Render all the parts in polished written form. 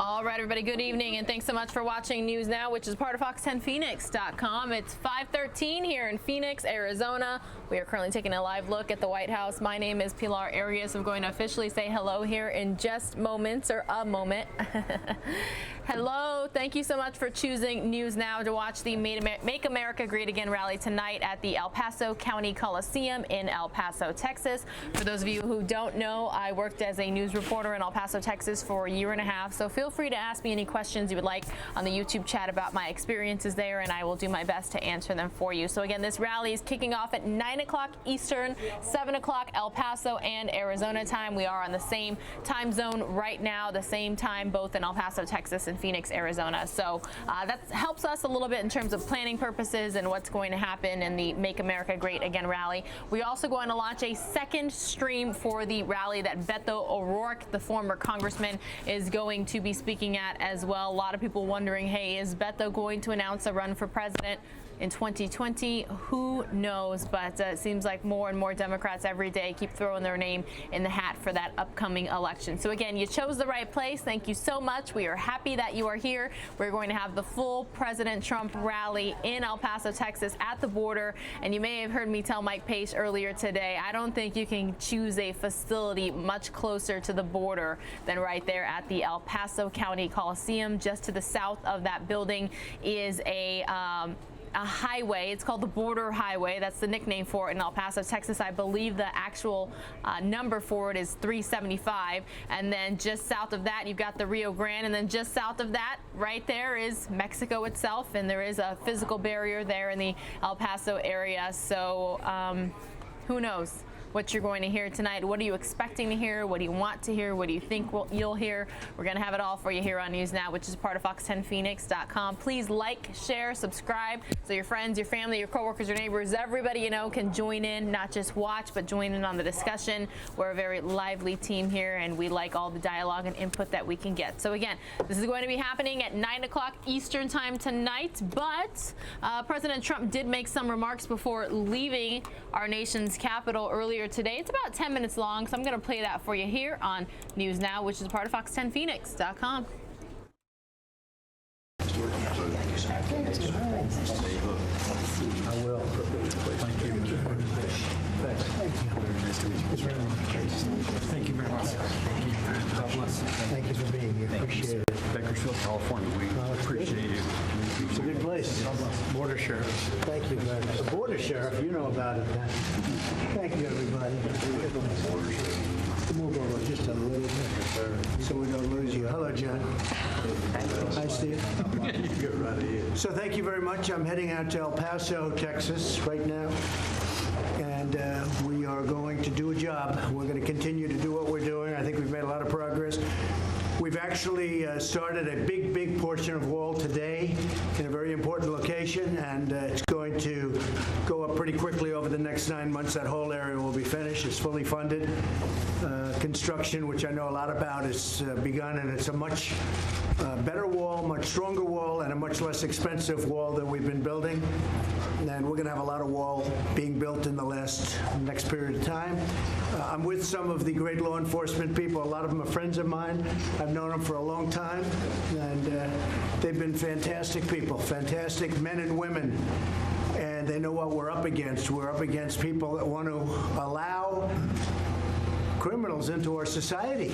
All right, everybody, good evening, and thanks so much for watching News Now, which is part of Fox10Phoenix.com. It's 5:13 here in Phoenix, Arizona. We are currently taking a live look at the White House. My name is Pilar Arias. I'm going to officially say hello here in just moments, or a moment. Hello, thank you so much for choosing News Now to watch the Make America Great Again rally tonight at the El Paso County Coliseum in El Paso, Texas. For those of you who don't know, I worked as a news reporter in El Paso, Texas for a year and a half, so feel free to ask me any questions you would like on the YouTube chat about my experiences there, and I will do my best to answer them for you. So again, this rally is kicking off at 9 o'clock Eastern, 7 o'clock El Paso and Arizona time. We are on the same time zone right now, the same time both in El Paso, Texas and Phoenix, Arizona. So that helps us a little bit in terms of planning purposes and what's going to happen in the Make America Great Again rally. We're also going to launch a second stream for the rally that Beto O'Rourke, the former congressman, is going to be speaking at as well. A lot of people wondering, hey, is Beto going to announce a run for president in 2020? Who knows? But it seems like more and more Democrats every day keep throwing their name in the hat for that upcoming election. So again, you chose the right place. Thank you so much. We are happy that you are here. We're going to have the full President Trump rally in El Paso, Texas at the border. And you may have heard me tell Mike Pace earlier today, I don't think you can choose a facility much closer to the border than right there at the El Paso County Coliseum. Just to the south of that building is a highway. It's called the Border Highway. That's the nickname for it in El Paso, Texas. I believe the actual number for it is 375. And then just south of that, you've got the Rio Grande. And then just south of that, right there is Mexico itself. And there is a physical barrier there in the El Paso area. So who knows what you're going to hear tonight? What are you expecting to hear? What do you want to hear? What do you think you'll hear? We're going to have it all for you here on News Now, which is part of Fox10Phoenix.com. Please like, share, subscribe so your friends, your family, your coworkers, your neighbors, everybody you know can join in, not just watch, but join in on the discussion. We're a very lively team here, and we like all the dialogue and input that we can get. So again, this is going to be happening at 9 o'clock Eastern time tonight, but President Trump did make some remarks before leaving our nation's capital earlier today. It's about 10 minutes long, so I'm going to play that for you here on News Now, which is part of Fox10Phoenix.com. I will. Thank you. Thank you very much. God bless. Thank you for being here. Appreciate it. Bakersfield, California. We appreciate you. It's a good place. Border Sheriff. Thank you very much. The border sheriff, you know about it. Thank you, everybody. Move over just a little bit so we don't lose you. Hello, John. Hi, Steve. So thank you very much. I'm heading out to El Paso, Texas right now. And we are going to do a job. We're going to continue to do what we're doing. I think we've made a lot of progress. We've actually started a big portion of wall today in a very important location, and it's going to go up pretty quickly over the next 9 months. That whole area will be finished. It's fully funded. Construction, which I know a lot about, is begun, and it's a much better wall, much stronger wall, and a much less expensive wall than we've been building. And we're going to have a lot of wall being built in the next period of time. I'm with some of the great law enforcement people. A lot of them are friends of mine. I've known them for a long time, and they've been fantastic people, fantastic men and women, and they know what we're up against. We're up against people that want to allow criminals into our society.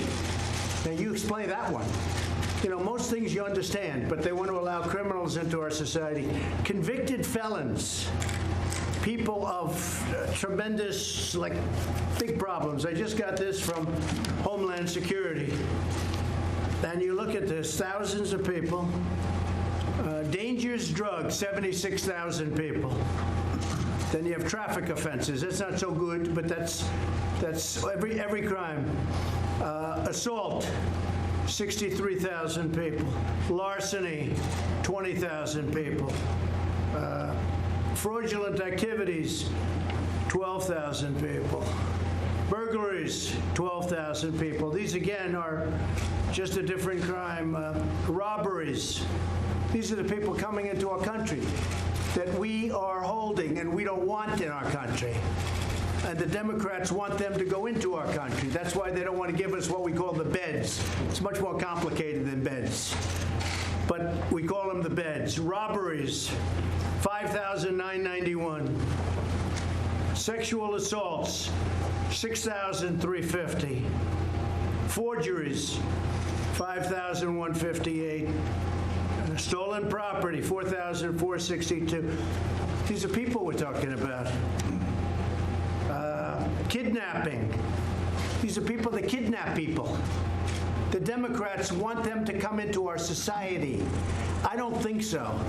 Now, you explain that one. You know, most things you understand, but they want to allow criminals into our society. Convicted felons, people of tremendous, big problems. I just got this from Homeland Security. And you look at this, thousands of people. Dangerous drugs, 76,000 people. Then you have traffic offenses. That's not so good, but that's every crime. Assault, 63,000 people. Larceny, 20,000 people. Fraudulent activities, 12,000 people. Burglaries, 12,000 people. These, again, are just a different crime. Robberies. These are the people coming into our country that we are holding and we don't want in our country. and the Democrats want them to go into our country. That's why they don't want to give us what we call the beds. It's much more complicated than beds, but we call them the beds. Robberies, 5,991. Sexual assaults, 6,350. Forgeries, 5,158. Stolen property, 4,462. These are people we're talking about. Kidnapping. These are people that kidnap people. The Democrats want them to come into our society. I don't think so.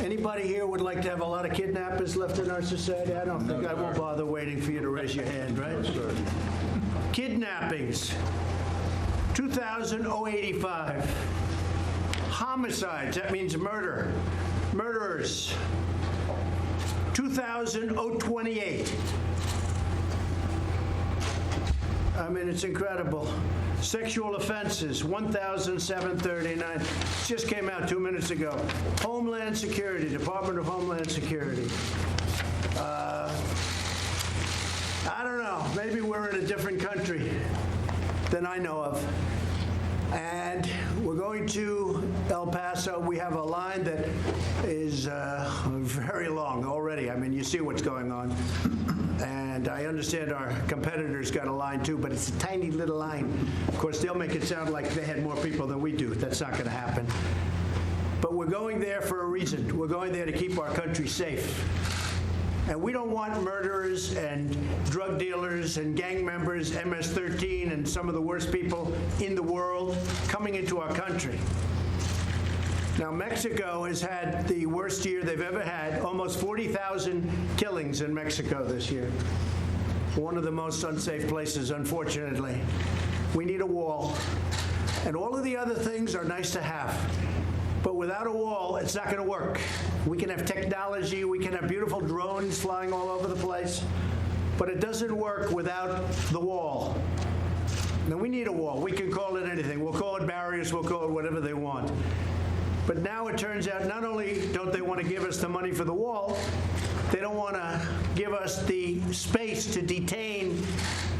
Anybody here would like to have a lot of kidnappers left in our society? I don't think. I won't bother waiting for you to raise your hand, right? No, sir. Kidnappings, 2,085. Homicides, that means murder. Murderers, 2,028. I mean, it's incredible. Sexual offenses, 1,739. Just came out 2 minutes ago. Homeland Security, Department of Homeland Security. I don't know. Maybe we're in a different country than I know of. And we're going to El Paso. We have a line that is very long already. I mean, you see what's going on. And I understand our competitors got a line too, but it's a tiny little line. Of course, they'll make it sound like they had more people than we do. That's not going to happen. But we're going there for a reason. We're going there to keep our country safe. And we don't want murderers and drug dealers and gang members, MS-13, and some of the worst people in the world coming into our country. Now, Mexico has had the worst year they've ever had, almost 40,000 killings in Mexico this year. One of the most unsafe places, unfortunately. We need a wall. And all of the other things are nice to have. But without a wall, it's not going to work. We can have technology, we can have beautiful drones flying all over the place, but it doesn't work without the wall. Now, we need a wall. We can call it anything. We'll call it barriers, we'll call it whatever they want. But now it turns out not only don't they want to give us the money for the wall, they don't want to give us the space to detain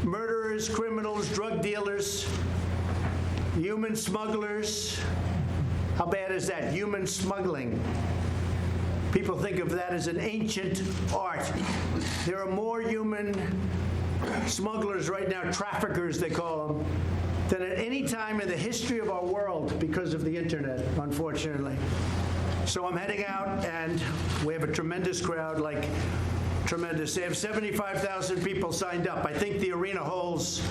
murderers, criminals, drug dealers, human smugglers. How bad is that? Human smuggling. People think of that as an ancient art. There are more human smugglers right now, traffickers they call them, than at any time in the history of our world because of the internet, unfortunately. So I'm heading out, and we have a tremendous crowd, like tremendous. They have 75,000 people signed up. I think the arena holds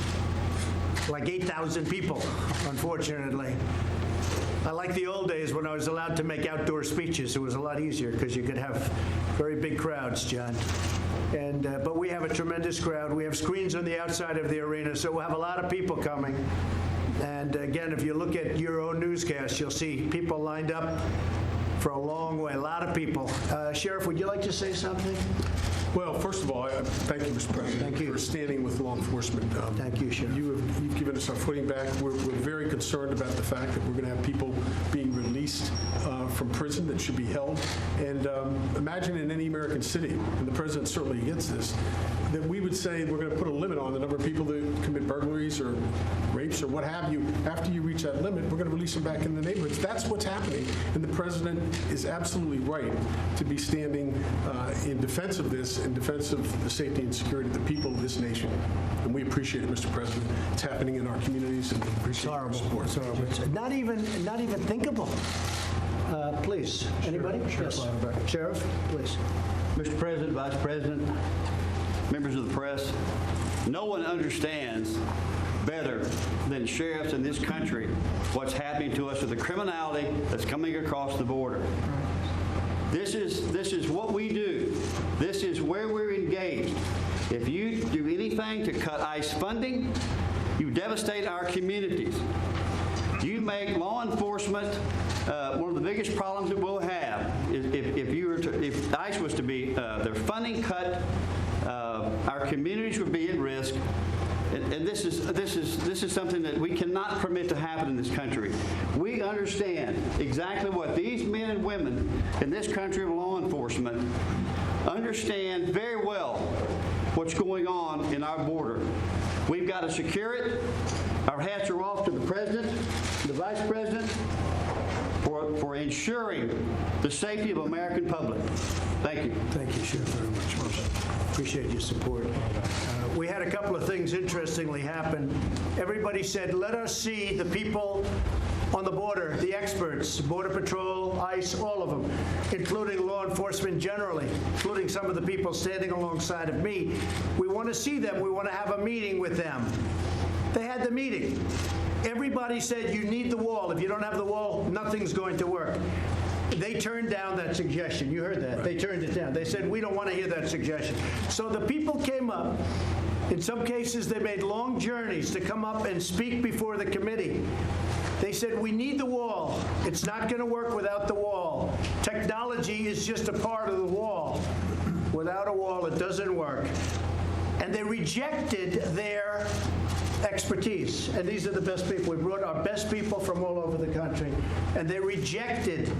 like 8,000 people, unfortunately. I like the old days when I was allowed to make outdoor speeches. It was a lot easier because you could have very big crowds, John. And but we have a tremendous crowd. We have screens on the outside of the arena, so we'll have a lot of people coming. And again, if you look at your own newscast, you'll see people lined up for a long way, a lot of people. Sheriff, would you like to say something? Well, first of all, thank you, Mr. President, Thank you for standing with law enforcement. Thank you, Sheriff. You've given us our footing back. We're very concerned about the fact that we're going to have people being released from prison that should be held. And imagine in any American city, and the president certainly against this, that we would say we're going to put a limit on the number of people that commit burglaries or rapes or what have you. After you reach that limit, we're going to release them back in the neighborhoods. That's what's happening. And the president is absolutely right to be standing in defense of this, in defense of the safety and security of the people of this nation. And we appreciate it, Mr. President. It's happening in our communities, and we appreciate your support. It's horrible. It's not even thinkable. Please, anybody? Yes. Sheriff, please. Mr. President, Vice President, members of the press, no one understands better than sheriffs in this country what's happening to us with the criminality that's coming across the border. This is what we do. This is where we're engaged. If you do anything to cut ICE funding, you devastate our communities. You make law enforcement one of the biggest problems that we'll have. If ICE was to be their funding cut, our communities would be at risk. And this is something that we cannot permit to happen in this country. We understand exactly what these men and women in this country of law enforcement understand very well what's going on in our border. We've got to secure it. Our hats are off to the President, the Vice President, for ensuring the safety of American public. Thank you. Thank you, Sheriff, very much. Appreciate your support. We had a couple of things interestingly happen. Everybody said, let us see the people on the border, the experts, Border Patrol, ICE, all of them, including law enforcement generally, including some of the people standing alongside of me. We want to see them. We want to have a meeting with them. They had the meeting. Everybody said, you need the wall. If you don't have the wall, nothing's going to work. They turned down that suggestion. You heard that. Right. They turned it down. They said, we don't want to hear that suggestion. So the people came up. In some cases, they made long journeys to come up and speak before the committee. They said, we need the wall. It's not going to work without the wall. Technology is just a part of the wall. Without a wall, it doesn't work. And they rejected their expertise. And these are the best people. We brought our best people from all over the country. And they rejected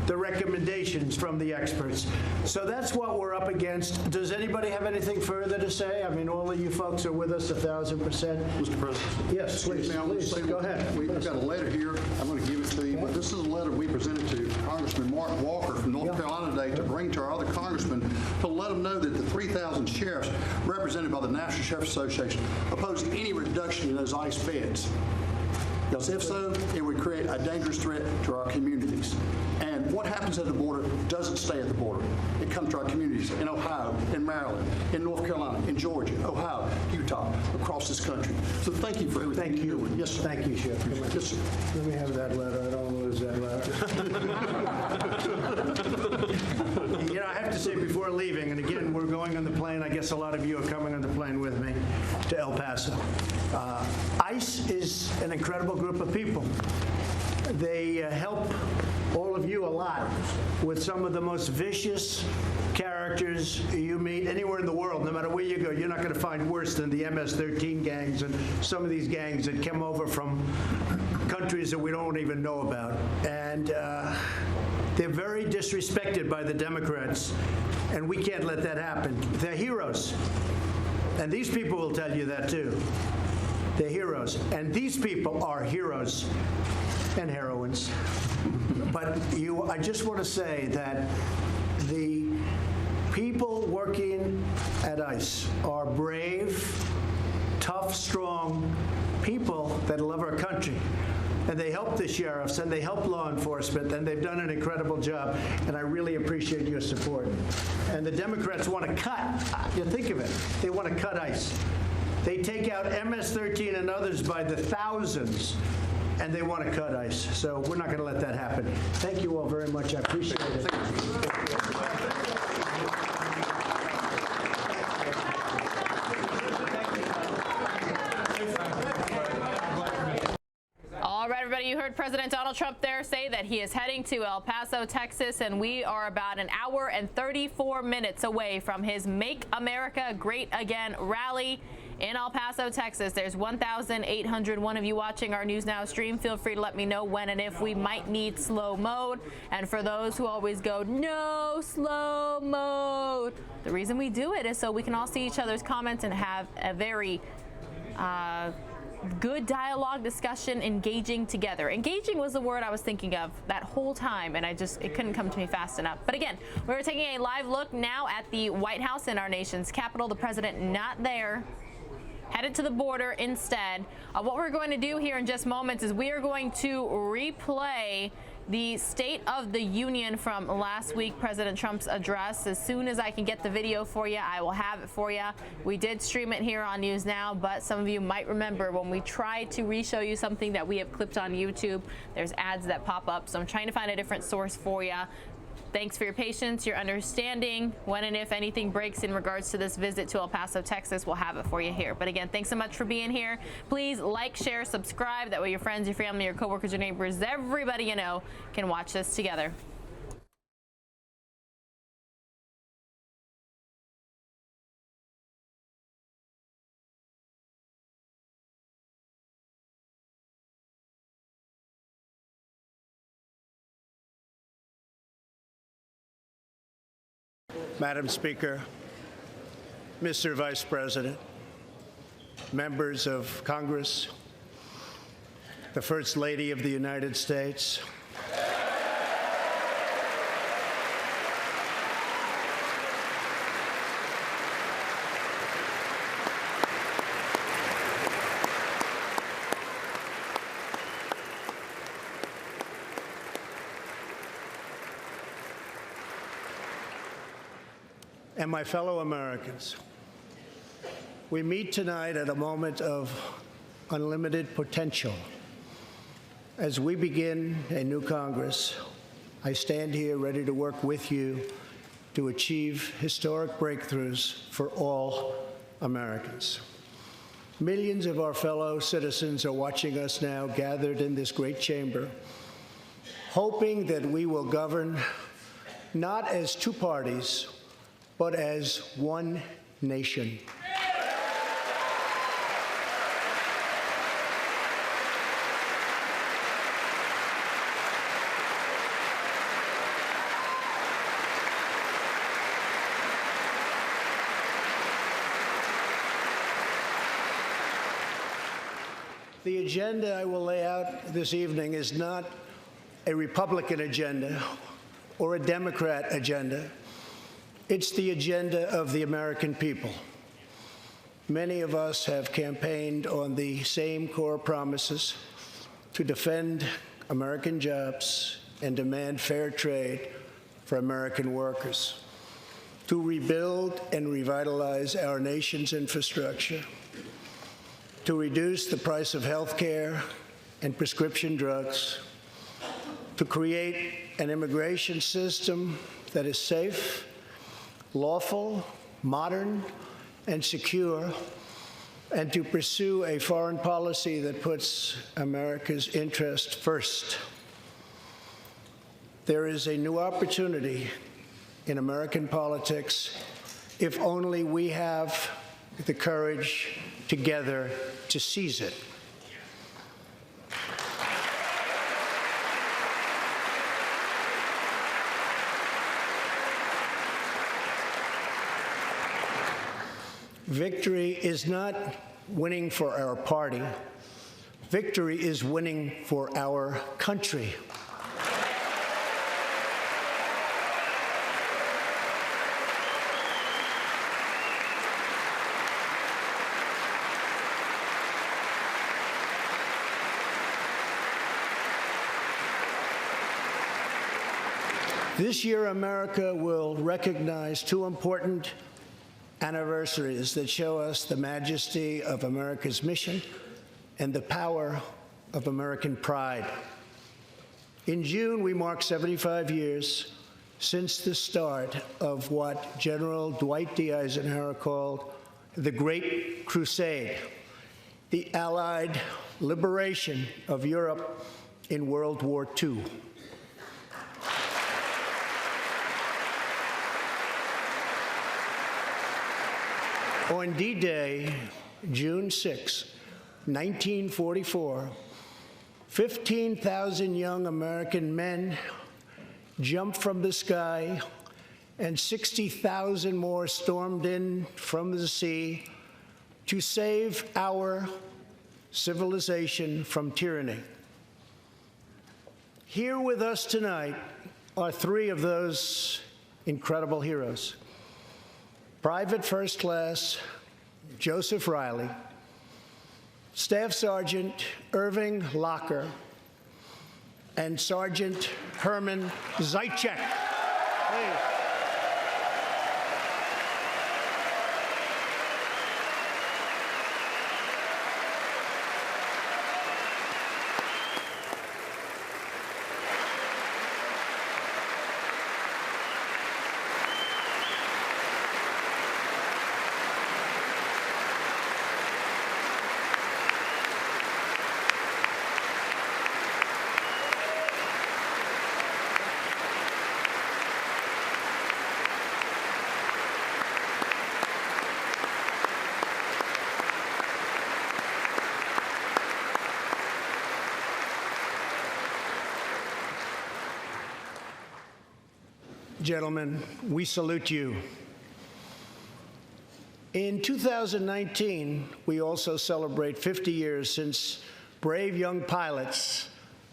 the recommendations from the experts. So that's what we're up against. Does anybody have anything further to say? I mean, all of you folks are with us 1,000%. Mr. President. Yes, please. Please, go ahead. We've got a letter here. I'm going to give it to you. But this is a letter we presented to Congressman Mark Walker from North Carolina today to bring to our other congressmen to let them know that the 3,000 sheriffs represented by the National Sheriff Association oppose any reduction in those ICE feds. Because if so, it would create a dangerous threat to our communities. And what happens at the border doesn't stay at the border. It comes to our communities in Ohio, in Maryland, in North Carolina, in Georgia, Ohio, Utah, across this country. So thank you for everything Thank you. you're doing. Yes, sir. Thank you, Sheriff. Yes, sir. Let me have that letter. I don't want to lose that letter. You know, I have to say before leaving, and again, we're going on the plane. I guess a lot of you are coming on the plane with me to El Paso. ICE is an incredible group of people. They help all of you a lot with some of the most vicious characters you meet anywhere in the world. No matter where you go, you're not going to find worse than the MS-13 gangs and some of these gangs that come over from countries that we don't even know about. And they're very disrespected by the Democrats, and we can't let that happen. They're heroes. And these people will tell you that too. They're heroes. And these people are heroes and heroines. But I just want to say that the people working at ICE are brave, tough, strong people that love our country. And they help the sheriffs, and they help law enforcement, and they've done an incredible job, and I really appreciate your support. And the Democrats want to cut, you think of it, they want to cut ICE. They take out MS-13 and others by the thousands, and they want to cut ICE. So we're not going to let that happen. Thank you all very much. I appreciate it. All right, everybody, you heard President Donald Trump there say that he is heading to El Paso, Texas, and we are about an hour and 34 minutes away from his Make America Great Again rally in El Paso, Texas. There's 1,801 of you watching our News Now stream. Feel free to let me know when and if we might need slow mode. And for those who always go, no slow mode, the reason we do it is so we can all see each other's comments and have a very good dialogue, discussion, engaging together. Engaging was the word I was thinking of that whole time, and it couldn't come to me fast enough. But again, we're taking a live look now at the White House in our nation's capital. The president not there, headed to the border instead. What we're going to do here in just moments is we are going to replay the State of the Union from last week, President Trump's address. As soon as I can get the video for you, I will have it for you. We did stream it here on News Now, but some of you might remember when we tried to re-show you something that we have clipped on YouTube, there's ads that pop up. So I'm trying to find a different source for you. Thanks for your patience, your understanding. When and if anything breaks in regards to this visit to El Paso, Texas, we'll have it for you here. But again, thanks so much for being here. Please like, share, subscribe. That way your friends, your family, your coworkers, your neighbors, everybody you know can watch this together. Madam Speaker, Mr. Vice President, members of Congress, the First Lady of the United States, and my fellow Americans. We meet tonight at a moment of unlimited potential. As we begin a new Congress, I stand here ready to work with you to achieve historic breakthroughs for all Americans. Millions of our fellow citizens are watching us now gathered in this great chamber, hoping that we will govern not as two parties, but as one nation. The agenda I will lay out this evening is not a Republican agenda or a Democrat agenda. It's the agenda of the American people. Many of us have campaigned on the same core promises to defend American jobs and demand fair trade for American workers, to rebuild and revitalize our nation's infrastructure, to reduce the price of health care and prescription drugs, to create an immigration system that is safe, lawful, modern, and secure, and to pursue a foreign policy that puts America's interest first. There is a new opportunity in American politics if only we have the courage together to seize it. Victory is not winning for our party. Victory is winning for our country. This year, America will recognize two important anniversaries that show us the majesty of America's mission and the power of American pride. In June, we mark 75 years since the start of what General Dwight D. Eisenhower called the Great Crusade, the Allied liberation of Europe in World War II. On D-Day, June 6, 1944, 15,000 young American men jumped from the sky, and 60,000 more stormed in from the sea to save our civilization from tyranny. Here with us tonight are three of those incredible heroes. Private First Class Joseph Riley, Staff Sergeant Irving Locker, and Sergeant Herman Zaitchik. Please. Gentlemen, we salute you. In 2019, we also celebrate 50 years since brave young pilots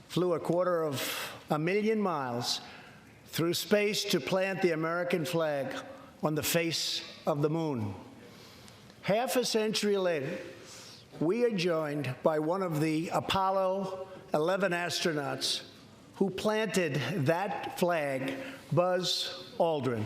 flew 250,000 miles through space to plant the American flag on the face of the moon. Half a century later, we are joined by one of the Apollo 11 astronauts who planted that flag, Buzz Aldrin.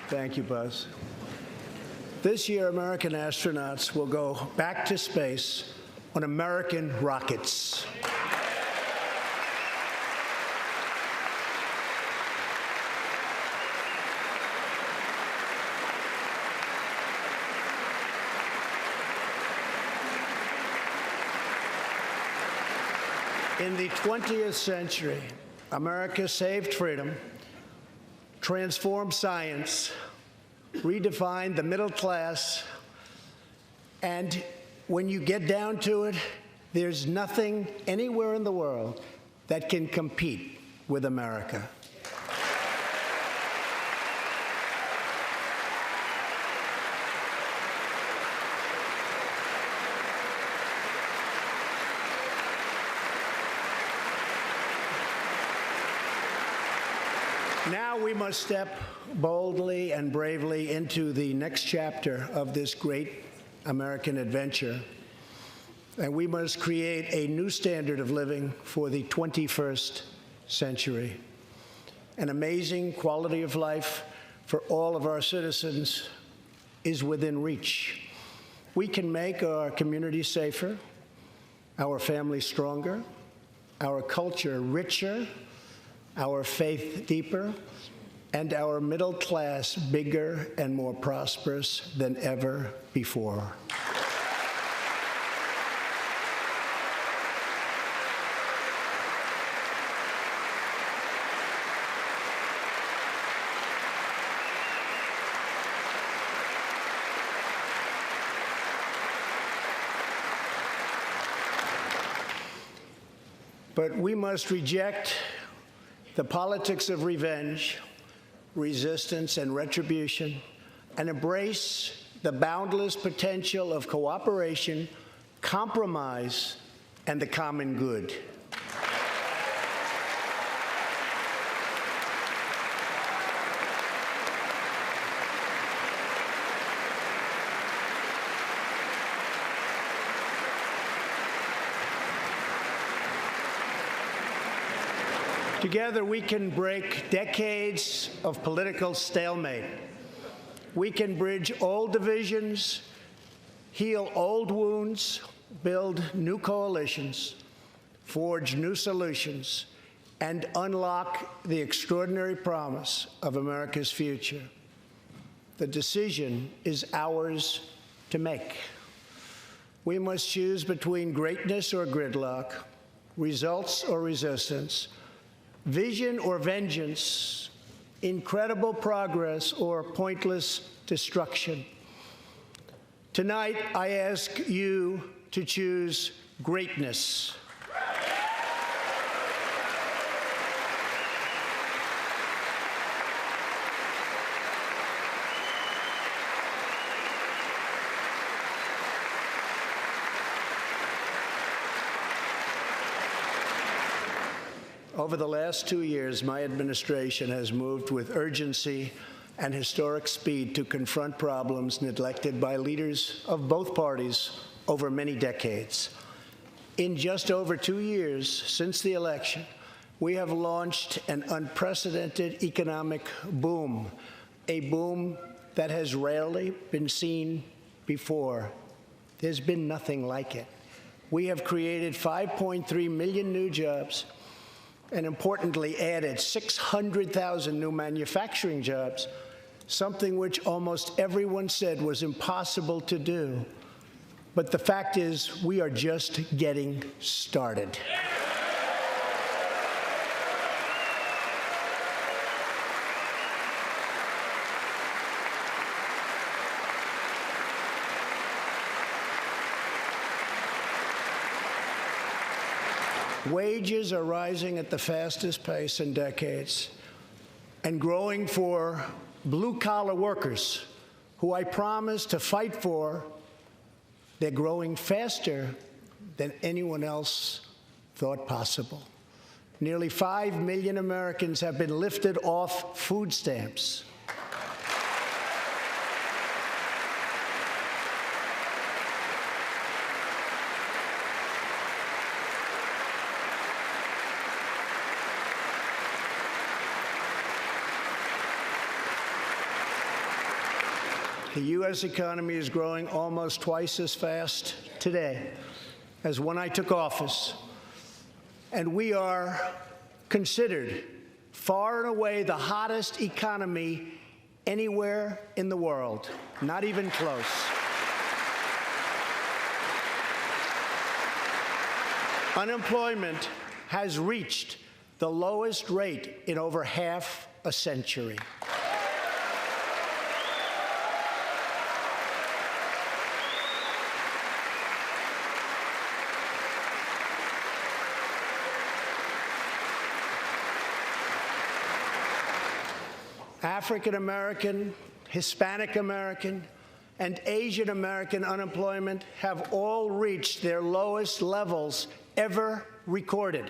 Thank you, Buzz. This year, American astronauts will go back to space on American rockets. In the 20th century, America saved freedom, transformed science, redefined the middle class, and when you get down to it, there's nothing anywhere in the world that can compete with America. Now we must step boldly and bravely into the next chapter of this great American adventure, and we must create a new standard of living for the 21st century. An amazing quality of life for all of our citizens is within reach. We can make our community safer, our families stronger, our culture richer, our faith deeper, and our middle class bigger and more prosperous than ever before. But we must reject the politics of revenge, resistance, and retribution, and embrace the boundless potential of cooperation, compromise, and the common good. Together, we can break decades of political stalemate. We can bridge old divisions, heal old wounds, build new coalitions, forge new solutions, and unlock the extraordinary promise of America's future. The decision is ours to make. We must choose between greatness or gridlock, results or resistance, vision or vengeance, incredible progress or pointless destruction. Tonight, I ask you to choose greatness. Over the last 2 years, my administration has moved with urgency and historic speed to confront problems neglected by leaders of both parties over many decades. In just over 2 years since the election, we have launched an unprecedented economic boom, a boom that has rarely been seen before. There's been nothing like it. We have created 5.3 million new jobs, and importantly added 600,000 new manufacturing jobs, something which almost everyone said was impossible to do. But the fact is, we are just getting started. Wages are rising at the fastest pace in decades and growing for blue-collar workers who I promised to fight for. They're growing faster than anyone else thought possible. Nearly 5 million Americans have been lifted off food stamps. The U.S. economy is growing almost twice as fast today as when I took office. And we are considered far and away the hottest economy anywhere in the world, not even close. Unemployment has reached the lowest rate in over half a century. African American, Hispanic American, and Asian American unemployment have all reached their lowest levels ever recorded.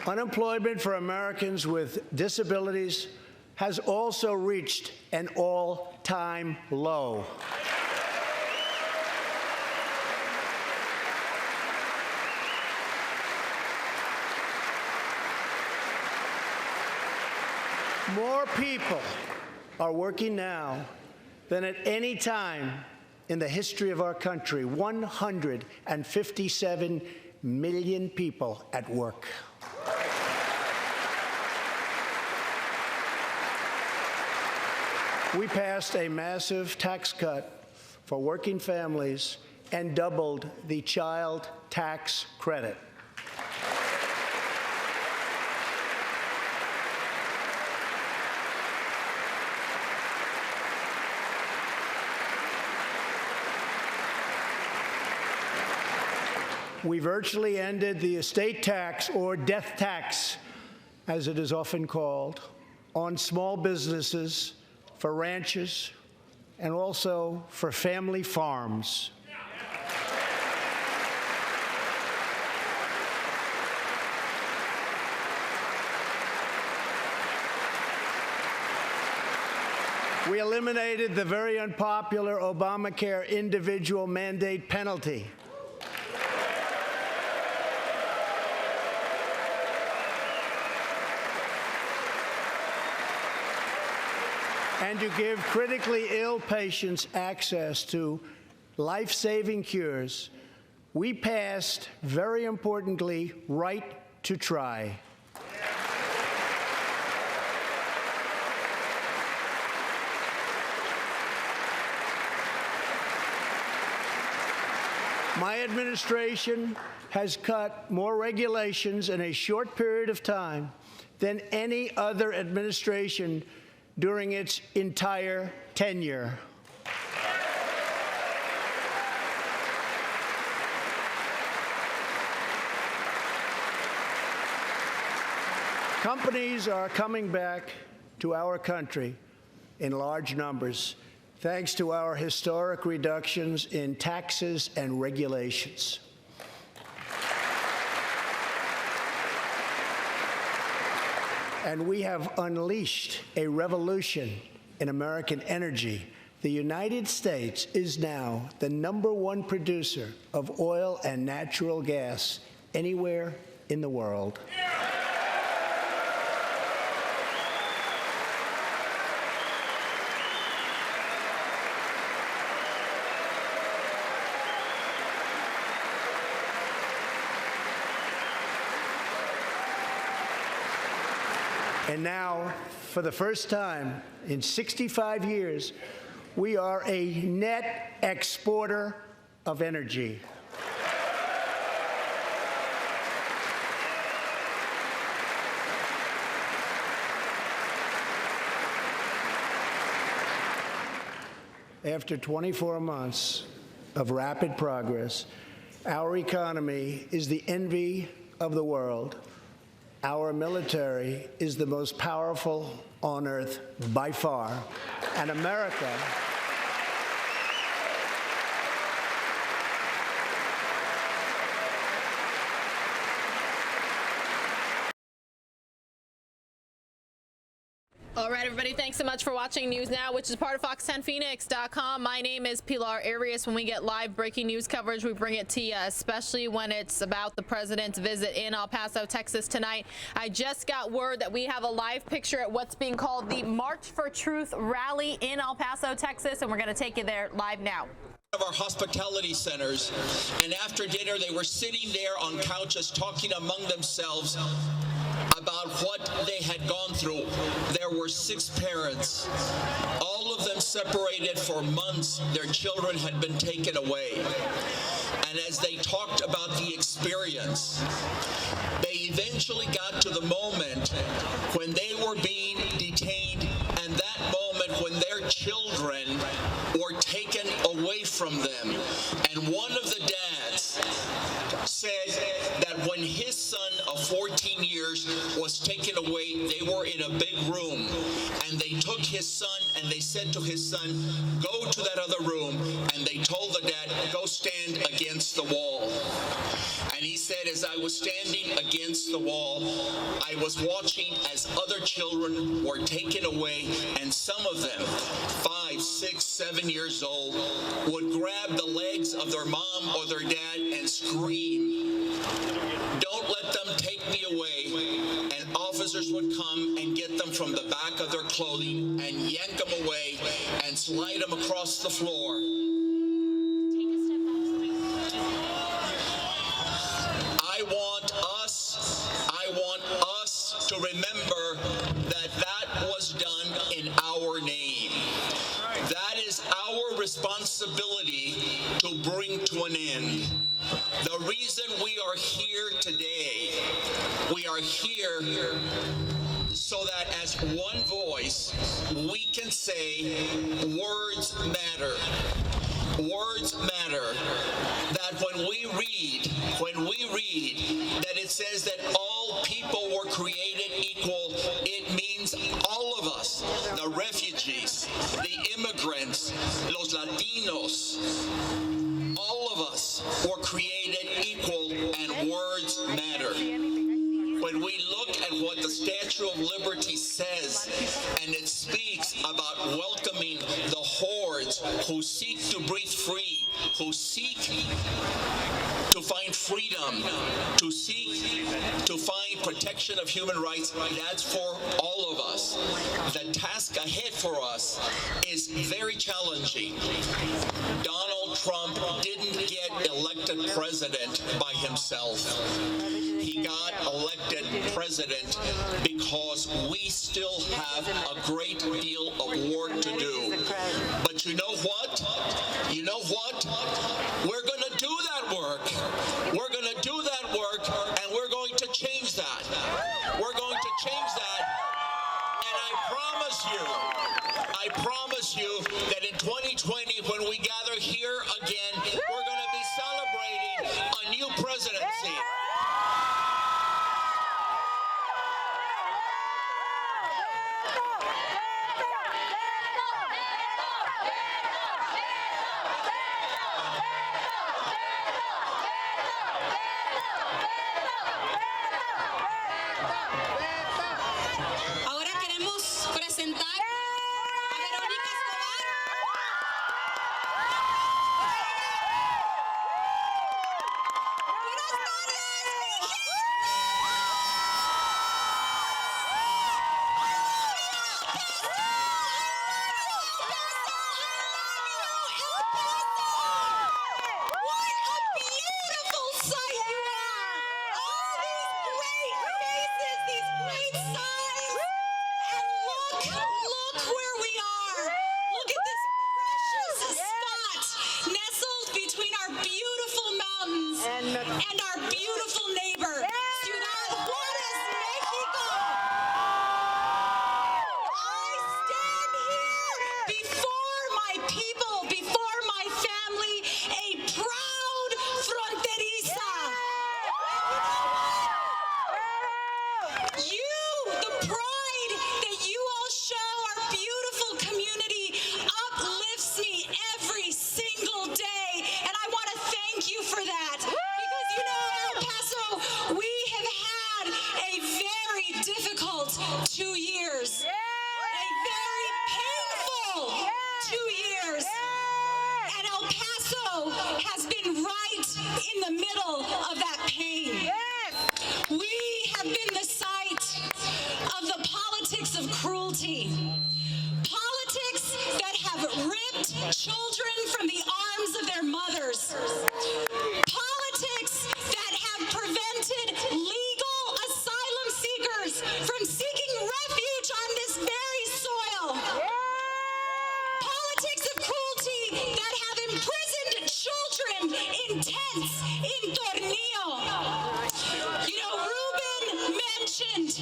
Unemployment for Americans with disabilities has also reached an all-time low. More people are working now than at any time in the history of our country. 157 million people at work. We passed a massive tax cut for working families and doubled the child tax credit. We virtually ended the estate tax, or death tax, as it is often called, on small businesses, for ranches, and also for family farms. We eliminated the very unpopular Obamacare individual mandate penalty. And to give critically ill patients access to life-saving cures, we passed, very importantly, right to try. My administration has cut more regulations in a short period of time than any other administration during its entire tenure. Companies are coming back to our country in large numbers, thanks to our historic reductions in taxes and regulations. And we have unleashed a revolution in American energy. The United States is now the #1 producer of oil and natural gas anywhere in the world. And now, for the first time in 65 years, we are a net exporter of energy. After 24 months of rapid progress, our economy is the envy of the world. Our military is the most powerful on earth by far, and America All right, everybody, thanks so much for watching News Now, which is part of fox10phoenix.com. My name is Pilar Arias. When we get live breaking news coverage, we bring it to you, especially when it's about the president's visit in El Paso, Texas tonight. I just got word that we have a live picture at what's being called the March for Truth rally in El Paso, Texas, and we're going to take you there live now. Of our hospitality centers, and after dinner they were sitting there on couches talking among themselves about what they had gone through. There were 6 parents, all of them separated for months. Their children had been taken away. And as they talked about the experience, they eventually got to the moment when they were being detained, and that moment when their children were taken away from them. And one of the dads said that when his son of 14 years was taken away, they were in a big room, and they took his son and they said to his son, go to that other room, and they told the dad, go stand against the wall. And he said, as I was standing against the wall, I was watching as other children were taken away, and some of them, 5, 6, 7 years old, would grab the legs of their mom or their dad and scream, don't let them take me away. And officers would come and get them from the back of their clothing and yank them away and slide them across the floor. I want us to remember that that was done in our name. That is our responsibility to bring to an end. The reason we are here today, we are here so that as one voice, we can say, words matter. Words matter. That when we read that it says that all people were created equal, it means all of us, the refugees, the immigrants, los Latinos, all of us were created equal, and words matter. When we look at what the Statue of Liberty says, and it speaks about welcoming the hordes who seek to breathe free, who seek to find freedom, to seek to find protection of human rights, that's for all of us. The task ahead for us is very challenging. Donald Trump didn't get elected president by himself. He got elected president because we still have a great deal of work to do. But you know what? You know what? We're going to do that work. We're going to do that work, and we're going to change that. We're going to change that. And I promise you that in 2020, when we gather here again, we're going to be celebrating a new presidency. Ahora queremos presentar a Verónica Escobar. in the middle of that pain. We have been the site of the politics of cruelty. Politics that have ripped children from the arms of their mothers. Politics that have prevented legal asylum seekers from seeking refuge on this very soil. Politics of cruelty that have imprisoned children in tents in Tornillo. You know, Ruben mentioned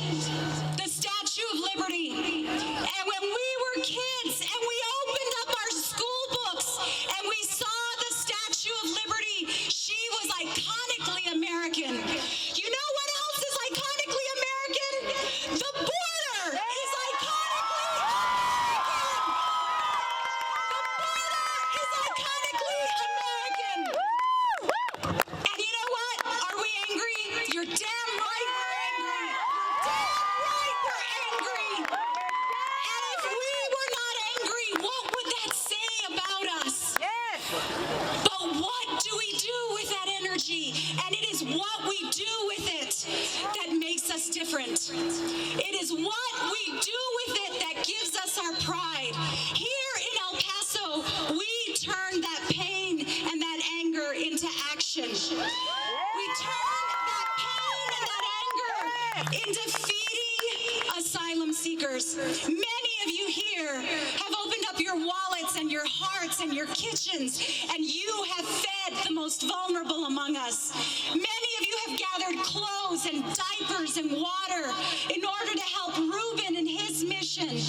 the Statue of Liberty. And when we were kids and we opened up our school books and we saw the Statue of Liberty, she was iconically American. You know what else is iconically American? The border is iconically American. The border is iconically American. And you know what? Are we angry? You're damn right we're angry. Damn right we're angry. And if we were not angry, what would that say about us? But what do we do with that energy? And it is what we do with it that makes us different. It is what we do with it that gives us our pride. Here in El Paso, we turn that pain and that anger into action. We turn that pain and that anger into feeding asylum seekers. Many of you here have opened up your wallets and your hearts and your kitchens, and you have fed the most vulnerable among us. Many of you have gathered clothes and diapers and water in order to help Reuben in his mission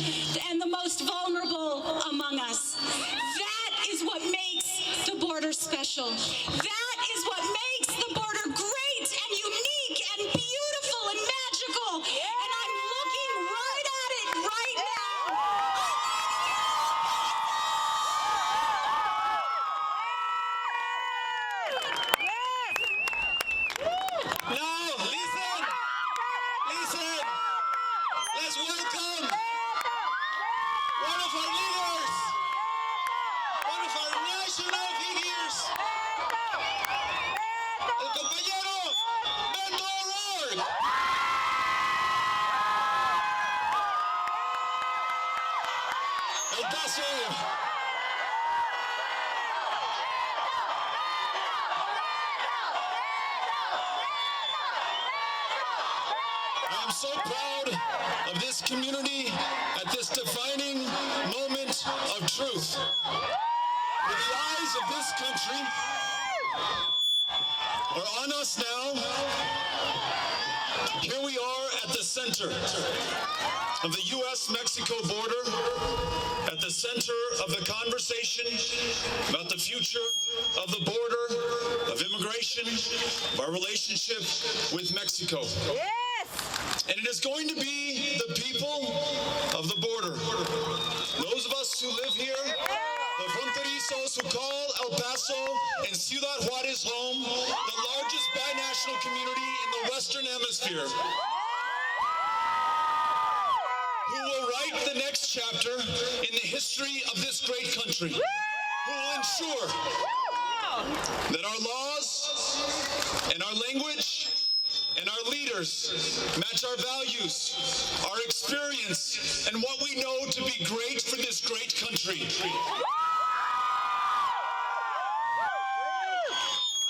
and the most vulnerable among us. That is what makes the border special. That is what makes the border great and unique and beautiful and magical. And I'm looking right at it right now. Now, listen. Let's welcome one of our leaders, one of our national figures, el compañero Beto O'Rourke. El Paso. I am so proud of this community at this defining moment of truth. With the eyes of this country are on us now, here we are at the center of the U.S. Mexico border, at the center of the conversation about the future of the border, of immigration, of our relationship with Mexico. And it is going to be the people of the border, those of us who live here, the fronterizos who call El Paso and Ciudad Juarez home, the largest binational community in the Western Hemisphere, who will write the next chapter in the history of this great country, who will ensure that our laws and our language and our leaders match our values, our experience, and what we know to be great for this great country.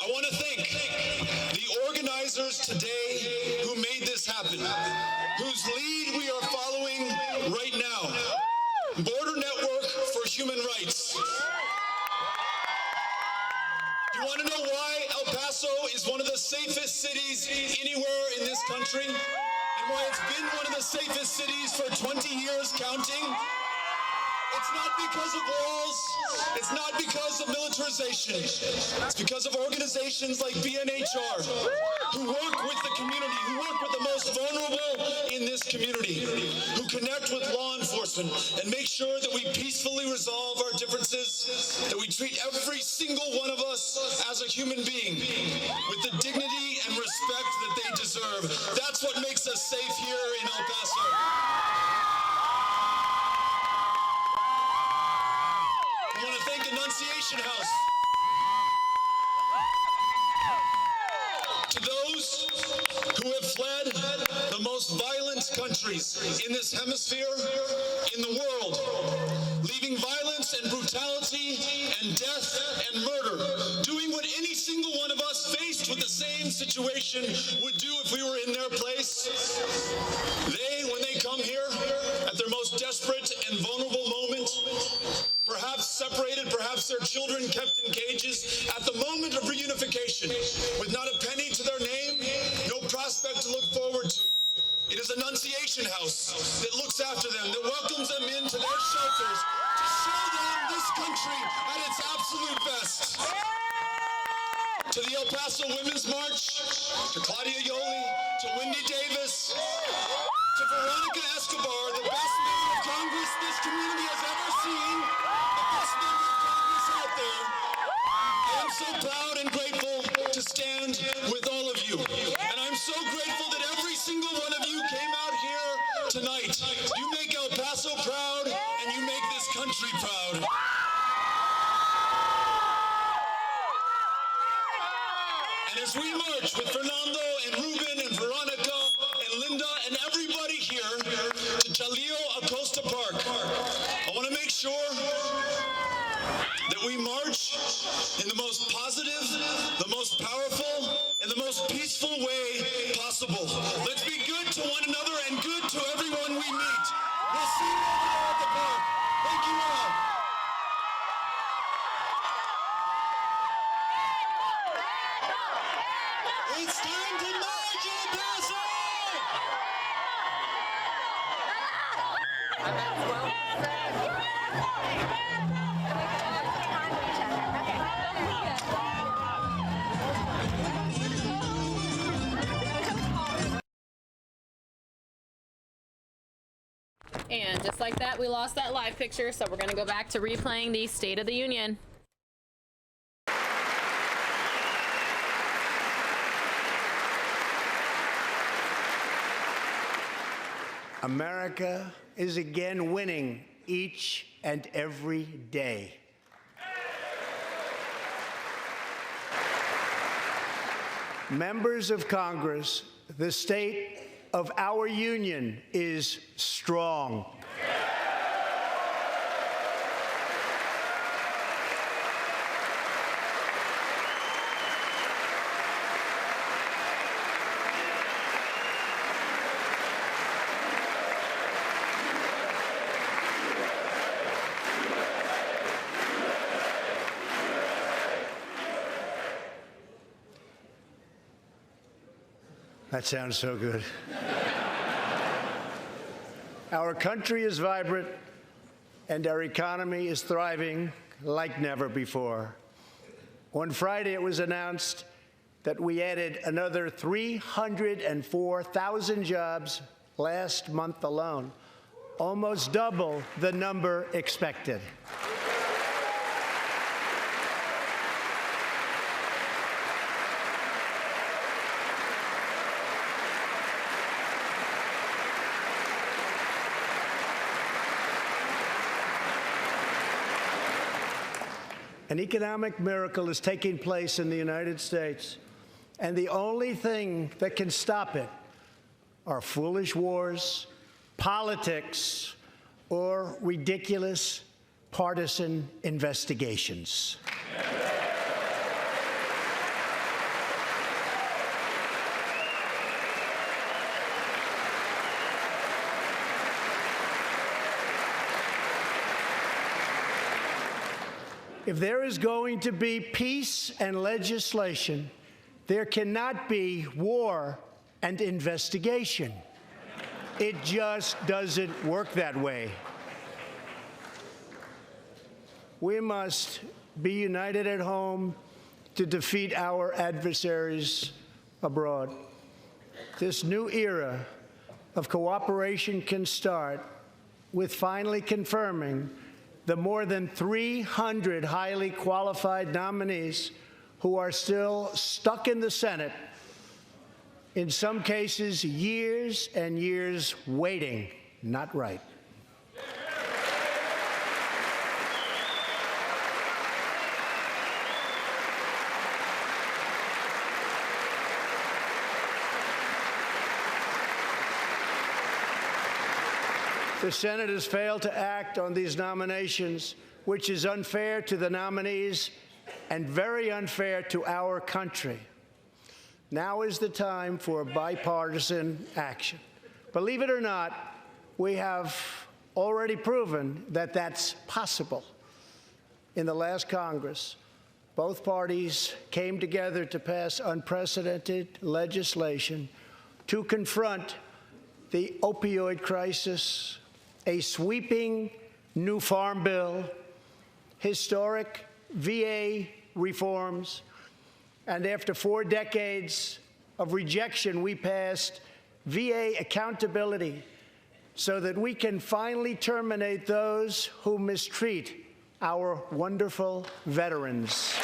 I want to thank the organizers today who made this happen, whose lead we are following right now. Border Network for Human Rights. You want to know why El Paso is one of the safest cities anywhere in this country? And why it's been one of the safest cities for 20 years counting? It's not because of walls. It's not because of militarization. It's because of organizations like BNHR, who work with the community, who work with the most vulnerable in this community, who connect with law enforcement and make sure that we peacefully resolve our differences, that we treat every single one of us as a human being with the dignity and respect that they deserve. That's what makes us safe here in El Paso. I want to thank Annunciation House. led the most violent countries in this hemisphere, in the world, leaving violence and brutality and death and murder, doing what any single one of us faced with the same situation would do if we were in their place. They, when they come here at their most desperate and vulnerable moment, perhaps separated, perhaps their children kept in cages, at the moment of reunification, with not a penny to their name, no prospect to look forward to. It is Annunciation House that looks after them, that welcomes them into their shelters to show them this country at its absolute best. To the El Paso Women's March, to Claudia Yoli, to Wendy Davis, to Veronica Escobar, the best member of Congress this community has ever seen, the best member of Congress out there. I am so proud and grateful to stand with all of you. And I'm so grateful that every single one of you came out here tonight. You make El Paso proud, and you make this country proud. And as we march with Fernando and Ruben and Veronica and Linda and everybody here to Jaleo Acosta Park, I want to make sure that we march in the most positive, the most powerful, and the most peaceful way possible. Let's be good to one another and good to everyone we meet. We'll see you over there at the park. Thank you all. It's time to march, El Paso! And just like that, we lost that live picture, so we're going to go back to replaying the State of the Union. America is again winning each and every day. Members of Congress, the state of our union is strong. That sounds so good. Our country is vibrant, and our economy is thriving like never before. On Friday, it was announced that we added another 304,000 jobs last month alone, almost double the number expected. An economic miracle is taking place in the United States, and the only thing that can stop it are foolish wars, politics, or ridiculous partisan investigations. If there is going to be peace and legislation, there cannot be war and investigation. It just doesn't work that way. We must be united at home to defeat our adversaries abroad. This new era of cooperation can start with finally confirming the more than 300 highly qualified nominees who are still stuck in the Senate, in some cases years and years waiting. Not right. The Senate has failed to act on these nominations, which is unfair to the nominees and very unfair to our country. Now is the time for bipartisan action. Believe it or not, we have already proven that that's possible. In the last Congress, both parties came together to pass unprecedented legislation to confront the opioid crisis, a sweeping new farm bill, historic VA reforms, and after 4 decades of rejection, we passed VA accountability so that we can finally terminate those who mistreat our wonderful veterans.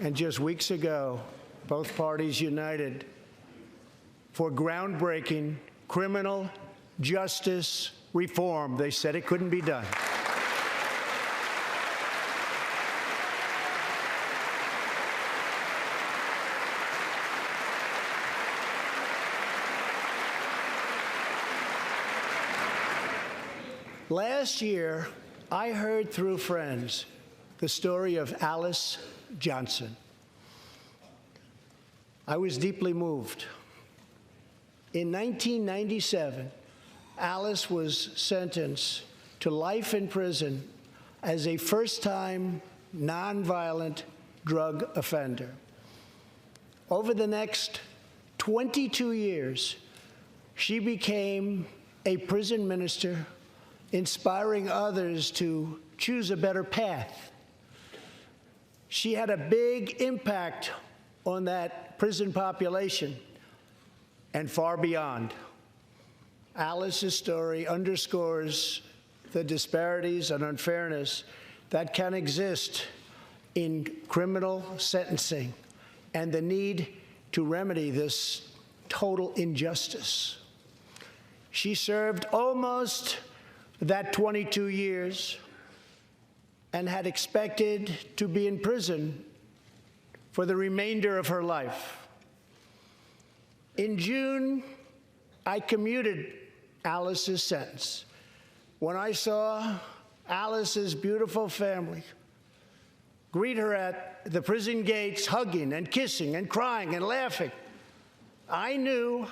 And just weeks ago, both parties united for groundbreaking criminal justice reform. They said it couldn't be done. Last year, I heard through friends the story of Alice Johnson. I was deeply moved. In 1997, Alice was sentenced to life in prison as a first-time nonviolent drug offender. Over the next 22 years, she became a prison minister, inspiring others to choose a better path. She had a big impact on that prison population and far beyond. Alice's story underscores the disparities and unfairness that can exist in criminal sentencing and the need to remedy this total injustice. She served almost that 22 years and had expected to be in prison for the remainder of her life. In June, I commuted Alice's sentence. When I saw Alice's beautiful family greet her at the prison gates, hugging and kissing and crying and laughing, I knew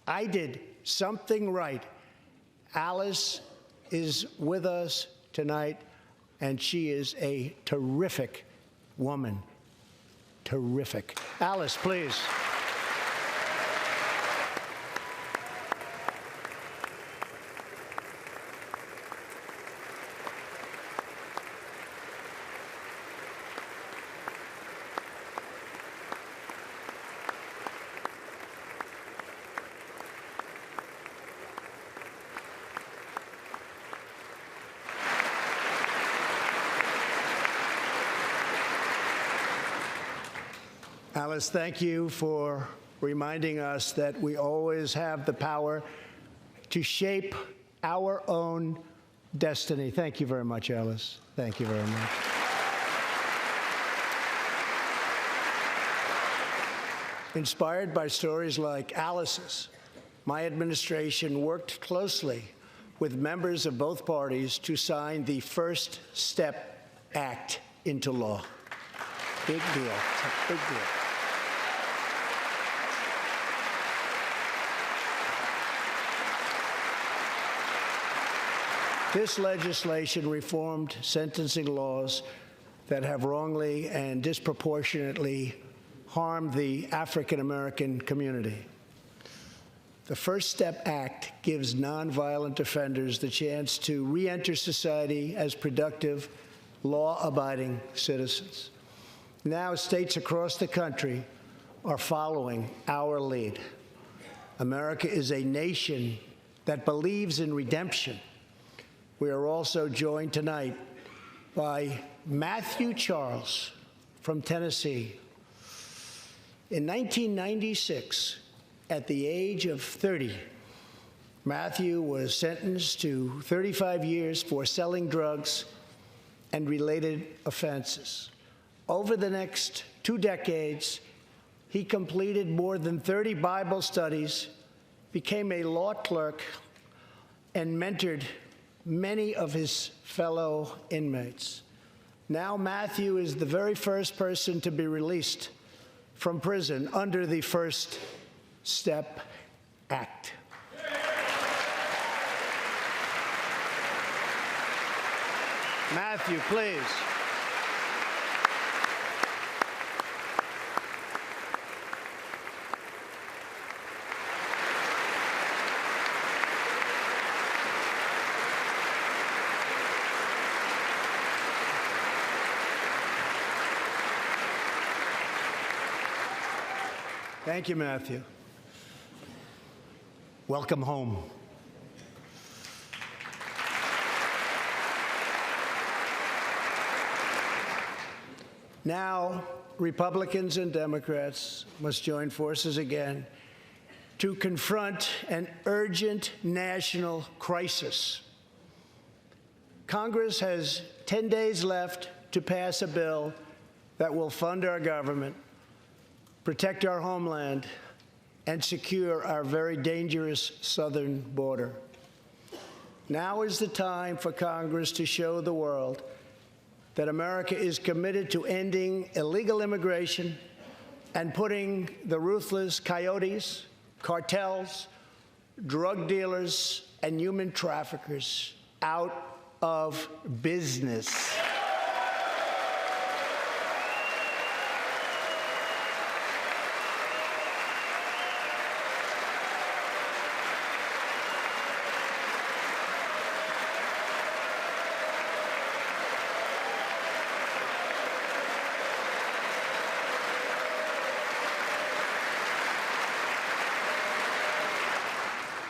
I did something right. Alice is with us tonight, and she is a terrific woman. Terrific. Alice, please. Alice, thank you for reminding us that we always have the power to shape our own destiny. Thank you very much, Alice. Thank you very much. Inspired by stories like Alice's, my administration worked closely with members of both parties to sign the First Step Act into law. Big deal. It's a big deal. This legislation reformed sentencing laws that have wrongly and disproportionately harmed the African American community. The First Step Act gives nonviolent offenders the chance to re-enter society as productive, law-abiding citizens. Now, states across the country are following our lead. America is a nation that believes in redemption. We are also joined tonight by Matthew Charles from Tennessee. In 1996, at the age of 30, Matthew was sentenced to 35 years for selling drugs and related offenses. Over the next 2 decades, he completed more than 30 Bible studies, became a law clerk, and mentored many of his fellow inmates. Now Matthew is the very first person to be released from prison under the First Step Act. Matthew, please. Thank you, Matthew. Welcome home. Now, Republicans and Democrats must join forces again to confront an urgent national crisis. Congress has 10 days left to pass a bill that will fund our government, protect our homeland, and secure our very dangerous southern border. Now is the time for Congress to show the world that America is committed to ending illegal immigration and putting the ruthless coyotes, cartels, drug dealers, and human traffickers out of business.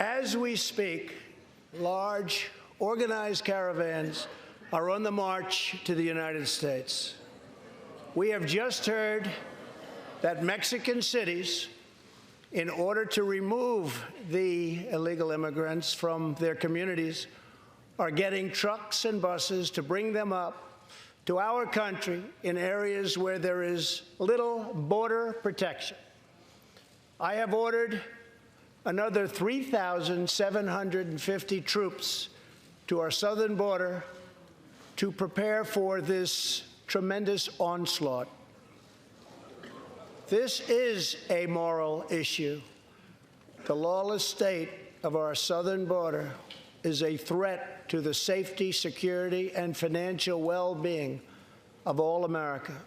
As we speak, large, organized caravans are on the march to the United States. We have just heard that Mexican cities, in order to remove the illegal immigrants from their communities, are getting trucks and buses to bring them up to our country in areas where there is little border protection. I have ordered another 3,750 troops to our southern border to prepare for this tremendous onslaught. This is a moral issue. The lawless state of our southern border is a threat to the safety, security, and financial well-being of all America.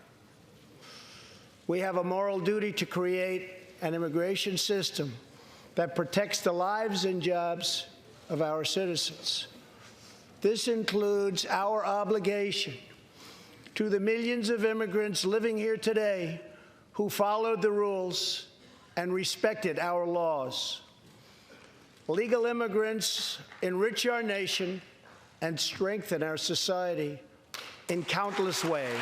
We have a moral duty to create an immigration system that protects the lives and jobs of our citizens. This includes our obligation to the millions of immigrants living here today who followed the rules and respected our laws. Legal immigrants enrich our nation and strengthen our society in countless ways.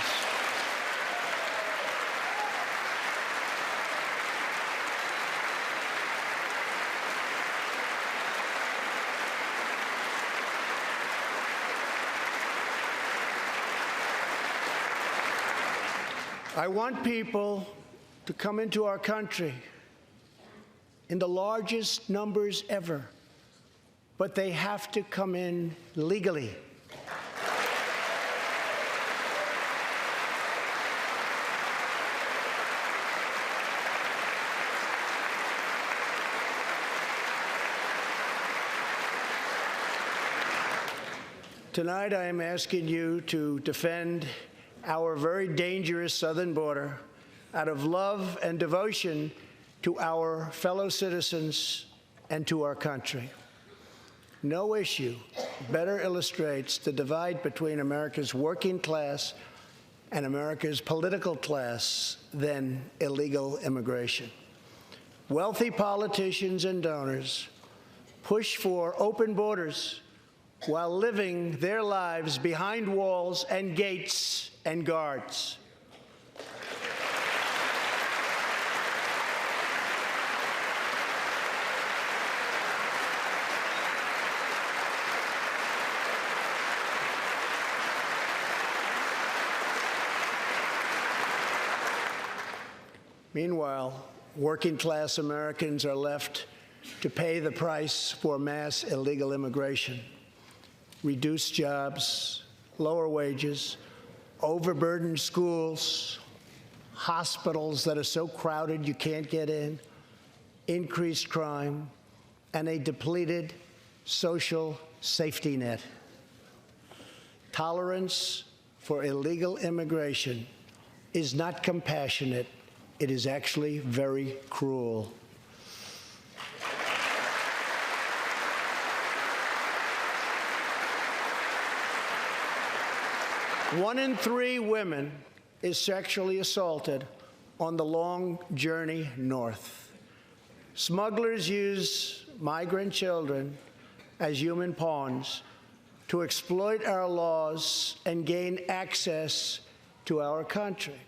I want people to come into our country in the largest numbers ever, but they have to come in legally. Tonight, I am asking you to defend our very dangerous southern border out of love and devotion to our fellow citizens and to our country. No issue better illustrates the divide between America's working class and America's political class than illegal immigration. Wealthy politicians and donors push for open borders while living their lives behind walls and gates and guards. Meanwhile, working-class Americans are left to pay the price for mass illegal immigration. Reduced jobs, lower wages, overburdened schools, hospitals that are so crowded you can't get in, increased crime, and a depleted social safety net. Tolerance for illegal immigration is not compassionate. It is actually very cruel. One in 3 women is sexually assaulted on the long journey north. Smugglers use migrant children as human pawns to exploit our laws and gain access to our country.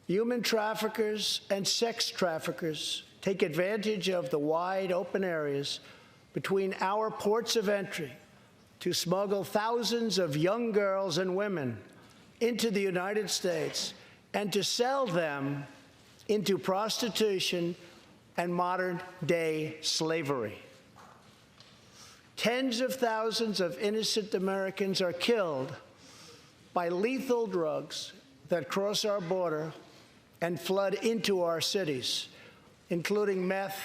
Human traffickers and sex traffickers take advantage of the wide open areas between our ports of entry to smuggle thousands of young girls and women into the United States and to sell them into prostitution and modern-day slavery. Tens of thousands of innocent Americans are killed by lethal drugs that cross our border and flood into our cities, including meth,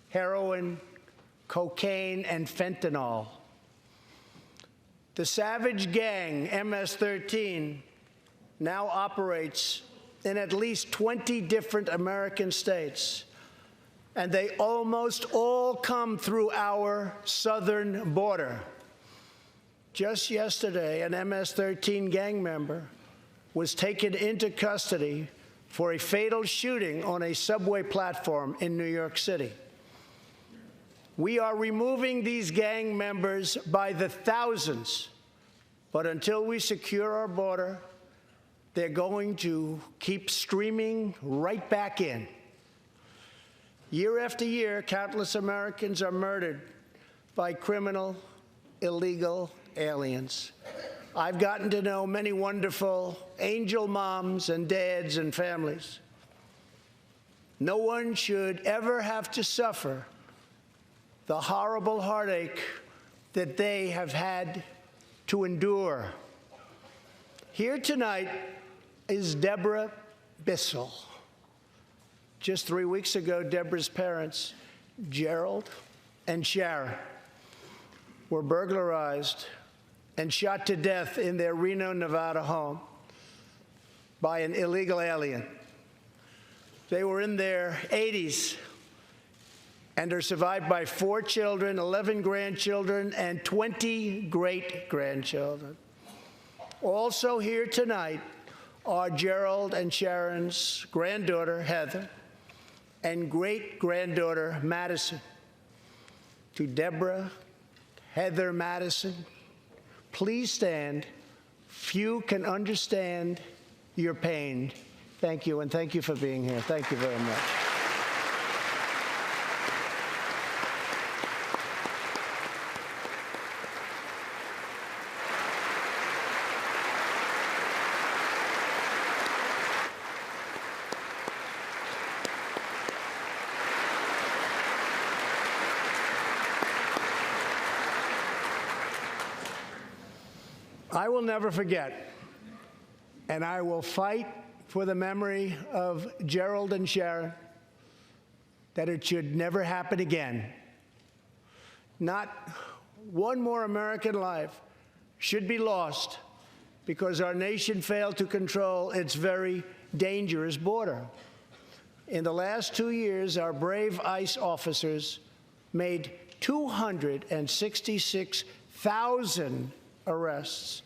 heroin, cocaine, and fentanyl. The savage gang, MS-13, now operates in at least 20 different American states, and they almost all come through our southern border. Just yesterday, an MS-13 gang member was taken into custody for a fatal shooting on a subway platform in New York City. We are removing these gang members by the thousands, but until we secure our border, they're going to keep streaming right back in. Year after year, countless Americans are murdered by criminal, illegal aliens. I've gotten to know many wonderful angel moms and dads and families. No one should ever have to suffer the horrible heartache that they have had to endure. Here tonight is Deborah Bissell. Just 3 weeks ago, Deborah's parents, Gerald and Sharon, were burglarized and shot to death in their Reno, Nevada home by an illegal alien. They were in their 80s and are survived by 4 children, 11 grandchildren, and 20 great-grandchildren. Also here tonight are Gerald and Sharon's granddaughter, Heather, and great-granddaughter, Madison. To Deborah, Heather, Madison, please stand. Few can understand your pain. Thank you, and thank you for being here. Thank you very much. I will never forget, and I will fight for the memory of Gerald and Sharon, that it should never happen again. Not one more American life should be lost because our nation failed to control its very dangerous border. In the last 2 years, our brave ICE officers made 266,000 arrests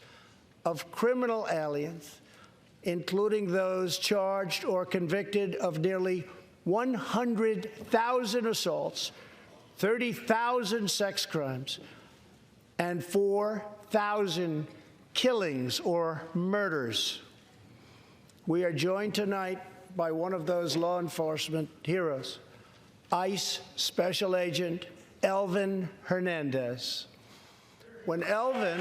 of criminal aliens, including those charged or convicted of nearly 100,000 assaults, 30,000 sex crimes, and 4,000 killings or murders. We are joined tonight by one of those law enforcement heroes, ICE Special Agent Elvin Hernandez. When Elvin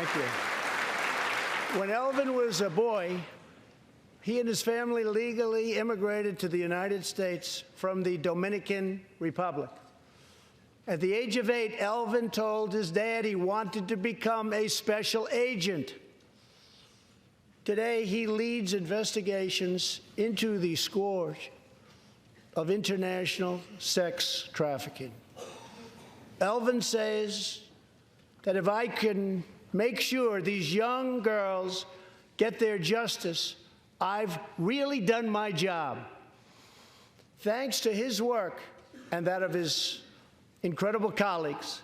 Thank you. When Elvin was a boy, he and his family legally immigrated to the United States from the Dominican Republic. At the age of 8, Elvin told his dad he wanted to become a special agent. Today, he leads investigations into the scourge of international sex trafficking. Elvin says that if I can make sure these young girls get their justice, I've really done my job. Thanks to his work and that of his incredible colleagues,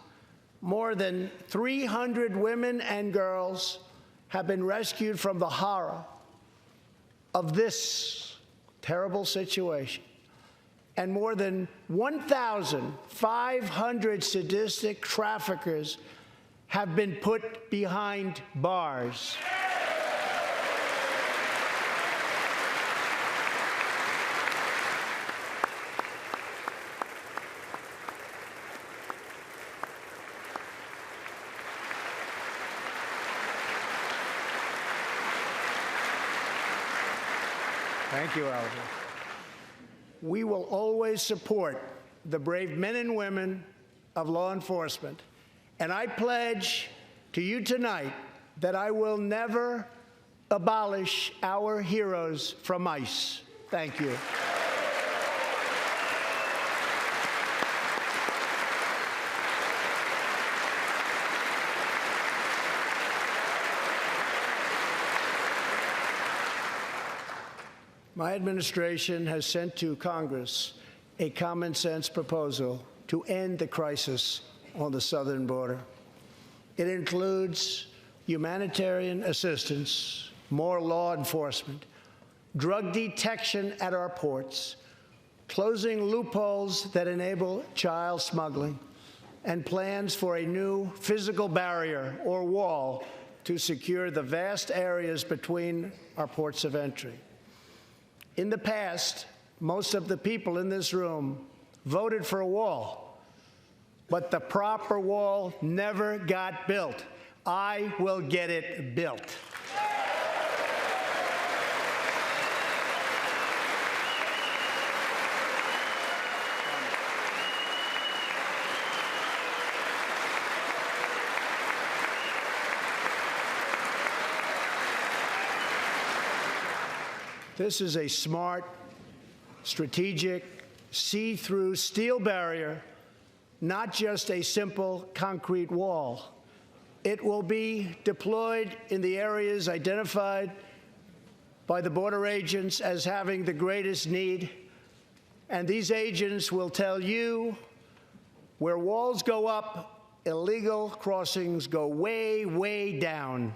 more than 300 women and girls have been rescued from the horror of this terrible situation. And more than 1,500 sadistic traffickers have been put behind bars. Thank you, Elvin. We will always support the brave men and women of law enforcement. And I pledge to you tonight that I will never abolish our heroes from ICE. Thank you. My administration has sent to Congress a common-sense proposal to end the crisis on the southern border. It includes humanitarian assistance, more law enforcement, drug detection at our ports, closing loopholes that enable child smuggling, and plans for a new physical barrier or wall to secure the vast areas between our ports of entry. In the past, most of the people in this room voted for a wall, but the proper wall never got built. I will get it built. This is a smart, strategic, see-through steel barrier, not just a simple concrete wall. It will be deployed in the areas identified by the border agents as having the greatest need, and these agents will tell you where walls go up, illegal crossings go way, way down.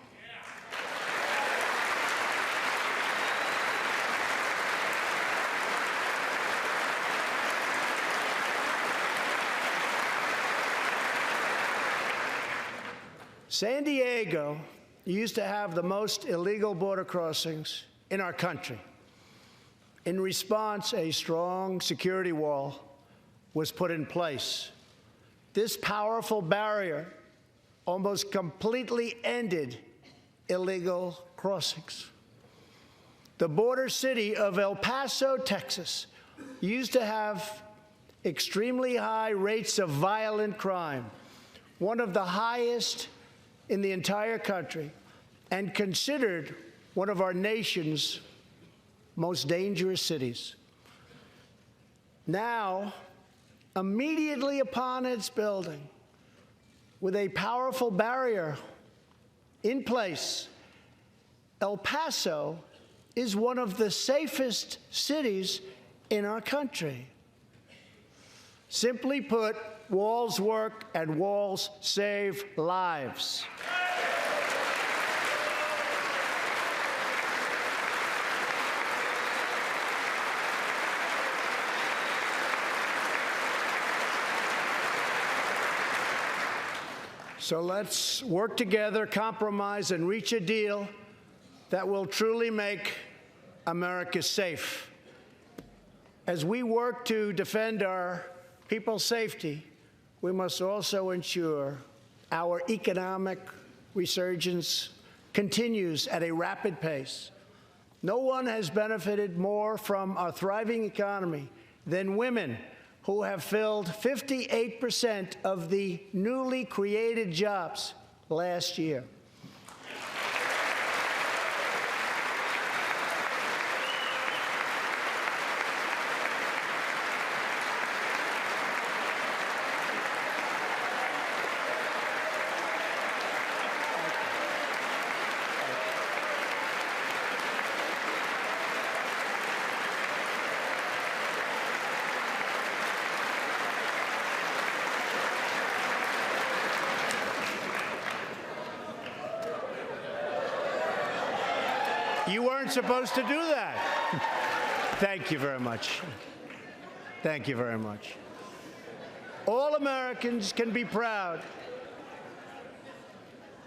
San Diego used to have the most illegal border crossings in our country. In response, a strong security wall was put in place. This powerful barrier almost completely ended illegal crossings. The border city of El Paso, Texas, used to have extremely high rates of violent crime, one of the highest in the entire country, and considered one of our nation's most dangerous cities. Now, immediately upon its building, with a powerful barrier in place, El Paso is one of the safest cities in our country. Simply put, walls work and walls save lives. So let's work together, compromise, and reach a deal that will truly make America safe. As we work to defend our people's safety, we must also ensure our economic resurgence continues at a rapid pace. No one has benefited more from our thriving economy than women, who have filled 58% of the newly created jobs last year. You weren't supposed to do that. Thank you very much. Thank you very much. All Americans can be proud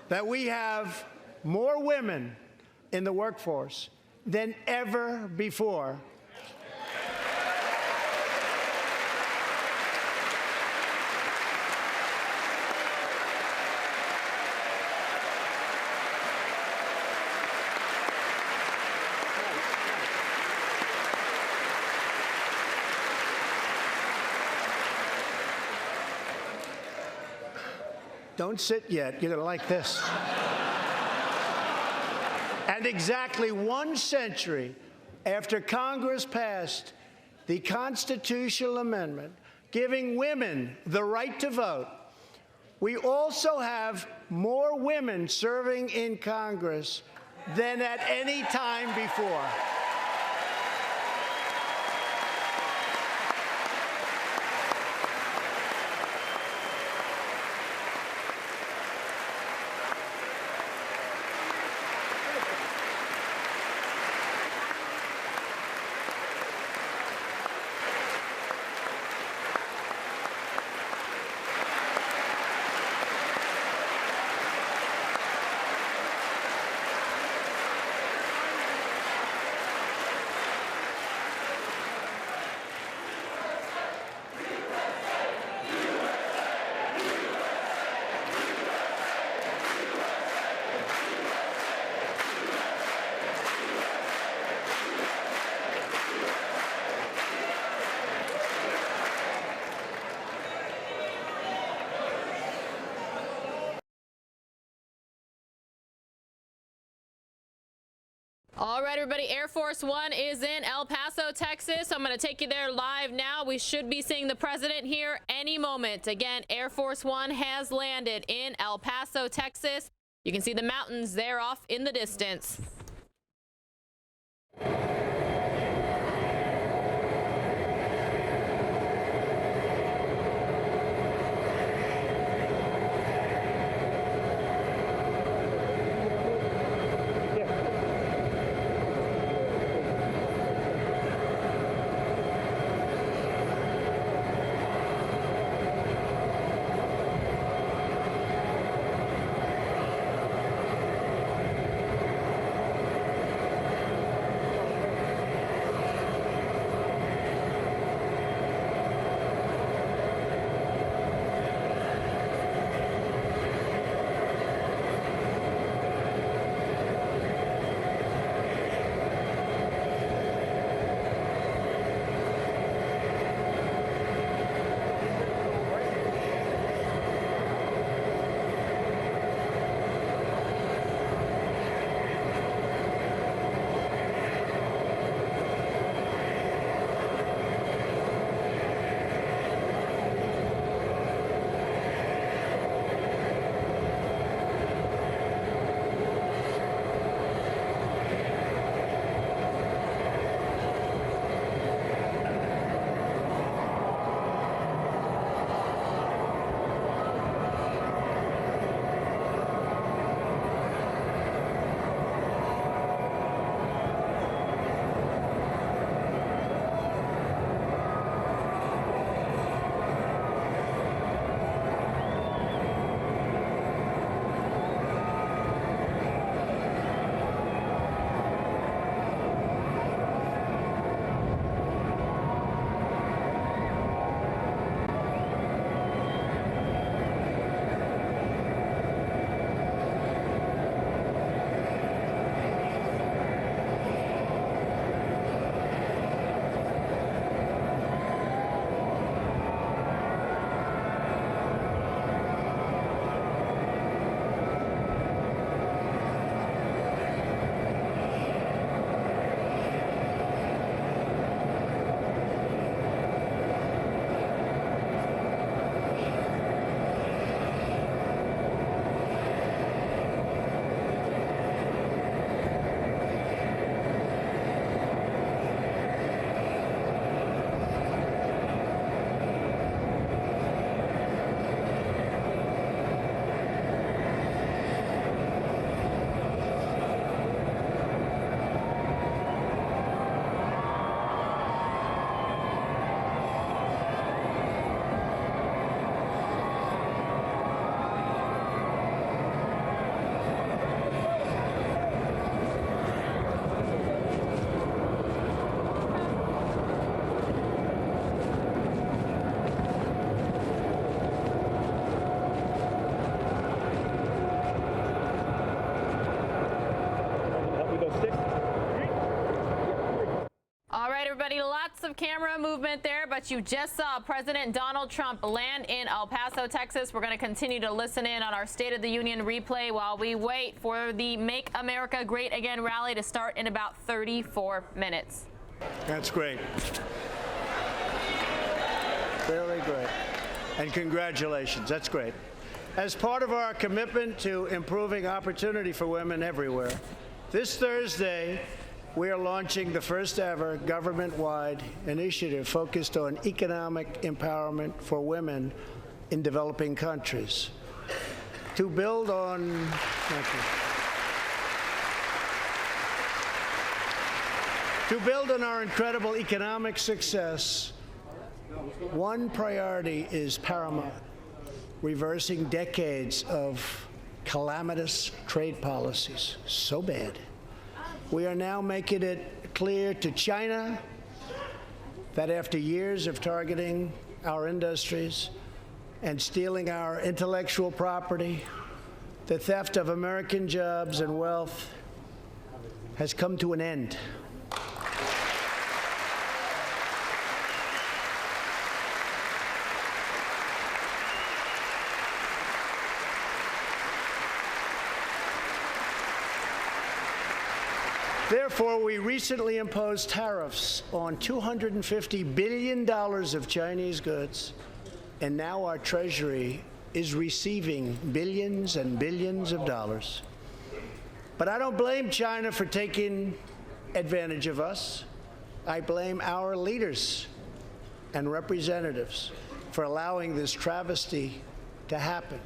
that we have more women in the workforce than ever before. Don't sit yet. You're going to like this. And exactly 1 century after Congress passed the constitutional amendment giving women the right to vote, we also have more women serving in Congress than at any time before. All right, everybody, Air Force One is in El Paso, Texas. I'm going to take you there live now. We should be seeing the president here any moment. Again, Air Force One has landed in El Paso, Texas. You can see the mountains there off in the distance. All right, everybody, lots of camera movement there, but you just saw President Donald Trump land in El Paso, Texas. We're going to continue to listen in on our State of the Union replay while we wait for the Make America Great Again rally to start in about 34 minutes. That's great. Really great. And congratulations. That's great. As part of our commitment to improving opportunity for women everywhere, this Thursday, we are launching the first ever government-wide initiative focused on economic empowerment for women in developing countries. To build on, our incredible economic success, one priority is paramount: reversing decades of calamitous trade policies. So bad. We are now making it clear to China that after years of targeting our industries and stealing our intellectual property, the theft of American jobs and wealth has come to an end. Therefore, we recently imposed tariffs on $250 billion of Chinese goods, and now our Treasury is receiving billions and billions of dollars. But I don't blame China for taking advantage of us. I blame our leaders and representatives for allowing this travesty to happen.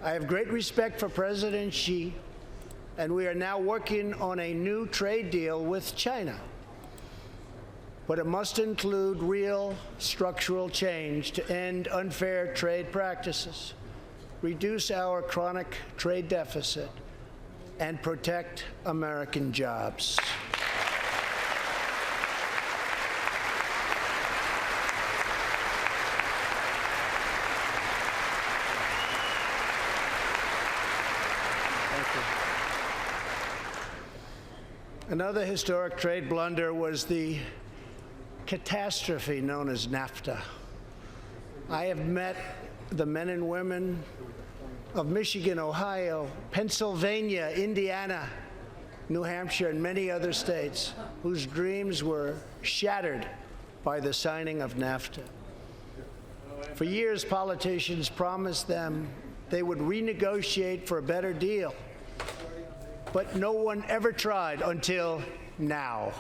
I have great respect for President Xi, and we are now working on a new trade deal with China. But it must include real structural change to end unfair trade practices, reduce our chronic trade deficit, and protect American jobs. Another historic trade blunder was the catastrophe known as Nafta. I have met the men and women of Michigan, Ohio, Pennsylvania, Indiana, New Hampshire, and many other states whose dreams were shattered by the signing of Nafta. For years, politicians promised them they would renegotiate for a better deal. But no one ever tried until now.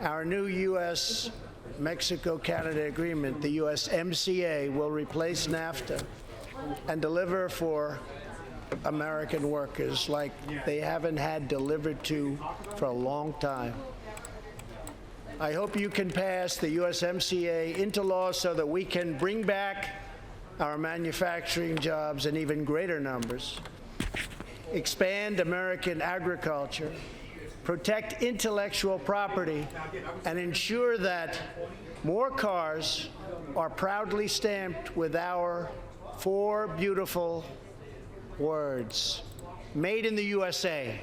Our new U.S. Mexico-Canada agreement, the USMCA, will replace Nafta and deliver for American workers like they haven't had delivered to for a long time. I hope you can pass the USMCA into law so that we can bring back our manufacturing jobs in even greater numbers, expand American agriculture, protect intellectual property, and ensure that more cars are proudly stamped with our 4 beautiful words: Made in the USA.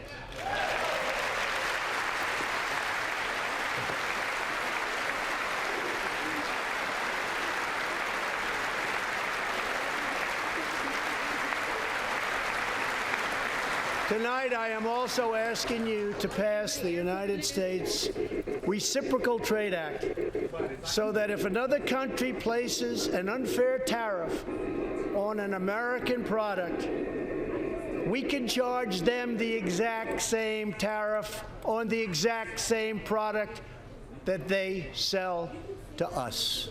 Tonight, I am also asking you to pass the United States Reciprocal Trade Act so that if another country places an unfair tariff on an American product, we can charge them the exact same tariff on the exact same product that they sell to us.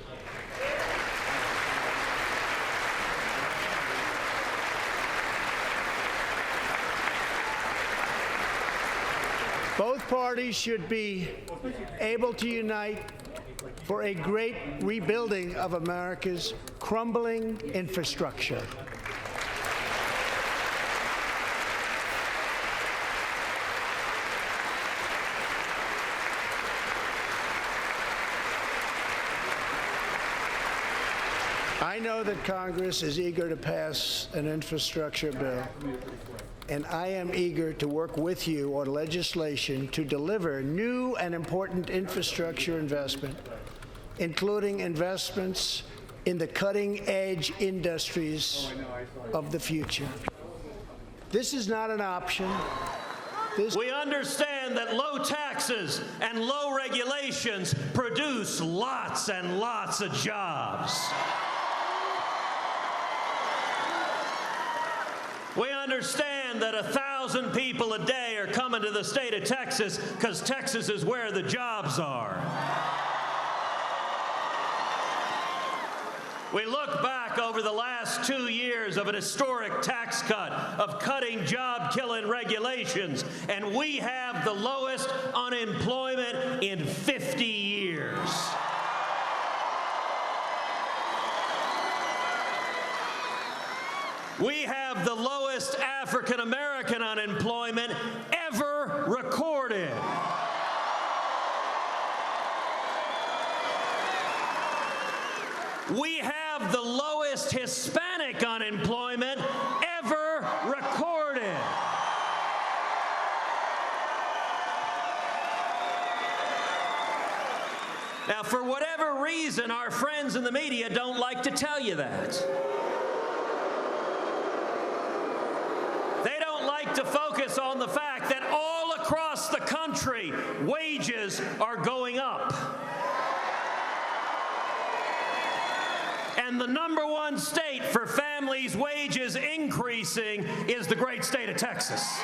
Both parties should be able to unite for a great rebuilding of America's crumbling infrastructure. I know that Congress is eager to pass an infrastructure bill, and I am eager to work with you on legislation to deliver new and important infrastructure investment, including investments in the cutting-edge industries of the future. This is not an option. We understand that low taxes and low regulations produce lots and lots of jobs. We understand that 1,000 people a day are coming to the state of Texas because Texas is where the jobs are. We look back over the last 2 years of an historic tax cut, of cutting job-killing regulations, and we have the lowest unemployment in 50 years. We have the lowest African-American unemployment ever recorded. We have the lowest Hispanic unemployment ever recorded. Now, for whatever reason, our friends in the media don't like to tell you that. They don't like to focus on the fact that all across the country, wages are going up. And the #1 state for families' wages increasing is the great state of Texas.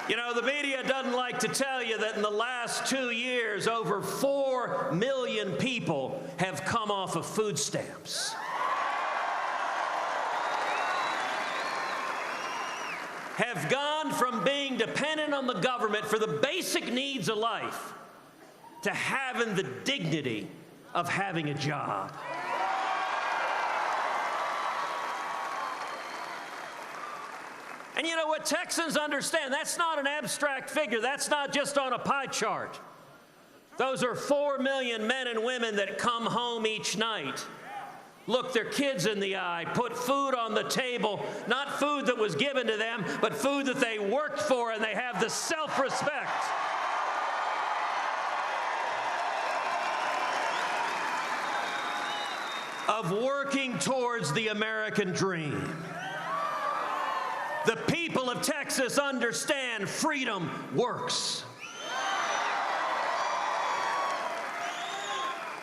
You know, the media doesn't like to tell you that in the last 2 years, over 4 million people have come off of food stamps. Have gone from being dependent on the government for the basic needs of life to having the dignity of having a job. And you know what Texans understand? That's not an abstract figure. That's not just on a pie chart. Those are 4 million men and women that come home each night, look their kids in the eye, put food on the table, not food that was given to them, but food that they worked for, and they have the self-respect of working towards the American dream. The people of Texas understand freedom works.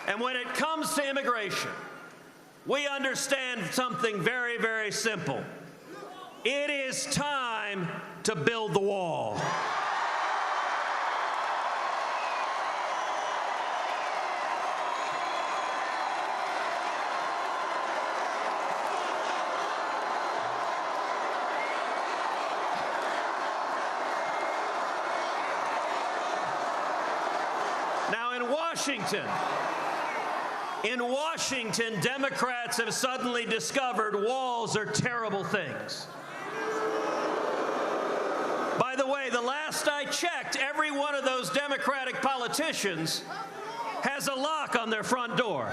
And when it comes to immigration, we understand something very, very simple. It is time to build the wall. Now in Washington, Democrats have suddenly discovered walls are terrible things. By the way, the last I checked, every one of those Democratic politicians has a lock on their front door.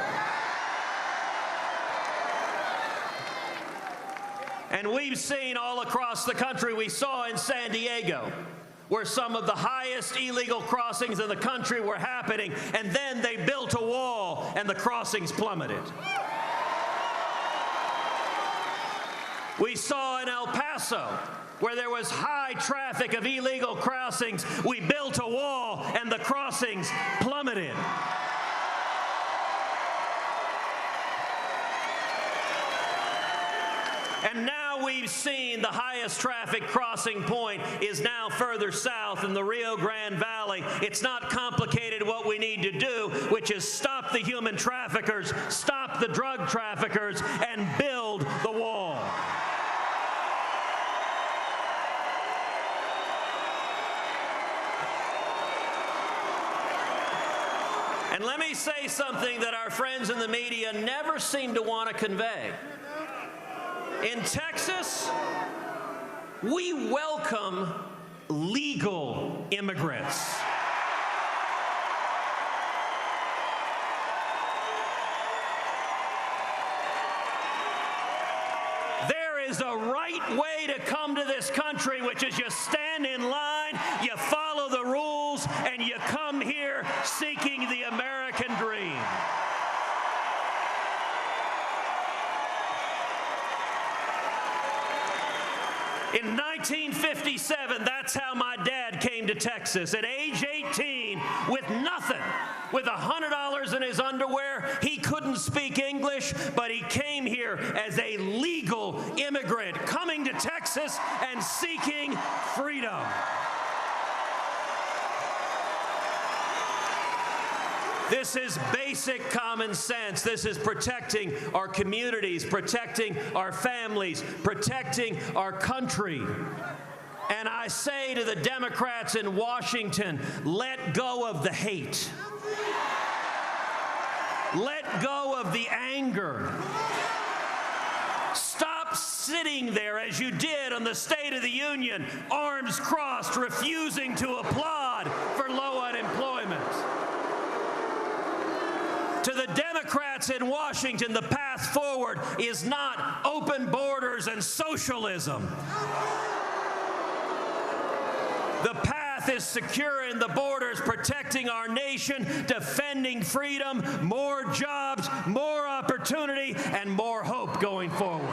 And we've seen all across the country, we saw in San Diego, where some of the highest illegal crossings in the country were happening, and then they built a wall and the crossings plummeted. We saw in El Paso, where there was high traffic of illegal crossings, we built a wall and the crossings plummeted. And now we've seen the highest traffic crossing point is now further south in the Rio Grande Valley. It's not complicated what we need to do, which is stop the human traffickers, stop the drug traffickers, and build the wall. And let me say something that our friends in the media never seem to want to convey. In Texas, we welcome legal immigrants. is the right way to come to this country, which is you stand in line, you follow the rules, and you come here seeking the American dream. In 1957, that's how my dad came to Texas. At age 18, with nothing, with $100 in his underwear. He couldn't speak English, but he came here as a legal immigrant, coming to Texas and seeking freedom. This is basic common sense. This is protecting our communities, protecting our families, protecting our country. And I say to the Democrats in Washington, let go of the hate. Let go of the anger. Stop sitting there as you did on the State of the Union, arms crossed, refusing to applaud for low unemployment. To the Democrats in Washington, the path forward is not open borders and socialism. The path is securing the borders, protecting our nation, defending freedom, more jobs, more opportunity, and more hope going forward.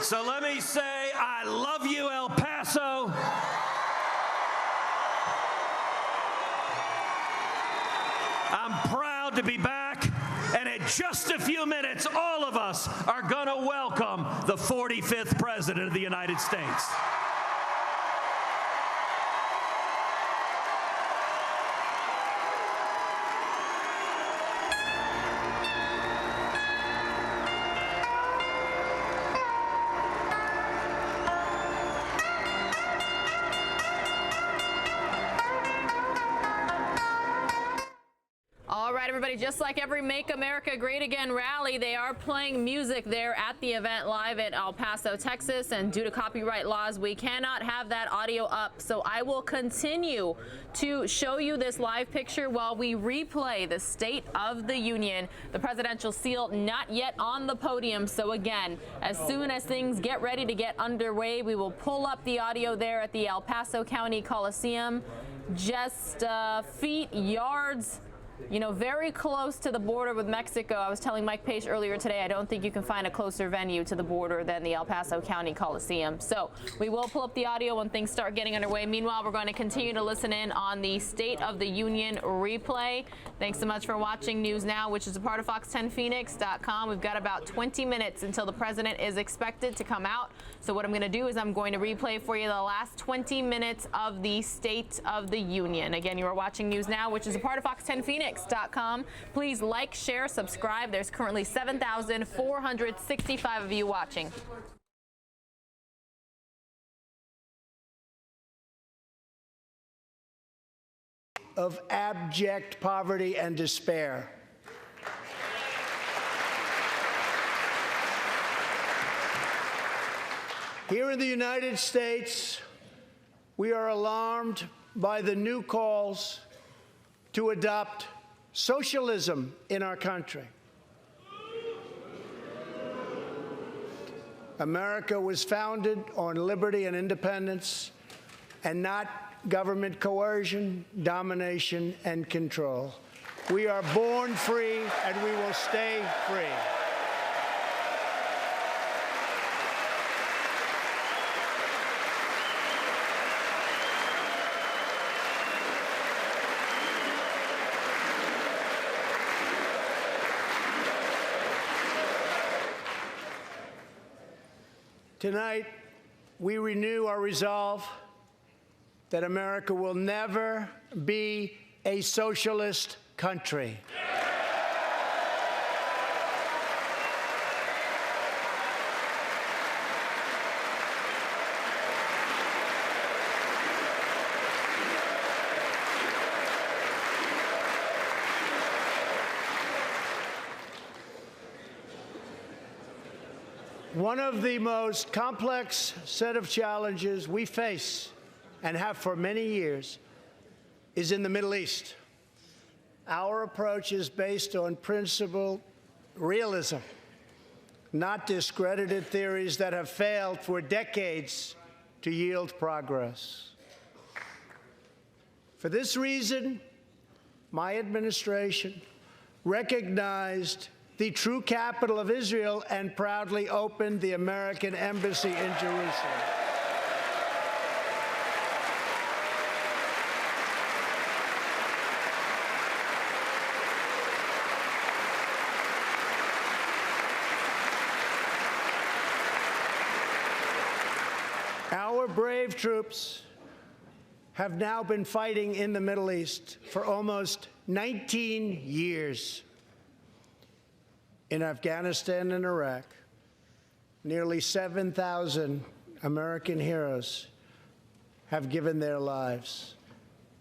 So let me say, I love you, El Paso. I'm proud to be back. And in just a few minutes, all of us are going to welcome the 45th President of the United States. All right, everybody, just like every Make America Great Again rally, they are playing music there at the event live at El Paso, Texas, and due to copyright laws, we cannot have that audio up. So I will continue to show you this live picture while we replay the State of the Union. The presidential seal not yet on the podium. So again, as soon as things get ready to get underway, we will pull up the audio there at the El Paso County Coliseum. Just feet, yards, you know, very close to the border with Mexico. I was telling Mike Page earlier today, I don't think you can find a closer venue to the border than the El Paso County Coliseum. So we will pull up the audio when things start getting underway. Meanwhile, we're going to continue to listen in on the State of the Union replay. Thanks so much for watching News Now, which is a part of fox10phoenix.com. We've got about 20 minutes until the president is expected to come out. So what I'm going to do is I'm going to replay for you the last 20 minutes of the State of the Union. Again, you are watching News Now, which is a part of fox10phoenix.com. Please like, share, subscribe. There's currently 7,465 of you watching. Of abject poverty and despair. Here in the United States, we are alarmed by the new calls to adopt socialism in our country. America was founded on liberty and independence, and not government coercion, domination, and control. We are born free, and we will stay free. Tonight, we renew our resolve that America will never be a socialist country. One of the most complex set of challenges we face and have for many years is in the Middle East. Our approach is based on principled realism, not discredited theories that have failed for decades to yield progress. For this reason, my administration recognized the true capital of Israel and proudly opened the American embassy in Jerusalem. Our brave troops have now been fighting in the Middle East for almost 19 years. In Afghanistan and Iraq, nearly 7,000 American heroes have given their lives.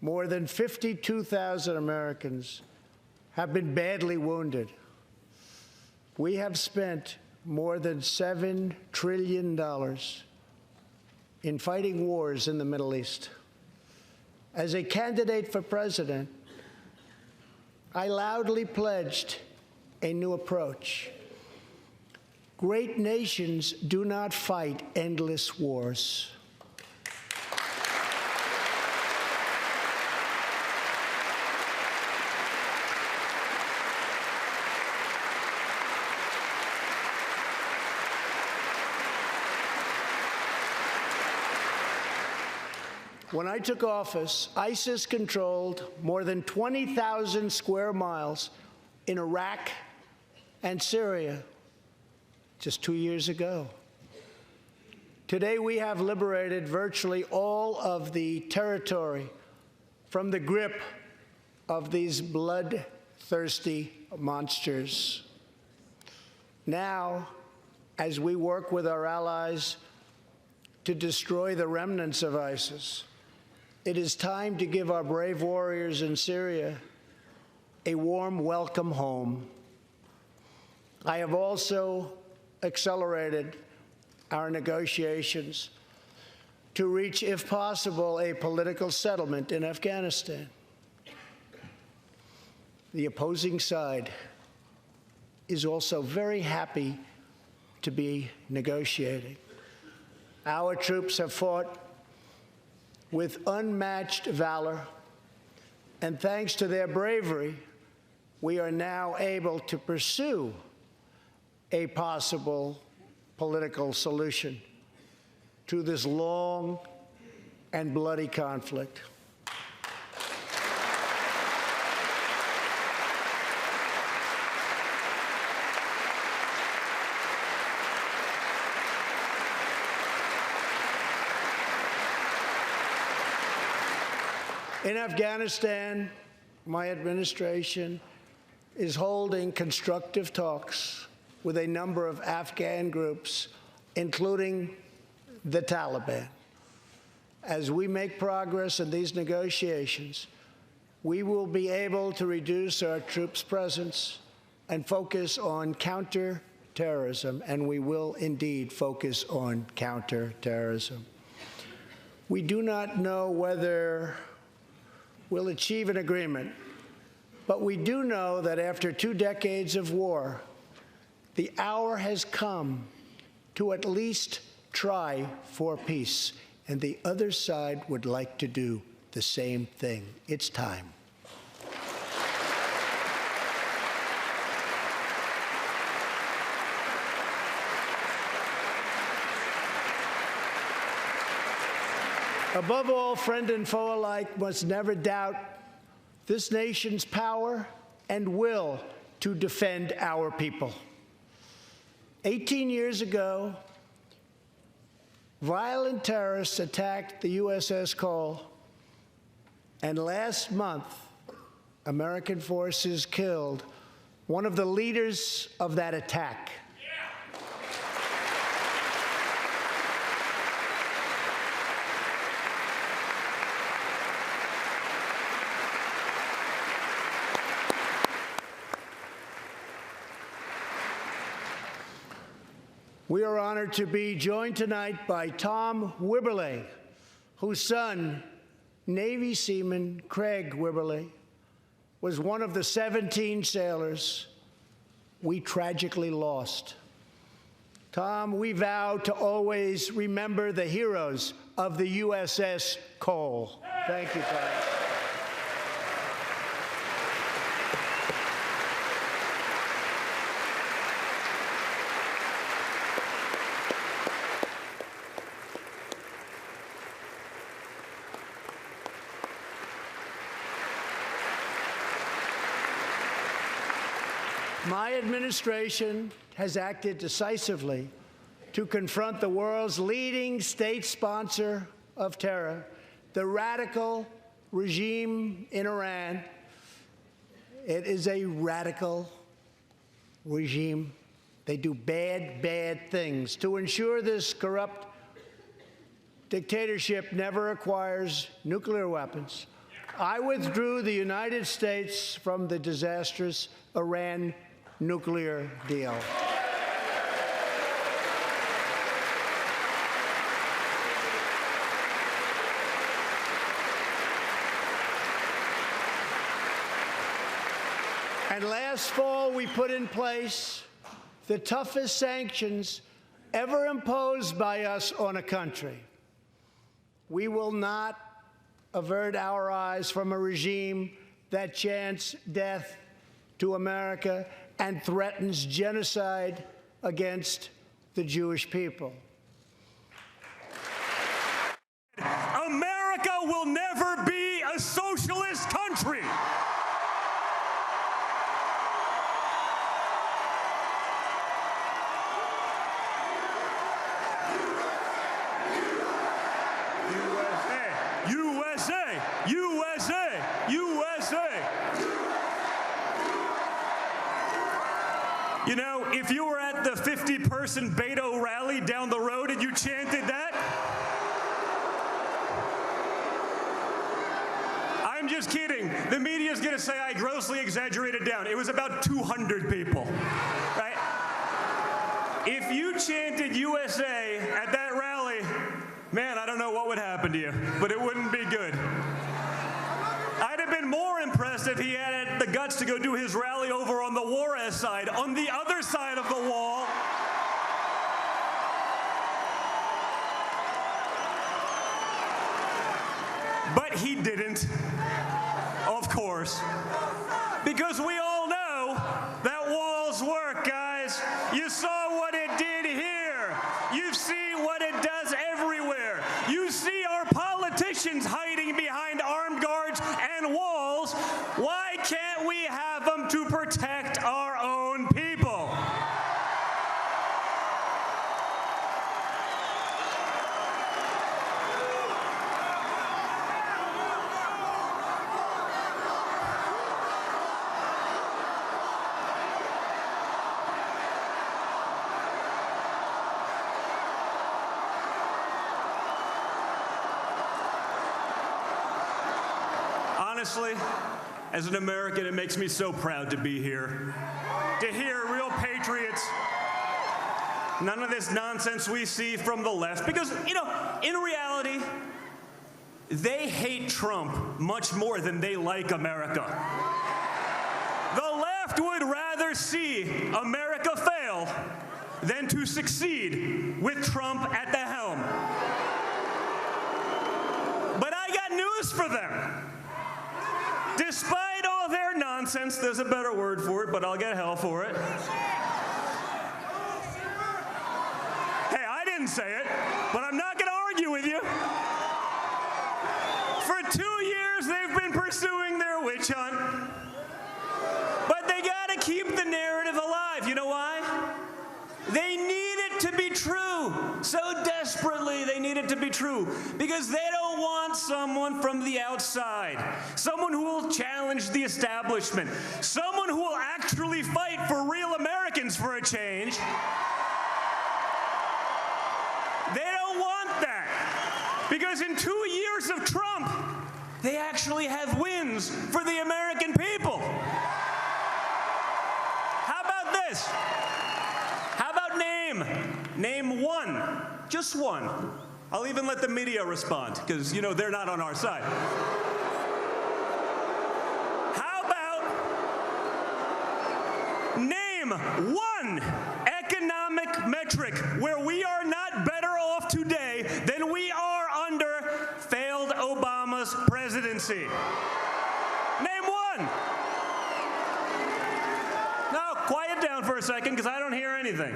More than 52,000 Americans have been badly wounded. We have spent more than $7 trillion in fighting wars in the Middle East. As a candidate for president, I loudly pledged a new approach. Great nations do not fight endless wars. When I took office, ISIS controlled more than 20,000 square miles in Iraq and Syria just 2 years ago. Today, we have liberated virtually all of the territory from the grip of these bloodthirsty monsters. Now, as we work with our allies to destroy the remnants of ISIS, it is time to give our brave warriors in Syria a warm welcome home. I have also accelerated our negotiations to reach, if possible, a political settlement in Afghanistan. The opposing side is also very happy to be negotiating. Our troops have fought with unmatched valor, and thanks to their bravery, we are now able to pursue a possible political solution to this long and bloody conflict. In Afghanistan, my administration is holding constructive talks with a number of Afghan groups, including the Taliban. As we make progress in these negotiations, we will be able to reduce our troops' presence and focus on counterterrorism, and we will indeed focus on counterterrorism. We do not know whether we'll achieve an agreement, but we do know that after 2 decades of war, the hour has come to at least try for peace, and the other side would like to do the same thing. It's time. Above all, friend and foe alike must never doubt this nation's power and will to defend our people. 18 years ago, violent terrorists attacked the USS Cole, and last month, American forces killed one of the leaders of that attack. We are honored to be joined tonight by Tom was one of the 17 sailors we tragically lost. Tom, we vow to always remember the heroes of the USS Cole. Thank you, Tom. My administration has acted decisively to confront the world's leading state sponsor of terror, the radical regime in Iran. It is a radical regime. They do bad, bad things. To ensure this corrupt dictatorship never acquires nuclear weapons, I withdrew the United States from the disastrous Iran nuclear deal. And last fall, we put in place the toughest sanctions ever imposed by us on a country. We will not avert our eyes from a regime that chants death to America and threatens genocide against the Jewish people. America will never be a socialist country. USA, USA, USA. You know, if you were at the 50-person Beto rally down the road and you chanted that, I'm just kidding. The media's going to say I grossly exaggerated down. It was about 200 people, right? If you chanted USA at that rally, man, I don't know what would happen to you, but it wouldn't be good. I'd have been more impressed if he had the guts to go do his rally over on the Juarez side, on the other side of the wall. But he didn't, of course, because we all know that walls work, guys. You saw what it did here. You see what it does everywhere. You see our politicians hiding behind armed guards and walls. Why can't we have them to protect our own people? Honestly, as an American, it makes me so proud to be here. To hear real patriots. None of this nonsense we see from the left. Because, you know, in reality, they hate Trump much more than they like America. The left would rather see America fail than to succeed with Trump at the helm. But I got news for them. Despite all their nonsense, there's a better word for it, but I'll get hell for it. Hey, I didn't say it, but I'm not going to argue with you. For 2 years, they've been pursuing their witch hunt. But they got to keep the narrative alive. You know why? They need it to be true. So desperately, they need it to be true. Because they don't want someone from the outside. Someone who will challenge the establishment. Someone who will actually fight for real Americans for a change. They don't want that. Because in 2 years of Trump, they actually have wins for the American people. How about this? How about name one, just one. I'll even let the media respond, because, you know, they're not on our side. How about Name one economic metric where we are not better off today than we are under failed Obama's presidency. Name one. Now, quiet down for a second because I don't hear anything.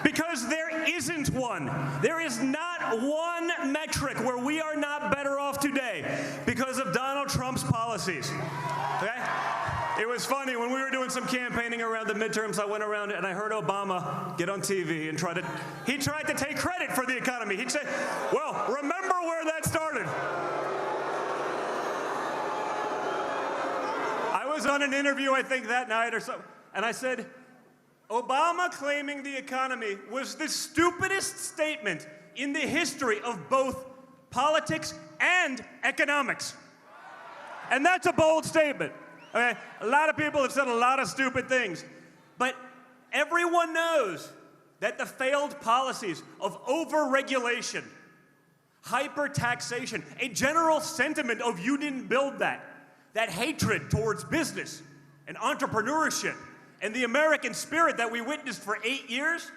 Because there isn't one. There is not one metric where we are not better off today because of Donald Trump's policies. Okay? It was funny, when we were doing some campaigning around the midterms, I went around and I heard Obama get on TV and he tried to take credit for the economy. He'd say, well, remember where that started. I was on an interview, I think that night or so, and I said, Obama claiming the economy was the stupidest statement in the history of both politics and economics. And that's a bold statement. Okay? A lot of people have said a lot of stupid things, but everyone knows that the failed policies of over-regulation, hyper-taxation, a general sentiment of you didn't build that hatred towards business and entrepreneurship and the American spirit that we witnessed for 8 years,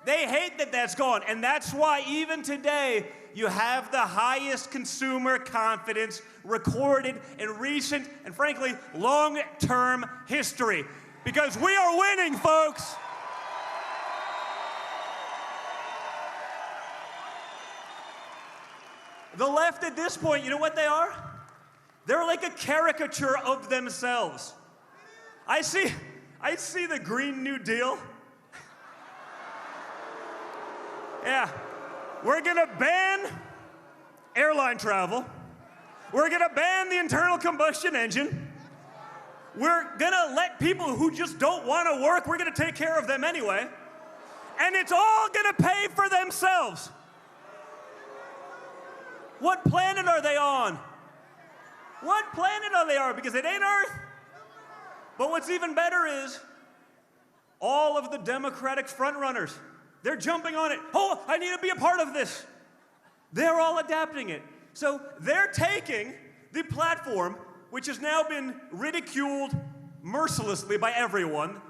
they hate that that's gone. And that's why even today, you have the highest consumer confidence recorded in recent and frankly, long-term history. Because we are winning, folks. The left at this point, you know what they are? They're like a caricature of themselves. I see the Green New Deal. Yeah, we're gonna ban airline travel. We're gonna ban the internal combustion engine. We're gonna let people who just don't wanna work, we're gonna take care of them anyway. And it's all gonna pay for themselves. What planet are they on? What planet are they on? Because it ain't Earth. But what's even better is all of the Democratic frontrunners, they're jumping on it. Oh, I need to be a part of this. They're all adapting it. So they're taking the platform, which has now been ridiculed mercilessly by everyone.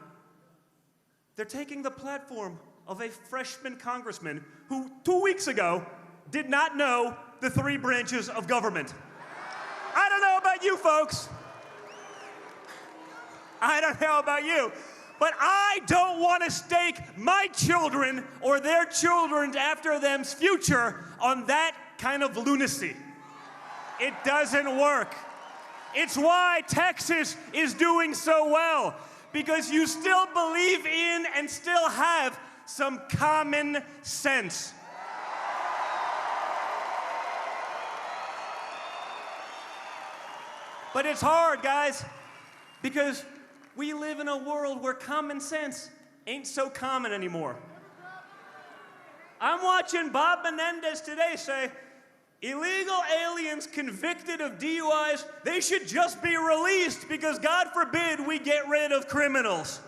They're taking the platform of a freshman congressman who 2 weeks ago did not know the 3 branches of government. I don't know about you folks. I don't know about you. But I don't want to stake my children or their children after them's future on that kind of lunacy. It doesn't work. It's why Texas is doing so well, because you still believe in and still have some common sense. But it's hard, guys, because we live in a world where common sense ain't so common anymore. I'm watching Bob Menendez today say, illegal aliens convicted of DUIs, they should just be released because God forbid we get rid of criminals.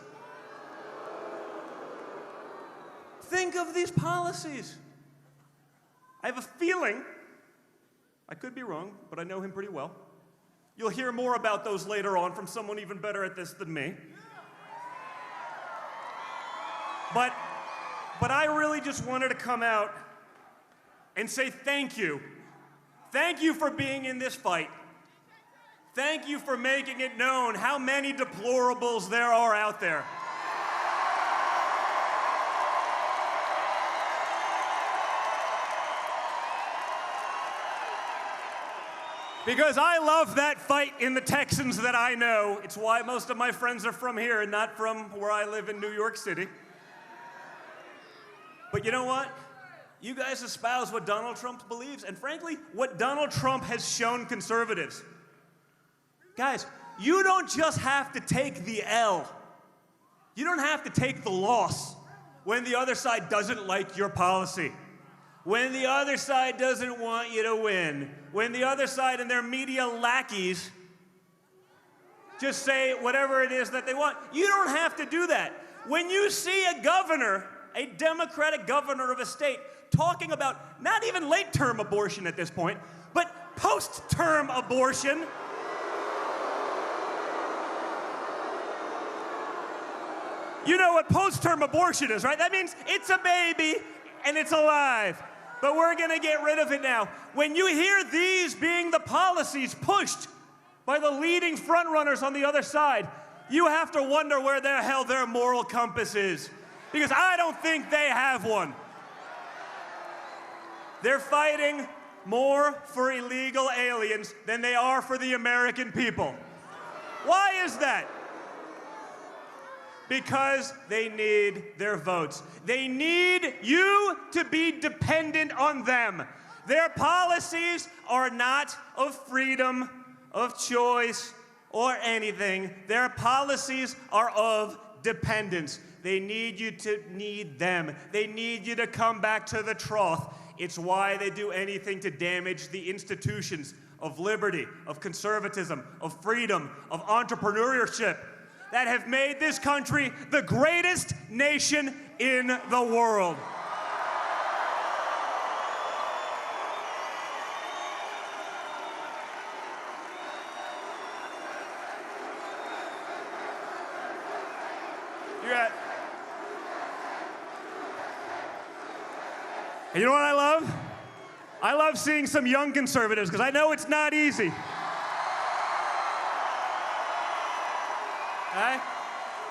Think of these policies. I have a feeling, I could be wrong, but I know him pretty well. You'll hear more about those later on from someone even better at this than me. But I really just wanted to come out and say thank you. Thank you for being in this fight. Thank you for making it known how many deplorables there are out there. Because I love that fight in the Texans that I know. It's why most of my friends are from here and not from where I live in New York City. But you know what? You guys espouse what Donald Trump believes, and frankly, what Donald Trump has shown conservatives. Guys, you don't just have to take the L. You don't have to take the loss when the other side doesn't like your policy. When the other side doesn't want you to win, when the other side and their media lackeys just say whatever it is that they want, you don't have to do that. When you see a governor, a Democratic governor of a state, talking about not even late-term abortion at this point, but post-term abortion, You know what post-term abortion is, right? That means it's a baby and it's alive. But we're going to get rid of it now. When you hear these being the policies pushed by the leading frontrunners on the other side, you have to wonder where the hell their moral compass is. Because I don't think they have one. They're fighting more for illegal aliens than they are for the American people. Why is that? Because they need their votes. They need you to be dependent on them. Their policies are not of freedom, of choice, or anything. Their policies are of dependence. They need you to need them. They need you to come back to the trough. It's why they do anything to damage the institutions of liberty, of conservatism, of freedom, of entrepreneurship that have made this country the greatest nation in the world. And you know what I love? I love seeing some young conservatives, because I know it's not easy. Right?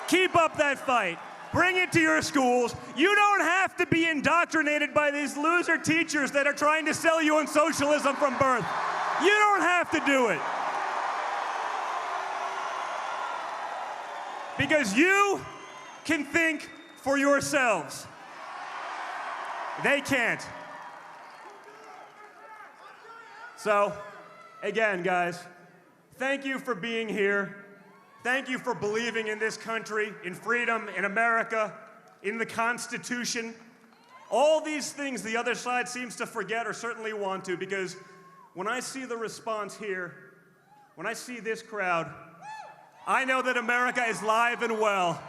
Keep up that fight. Bring it to your schools. You don't have to be indoctrinated by these loser teachers that are trying to sell you on socialism from birth. You don't have to do it. Because you can think for yourselves. They can't. So, again, guys, thank you for being here. Thank you for believing in this country, in freedom, in America, in the Constitution. All these things the other side seems to forget or certainly want to, because when I see the response here, when I see this crowd, I know that America is live and well,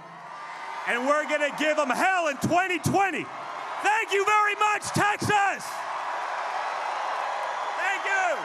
and we're going to give them hell in 2020. Thank you very much, Texas! Thank you!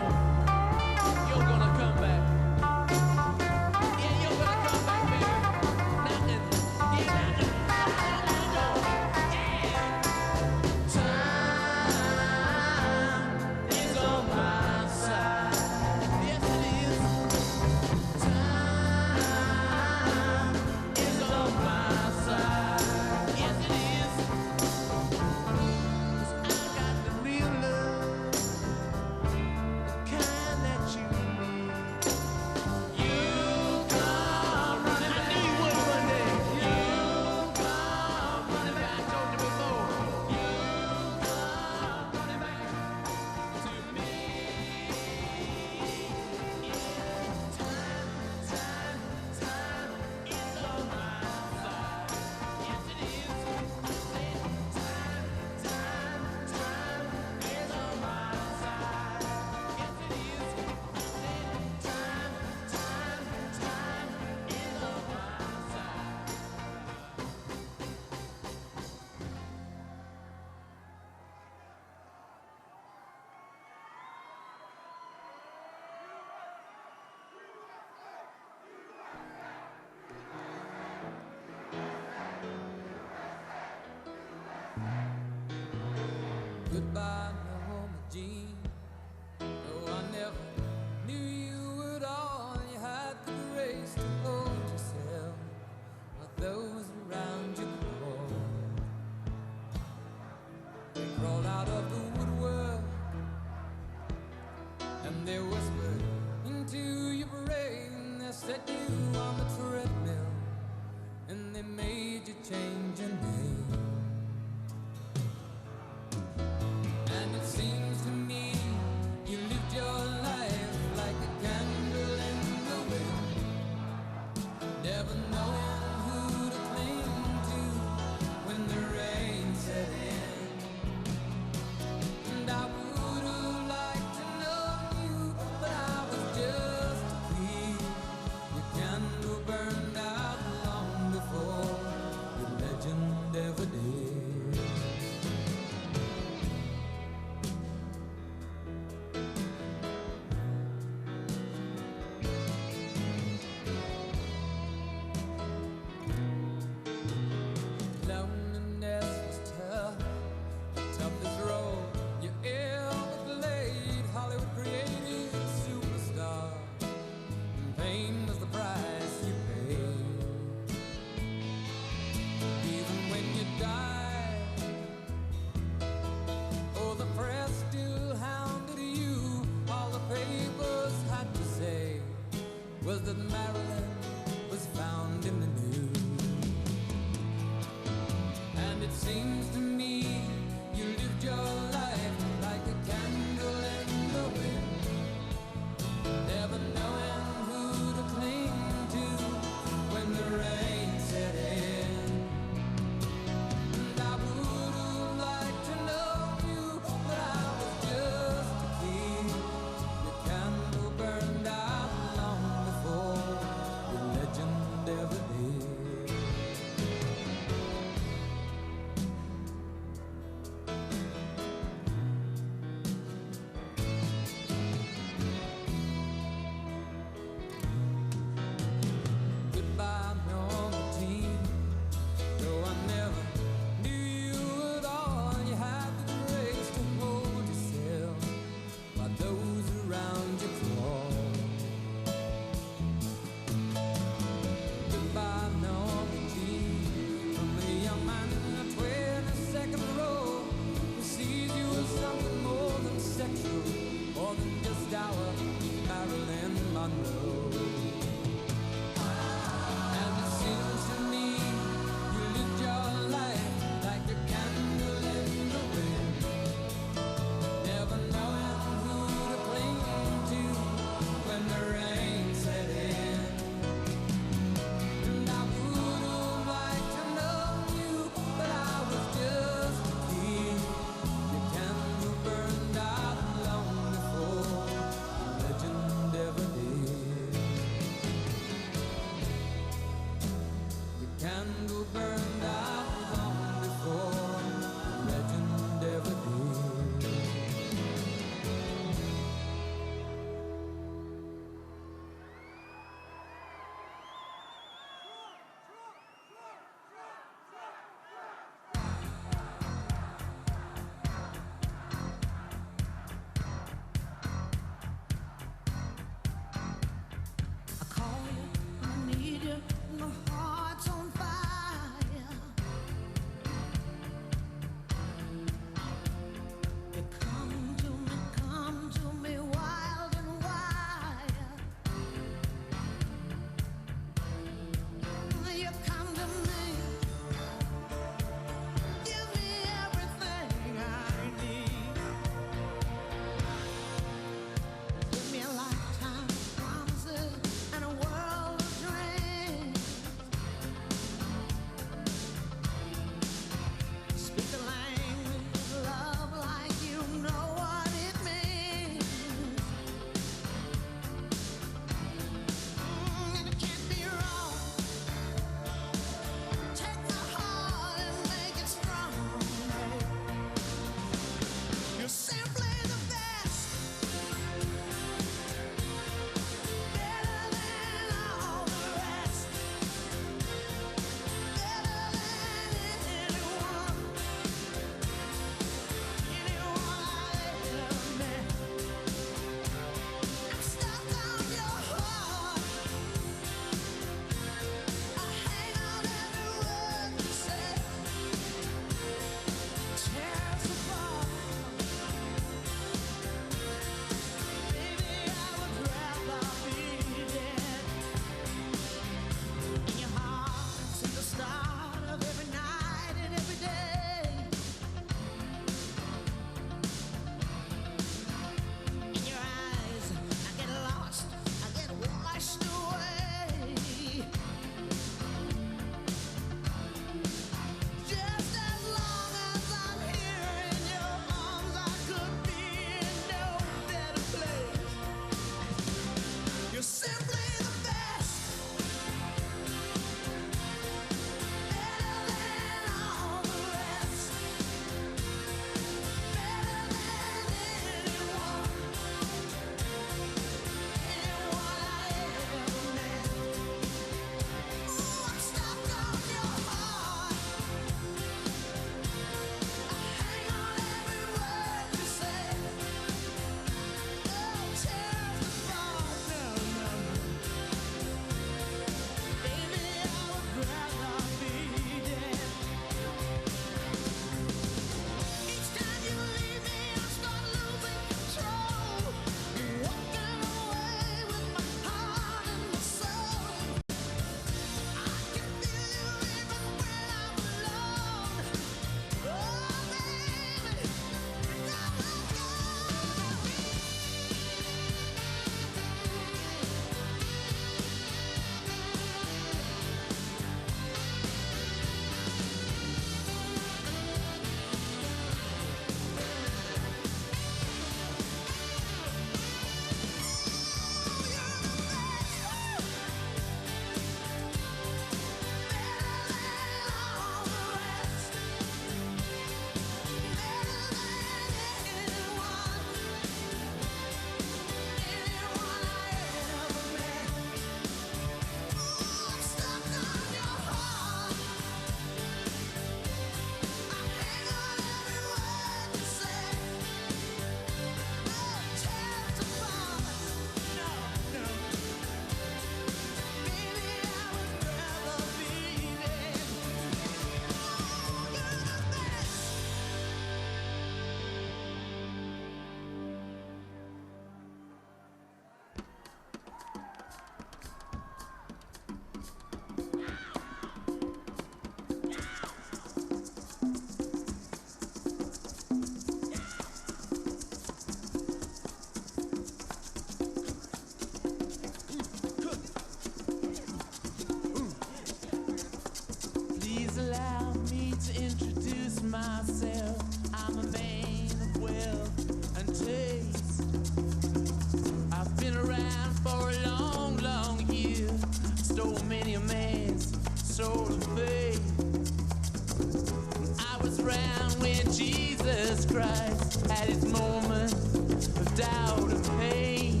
Christ had his moment of doubt and pain.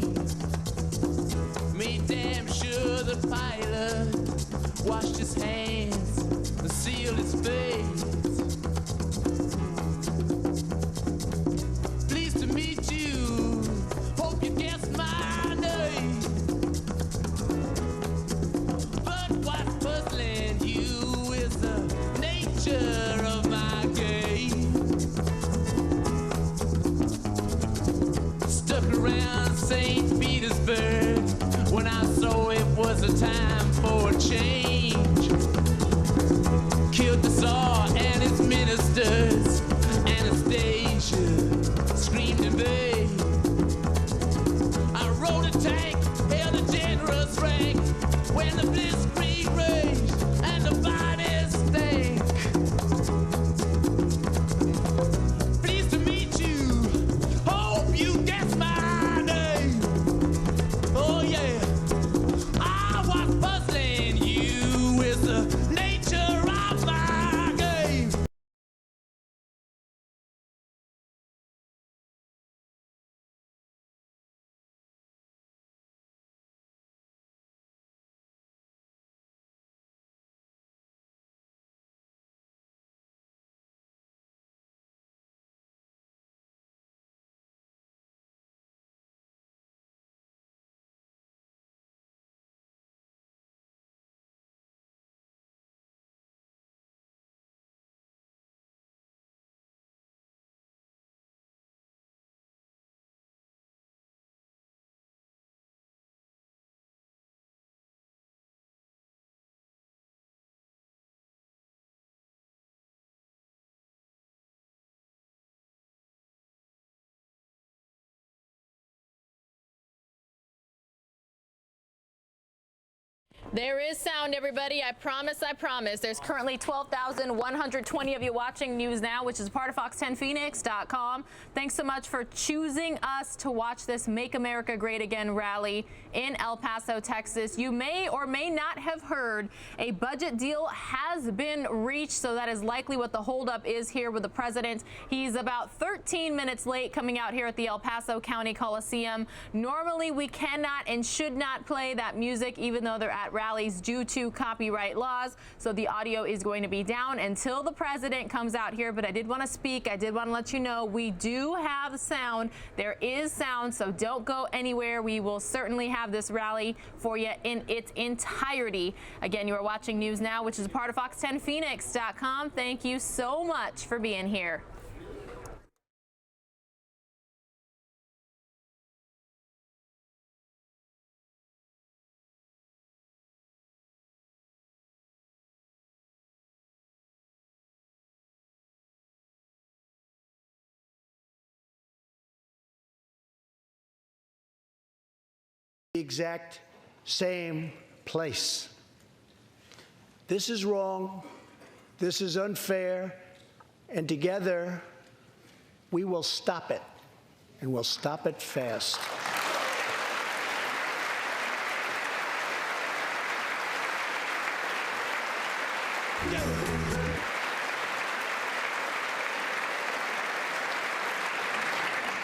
Made damn sure the pilot washed his hands and sealed his face. Pleased to meet you, hope you guessed my name. But what's puzzling you is the nature of my game. Stuck around St. Petersburg when I saw it was a time for a change. Killed the Tsar and his ministers. Anastasia screamed in vain. I rode a tank, held a generous rank when the blitzkrieg raged and the bodies stank. Pleased to meet you, hope you guess my name. Oh yeah, I was puzzling you with the nature of my game. There is sound, everybody. I promise, I promise. There's currently 12,120 of you watching News Now, which is part of fox10phoenix.com. Thanks so much for choosing us to watch this Make America Great Again rally in El Paso, Texas. You may or may not have heard a budget deal has been reached, so that is likely what the holdup is here with the president. He's about 13 minutes late coming out here at the El Paso County Coliseum. Normally, we cannot and should not play that music, even though they're at rallies due to copyright laws. So the audio is going to be down until the president comes out here. But I did want to speak. I did want to let you know we do have sound. There is sound, so don't go anywhere. We will certainly have this rally for you in its entirety. Again, you are watching News Now, which is a part of fox10phoenix.com. Thank you so much for being here. The exact same place. This is wrong. This is unfair. And together, we will stop it. And we'll stop it fast.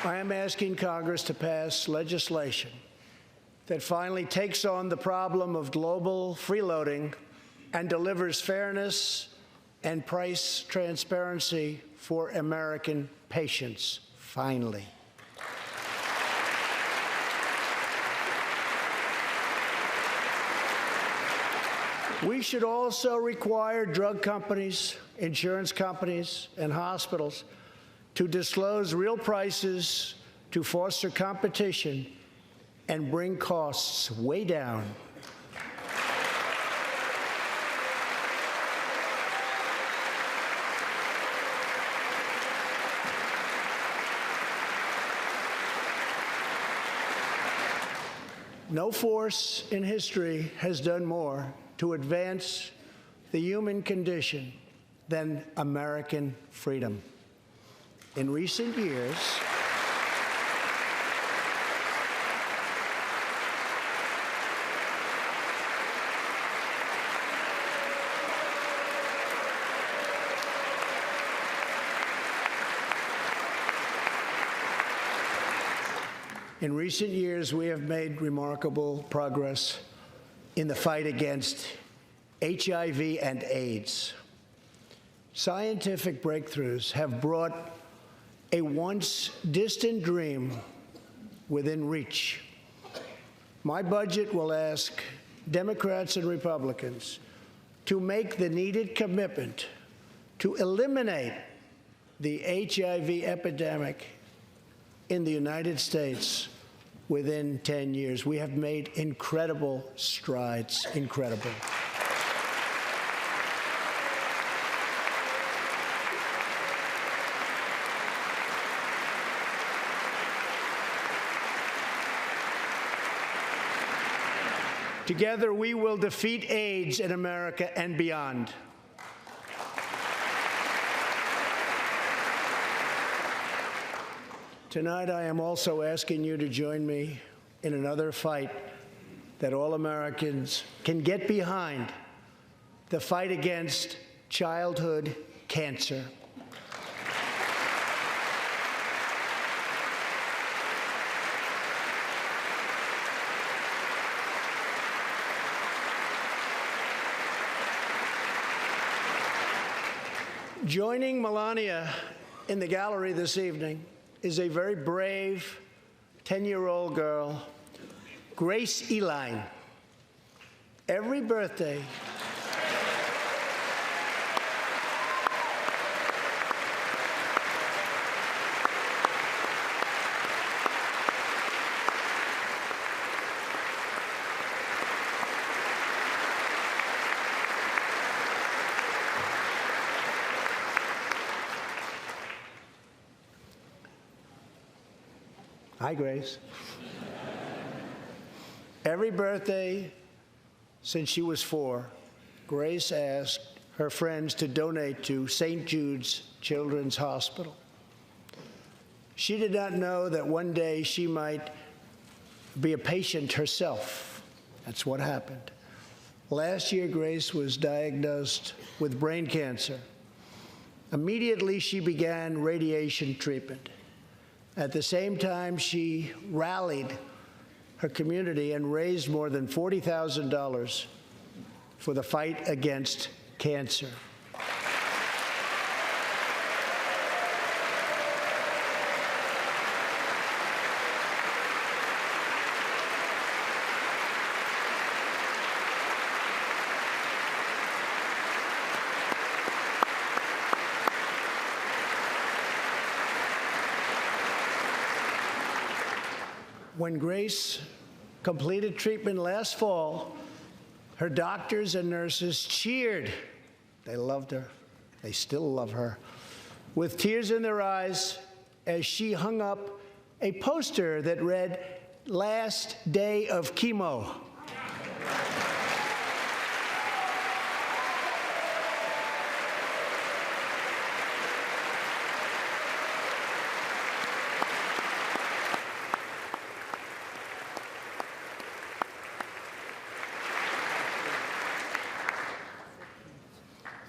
I am asking Congress to pass legislation that finally takes on the problem of global freeloading and delivers fairness and price transparency for American patients, finally. We should also require drug companies, insurance companies, and hospitals to disclose real prices to foster competition and bring costs way down. No force in history has done more to advance the human condition than American freedom. In recent years, In recent years, we have made remarkable progress in the fight against HIV and AIDS. Scientific breakthroughs have brought a once distant dream within reach. My budget will ask Democrats and Republicans to make the needed commitment to eliminate the HIV epidemic in the United States within 10 years. We have made incredible strides, incredible. Together, we will defeat AIDS in America and beyond. Tonight, I am also asking you to join me in another fight that all Americans can get behind, the fight against childhood cancer. Joining Melania in the gallery this evening is a very brave 10-year-old girl, Grace Eline. Every birthday, hi, Grace. Every birthday since she was 4, Grace asked her friends to donate to St. Jude's Children's Hospital. She did not know that one day she might be a patient herself. That's what happened. Last year, Grace was diagnosed with brain cancer. Immediately, she began radiation treatment. At the same time, she rallied her community and raised more than $40,000 for the fight against cancer. When Grace completed treatment last fall, her doctors and nurses cheered. They loved her. They still love her. With tears in their eyes as she hung up a poster that read, "Last day of chemo."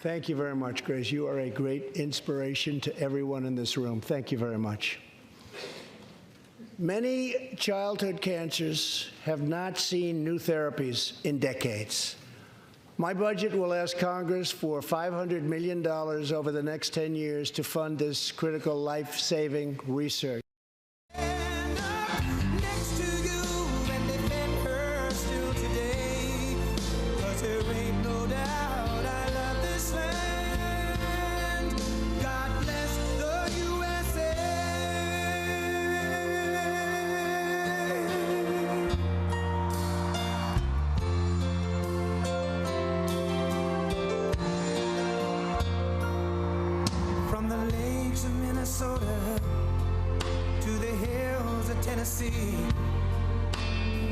Thank you very much, Grace. You are a great inspiration to everyone in this room. Thank you very much. Many childhood cancers have not seen new therapies in decades. My budget will ask Congress for $500 million over the next 10 years to fund this critical life-saving research.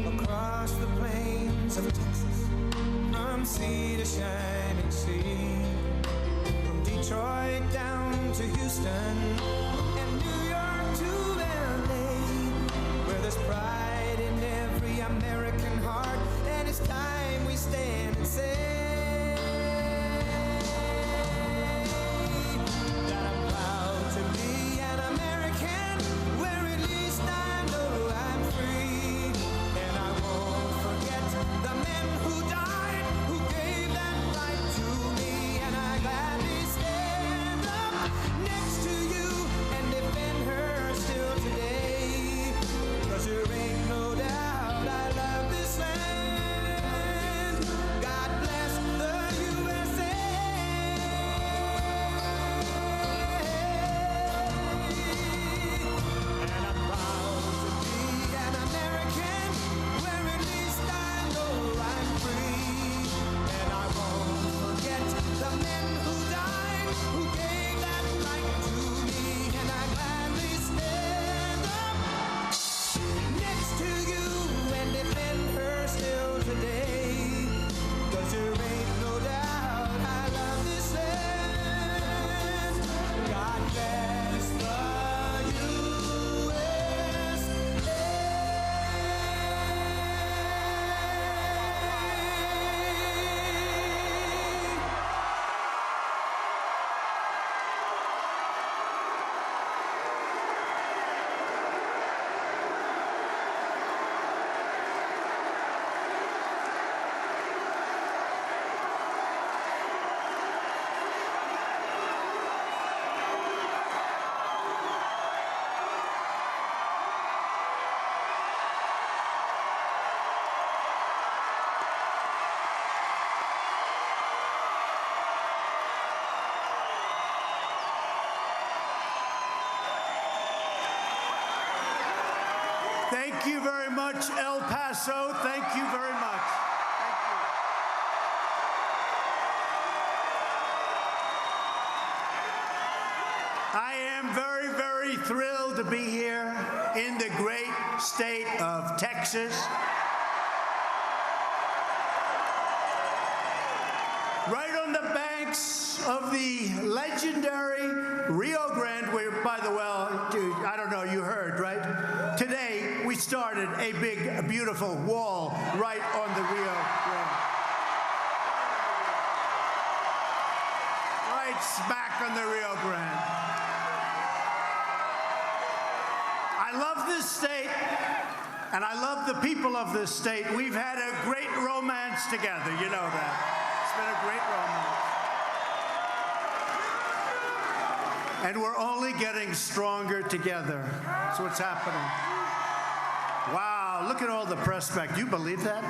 Across the plains of Texas, from sea to shining sea, from Detroit down to Houston, and New York to LA, where there's pride in every American heart, and it's time we stand and say that I'm proud to be an American, where at least I know I'm free. Thank you very much, El Paso. Thank you very much. Thank you. I am very, very thrilled to be here in the great state of Texas. Right on the banks of the legendary Rio Grande, where, by the way, I don't know, you heard, right? Today, we started a big, beautiful wall right on the Rio Grande. Right smack on the Rio Grande. I love this state, and I love the people of this state. We've had a great romance together, you know that. It's been a great romance. And we're only getting stronger together. That's what's happening. Wow, look at all the press back. Do you believe that?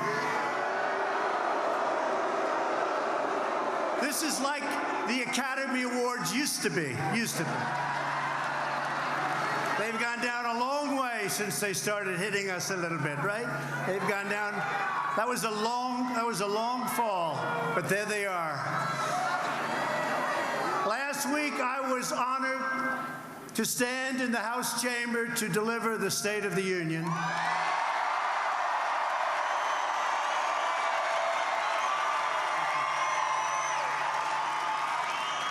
This is like the Academy Awards used to be. They've gone down a long way since they started hitting us a little bit, right? They've gone down. That was a long fall, but there they are. Last week, I was honored to stand in the House chamber to deliver the State of the Union.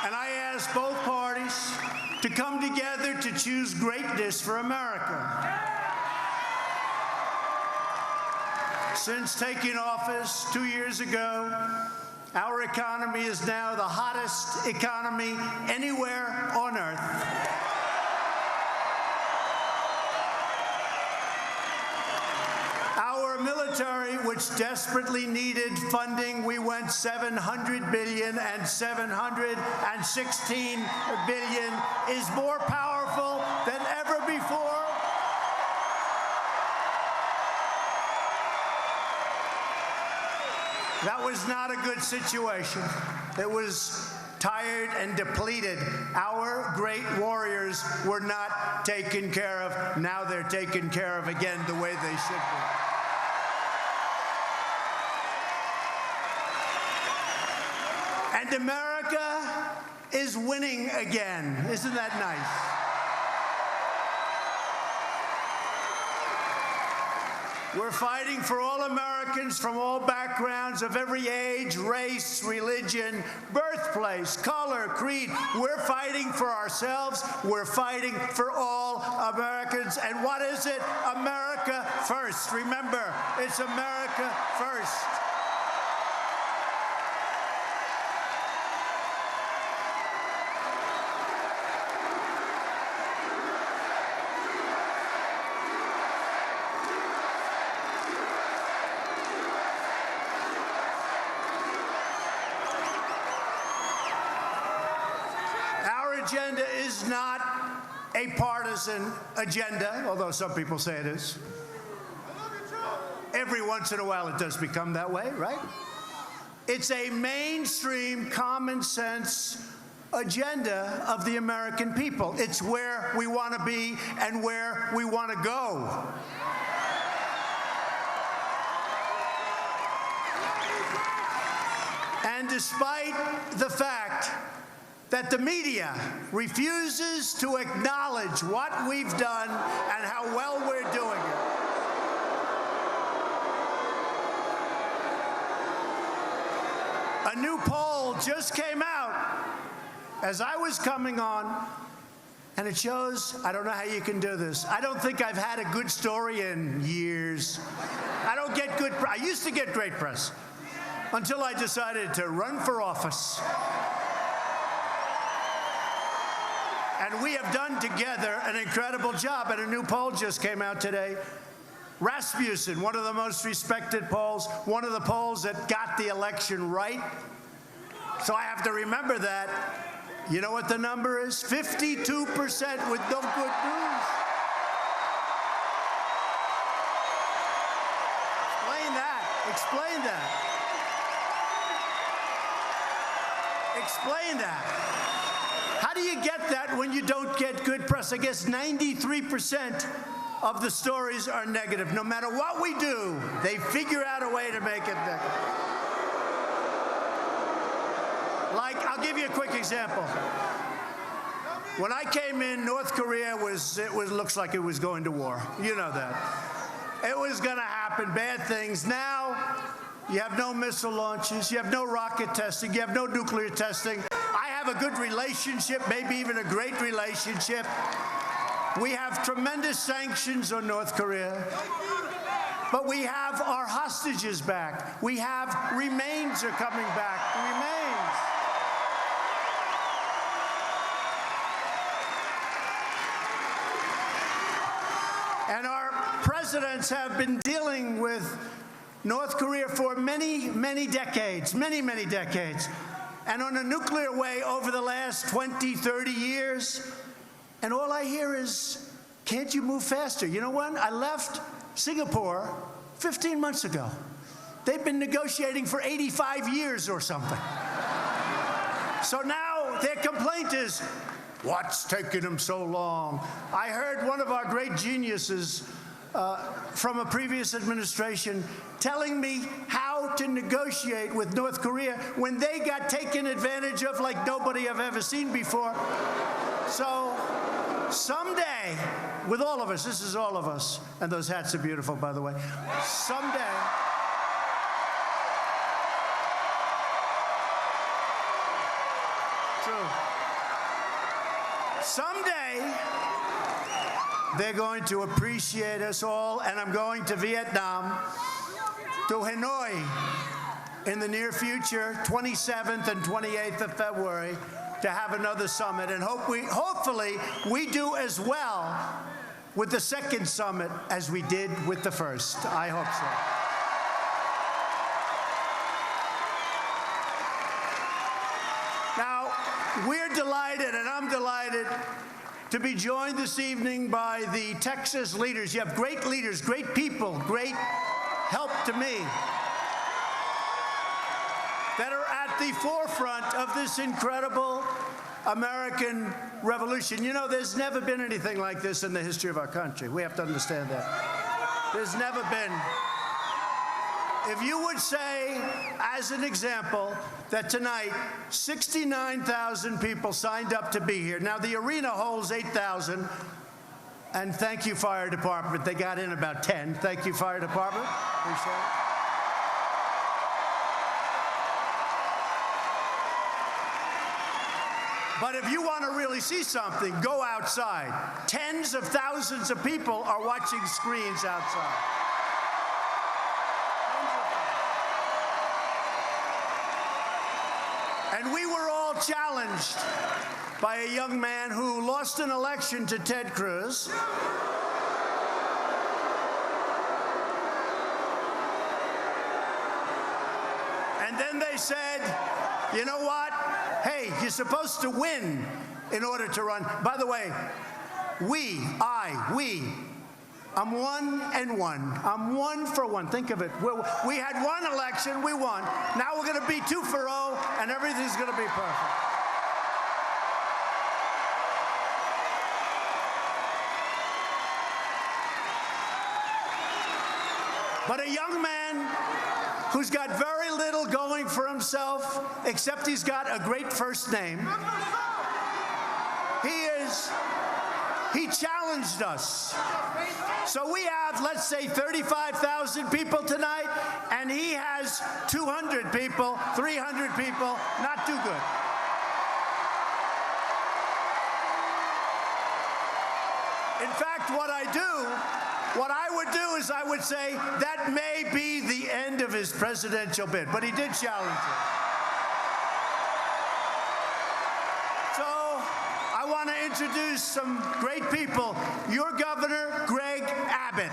And I asked both parties to come together to choose greatness for America. Since taking office 2 years ago, our economy is now the hottest economy anywhere on earth. Our military, which desperately needed funding, we went $700 billion, and $716 billion is more powerful than ever before. That was not a good situation. It was tired and depleted. Our great warriors were not taken care of. Now they're taken care of again the way they should be. And America is winning again. Isn't that nice? We're fighting for all Americans from all backgrounds, of every age, race, religion, birthplace, color, creed. We're fighting for ourselves. We're fighting for all Americans. And what is it? America first. Remember, it's America first. Agenda is not a partisan agenda, although some people say it is. Every once in a while it does become that way, right? It's a mainstream, common sense agenda of the American people. It's where we want to be and where we want to go. And despite the fact that the media refuses to acknowledge what we've done and how well we're doing it. A new poll just came out as I was coming on, and it shows, I don't know how you can do this. I don't think I've had a good story in years. I don't get good press. I used to get great press until I decided to run for office. And we have done together an incredible job. And a new poll just came out today. Rasmussen, one of the most respected polls, one of the polls that got the election right. So I have to remember that. You know what the number is? 52% with no good news. Explain that. Explain that. Explain that. How do you get that when you don't get good press? I guess 93% of the stories are negative. No matter what we do, they figure out a way to make it negative. Like, I'll give you a quick example. When I came in, North Korea looks like it was going to war. You know that. It was going to happen, bad things. Now, you have no missile launches, you have no rocket testing, you have no nuclear testing. I have a good relationship, maybe even a great relationship. We have tremendous sanctions on North Korea, but we have our hostages back. We have remains are coming back. Remains. And our presidents have been dealing with North Korea for many, many decades, many, many decades. And on a nuclear way over the last 20, 30 years. And all I hear is, can't you move faster? You know what? I left Singapore 15 months ago. They've been negotiating for 85 years or something. So now their complaint is, what's taking them so long? I heard one of our great geniuses from a previous administration telling me how to negotiate with North Korea when they got taken advantage of like nobody I've ever seen before. So someday, with all of us, this is all of us, and those hats are beautiful, by the way, someday, true, someday, they're going to appreciate us all, and I'm going to Vietnam, to Hanoi, in the near future, 27th and 28th of February, to have another summit, and hopefully we do as well with the second summit as we did with the first. I hope so. Now, we're delighted, and I'm delighted to be joined this evening by the Texas leaders. You have great leaders, great people, great help to me that are at the forefront of this incredible American revolution. You know, there's never been anything like this in the history of our country. We have to understand that. There's never been. If you would say, as an example, that tonight 69,000 people signed up to be here. Now, the arena holds 8,000, and thank you, Fire Department. They got in about 10. Thank you, Fire Department. Appreciate it. But if you want to really see something, go outside. Tens of thousands of people are watching screens outside. And we were all challenged by a young man who lost an election to Ted Cruz. And then they said, you know what? Hey, you're supposed to win in order to run. By the way, I'm 1 and 1. I'm 1 for 1. Think of it. We had one election, we won. Now we're going to be 2 for 0, and everything's going to be perfect. But a young man who's got very little going for himself, except he's got a great first name. He challenged us. So we have, let's say, 35,000 people tonight, and he has 200 people, 300 people, not too good. In fact, what I would do is I would say that may be the end of his presidential bid, but he did challenge it. So I want to introduce some great people. Your governor, Greg Abbott.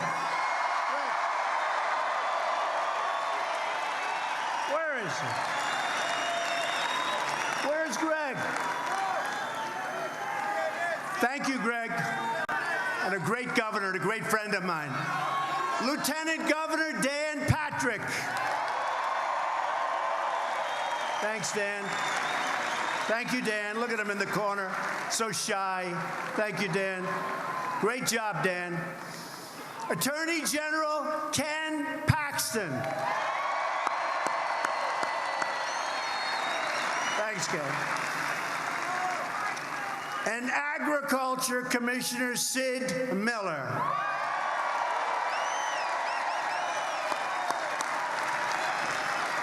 Where is he? Where's Greg? Thank you, Greg. And a great governor, and a great friend of mine. Lieutenant Governor Dan Patrick. Thanks, Dan. Thank you, Dan. Look at him in the corner, so shy. Thank you, Dan. Great job, Dan. Attorney General Ken Paxton. Thanks, Ken. And Agriculture Commissioner Sid Miller.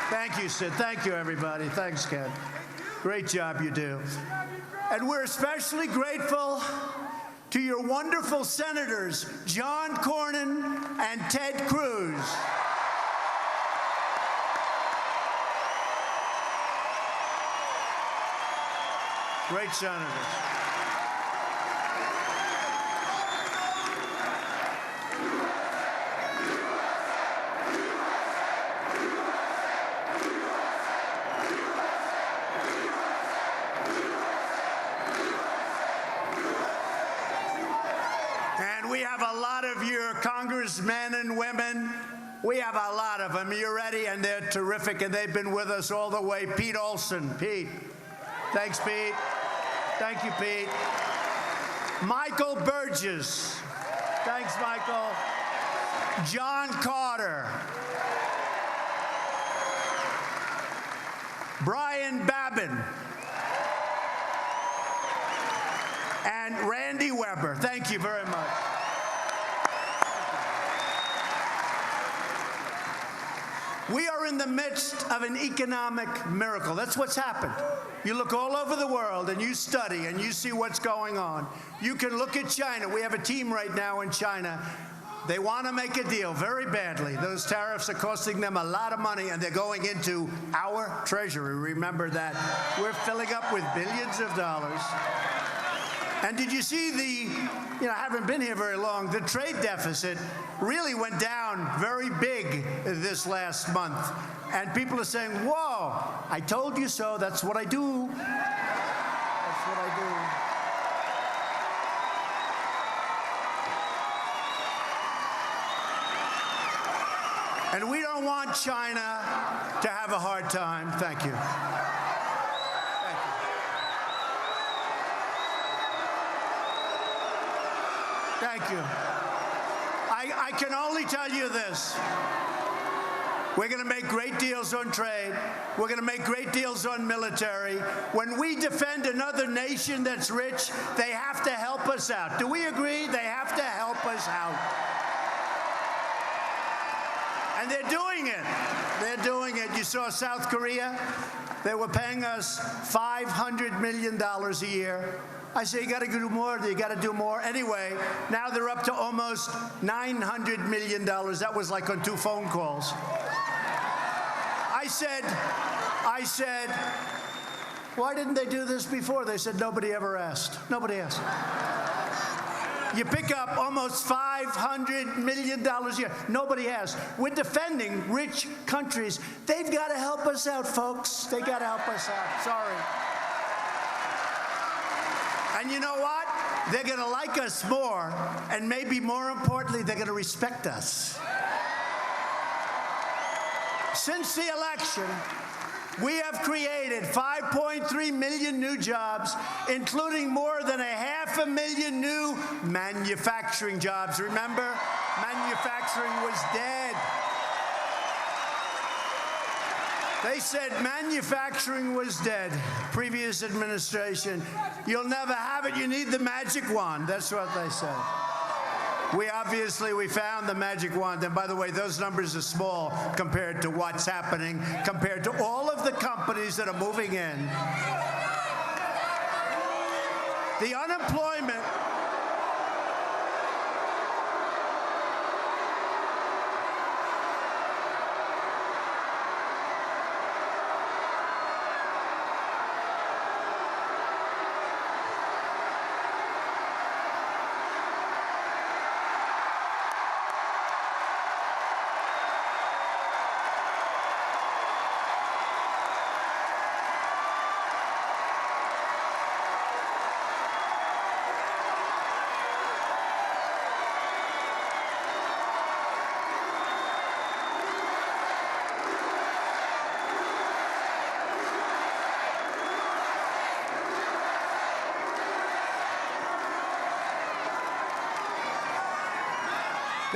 Thank you, Sid. Thank you, everybody. Thanks, Ken. Great job you do. And we're especially grateful to your wonderful senators, John Cornyn and Ted Cruz. Great senators. And we have a lot of your congressmen and women. We have a lot of them. You're ready, and they're terrific, and they've been with us all the way. Pete Olson. Pete. Thanks, Pete. Thank you, Pete. Michael Burgess. Thanks, Michael. John Carter. Brian Babin. And Randy Weber. Thank you very much. We are in the midst of an economic miracle. That's what's happened. You look all over the world and you study and you see what's going on. You can look at China. We have a team right now in China. They want to make a deal very badly. Those tariffs are costing them a lot of money, and they're going into our treasury. Remember that. We're filling up with billions of dollars. And did you see I haven't been here very long, the trade deficit really went down very big this last month. And people are saying, whoa, I told you so, that's what I do. That's what I do. And we don't want China to have a hard time. Thank you. Thank you. I can only tell you this. We're going to make great deals on trade. We're going to make great deals on military. When we defend another nation that's rich, they have to help us out. Do we agree? They have to help us out. And they're doing it. They're doing it. You saw South Korea? They were paying us $500 million a year. I say, you got to do more. You got to do more. Anyway, now they're up to almost $900 million. That was like on 2 phone calls. I said, why didn't they do this before? They said, nobody ever asked. Nobody asked. You pick up almost $500 million a year. Nobody asked. We're defending rich countries. They've got to help us out, folks. They got to help us out. Sorry. And you know what? They're going to like us more, and maybe more importantly, they're going to respect us. Since the election, we have created 5.3 million new jobs, including more than 500,000 new manufacturing jobs. Remember, manufacturing was dead. They said manufacturing was dead. Previous administration, you'll never have it. You need the magic wand. That's what they said. We found the magic wand. And by the way, those numbers are small compared to what's happening, compared to all of the companies that are moving in. The unemployment.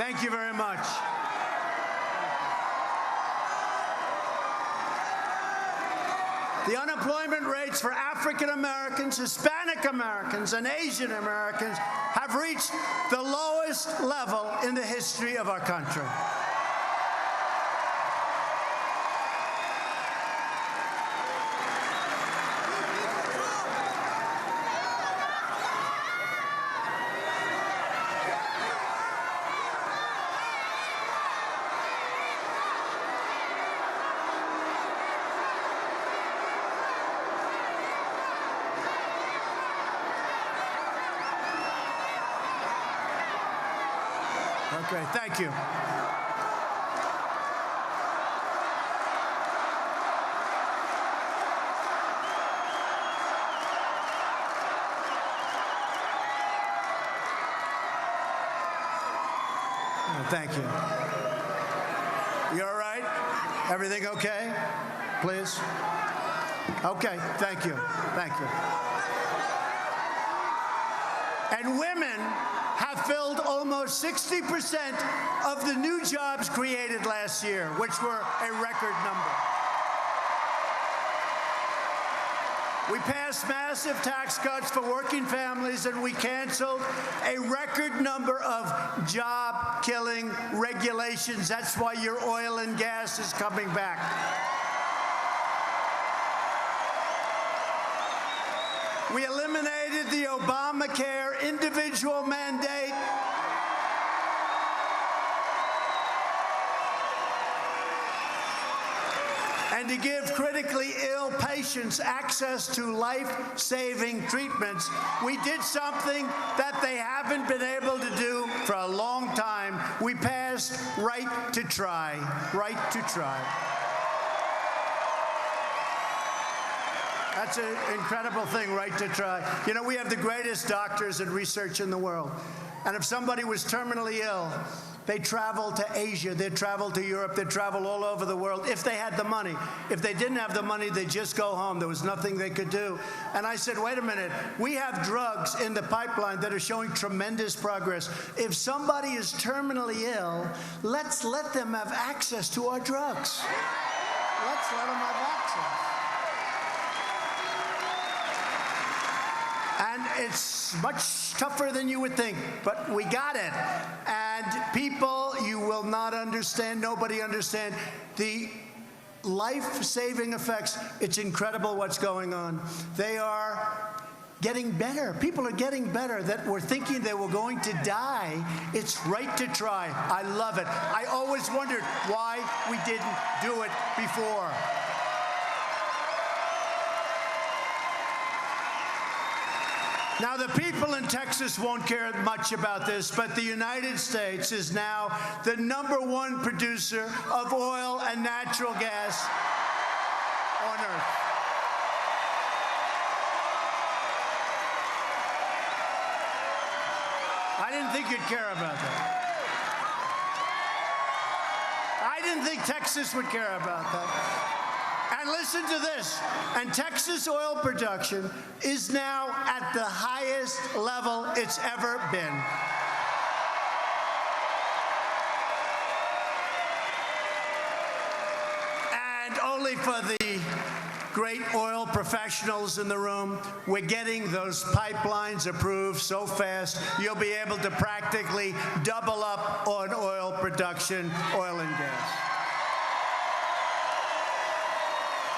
Thank you very much. The unemployment rates for African Americans, Hispanic Americans, and Asian Americans have reached the lowest level in the history of our country. Okay, thank you. Thank you. You all right? Everything okay? Please? Okay, thank you. Thank you. And women have filled almost 60% of the new jobs created last year, which were a record number. We passed massive tax cuts for working families, and we canceled a record number of job-killing regulations. That's why your oil and gas is coming back. We eliminated the Obamacare individual mandate. And to give critically ill patients access to life-saving treatments, we did something that they haven't been able to do for a long time. We passed Right to Try. Right to Try. That's an incredible thing, Right to Try. You know, we have the greatest doctors and research in the world. And if somebody was terminally ill, they travel to Asia, they'd travel to Europe, they'd travel all over the world if they had the money. If they didn't have the money, they'd just go home. There was nothing they could do. And I said, wait a minute, we have drugs in the pipeline that are showing tremendous progress. If somebody is terminally ill, let's let them have access to our drugs. Let's let them have access. And it's much tougher than you would think, but we got it. And people, you will not understand, nobody understand the life-saving effects. It's incredible what's going on. They are getting better. People are getting better that were thinking they were going to die. It's Right to Try. I love it. I always wondered why we didn't do it before. Now, the people in Texas won't care much about this, but the United States is now the #1 producer of oil and natural gas on Earth. I didn't think you'd care about that. I didn't think Texas would care about that. And listen to this, and Texas oil production is now at the highest level it's ever been. And only for the great oil professionals in the room, we're getting those pipelines approved so fast, you'll be able to practically double up on oil production, oil and gas.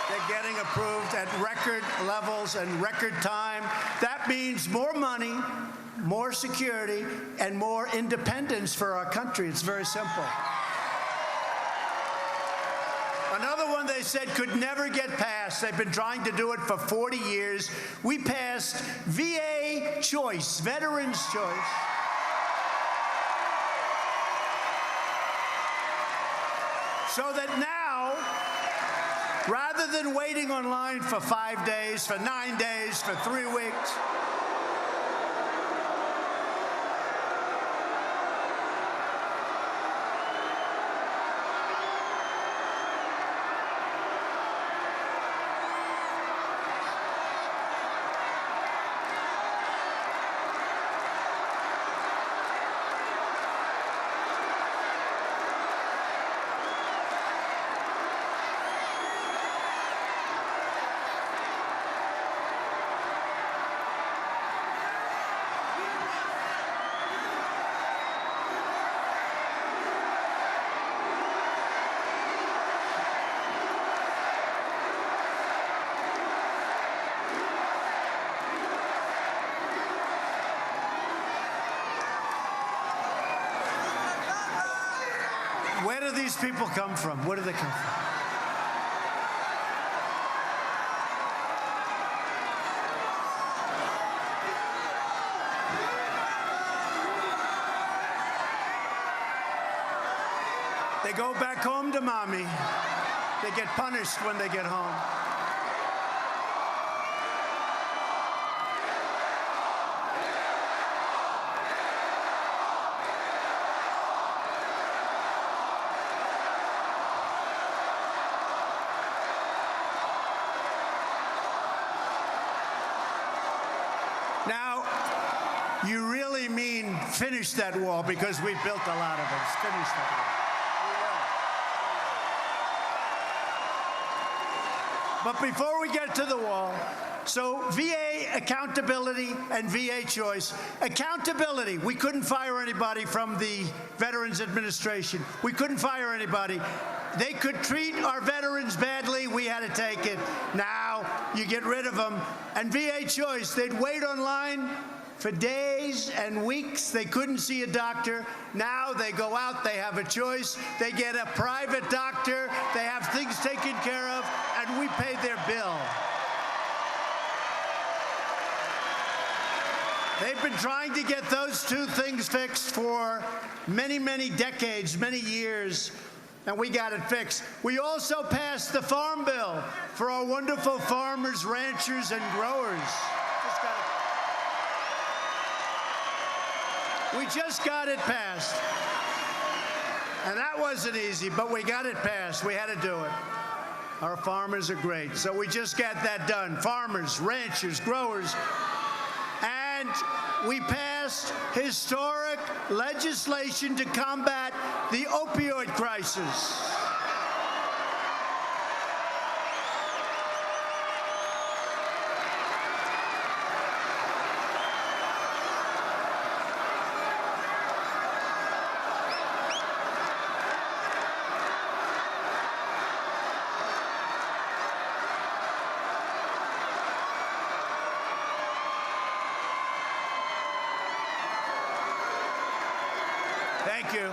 They're getting approved at record levels and record time. That means more money, more security, and more independence for our country. It's very simple. Another one they said could never get passed. They've been trying to do it for 40 years. We passed VA choice, Veterans Choice. So that now, rather than waiting online for 5 days, for 9 days, for 3 weeks, Where do these people come from? Where do they come from? They go back home to mommy. They get punished when they get home. Now, you really mean finish that wall, because we built a lot of it. Finish that wall. But before we get to the wall, so VA accountability and VA choice. Accountability, we couldn't fire anybody from the Veterans Administration. We couldn't fire anybody. They could treat our veterans badly, we had to take it. Now, you get rid of them. And VA choice, they'd wait online for days and weeks. They couldn't see a doctor. Now they go out, they have a choice. They get a private doctor, they have things taken care of, and we pay their bill. They've been trying to get those two things fixed for many, many decades, many years, and we got it fixed. We also passed the Farm Bill for our wonderful farmers, ranchers, and growers. We just got it passed. And that wasn't easy, but we got it passed. We had to do it. Our farmers are great. So we just got that done. Farmers, ranchers, growers. And we passed historic legislation to combat the opioid crisis. Thank you.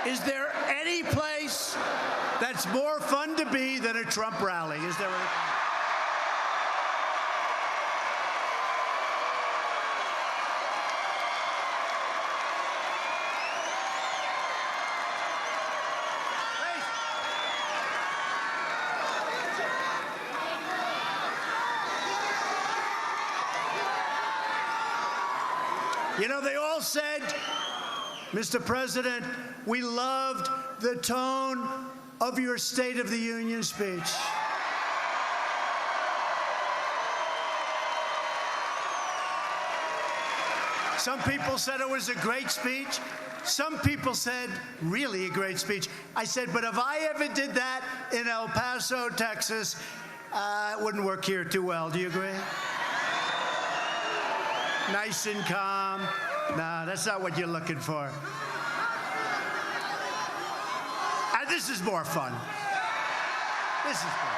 Is there any place that's more fun to be than a Trump rally? Is there any? You know, they all said, Mr. President, we loved the tone of your State of the Union speech. Some people said it was a great speech. Some people said, really a great speech. I said, but if I ever did that in El Paso, Texas, it wouldn't work here too well. Do you agree? Nice and calm. No, that's not what you're looking for. This is more fun. This is fun.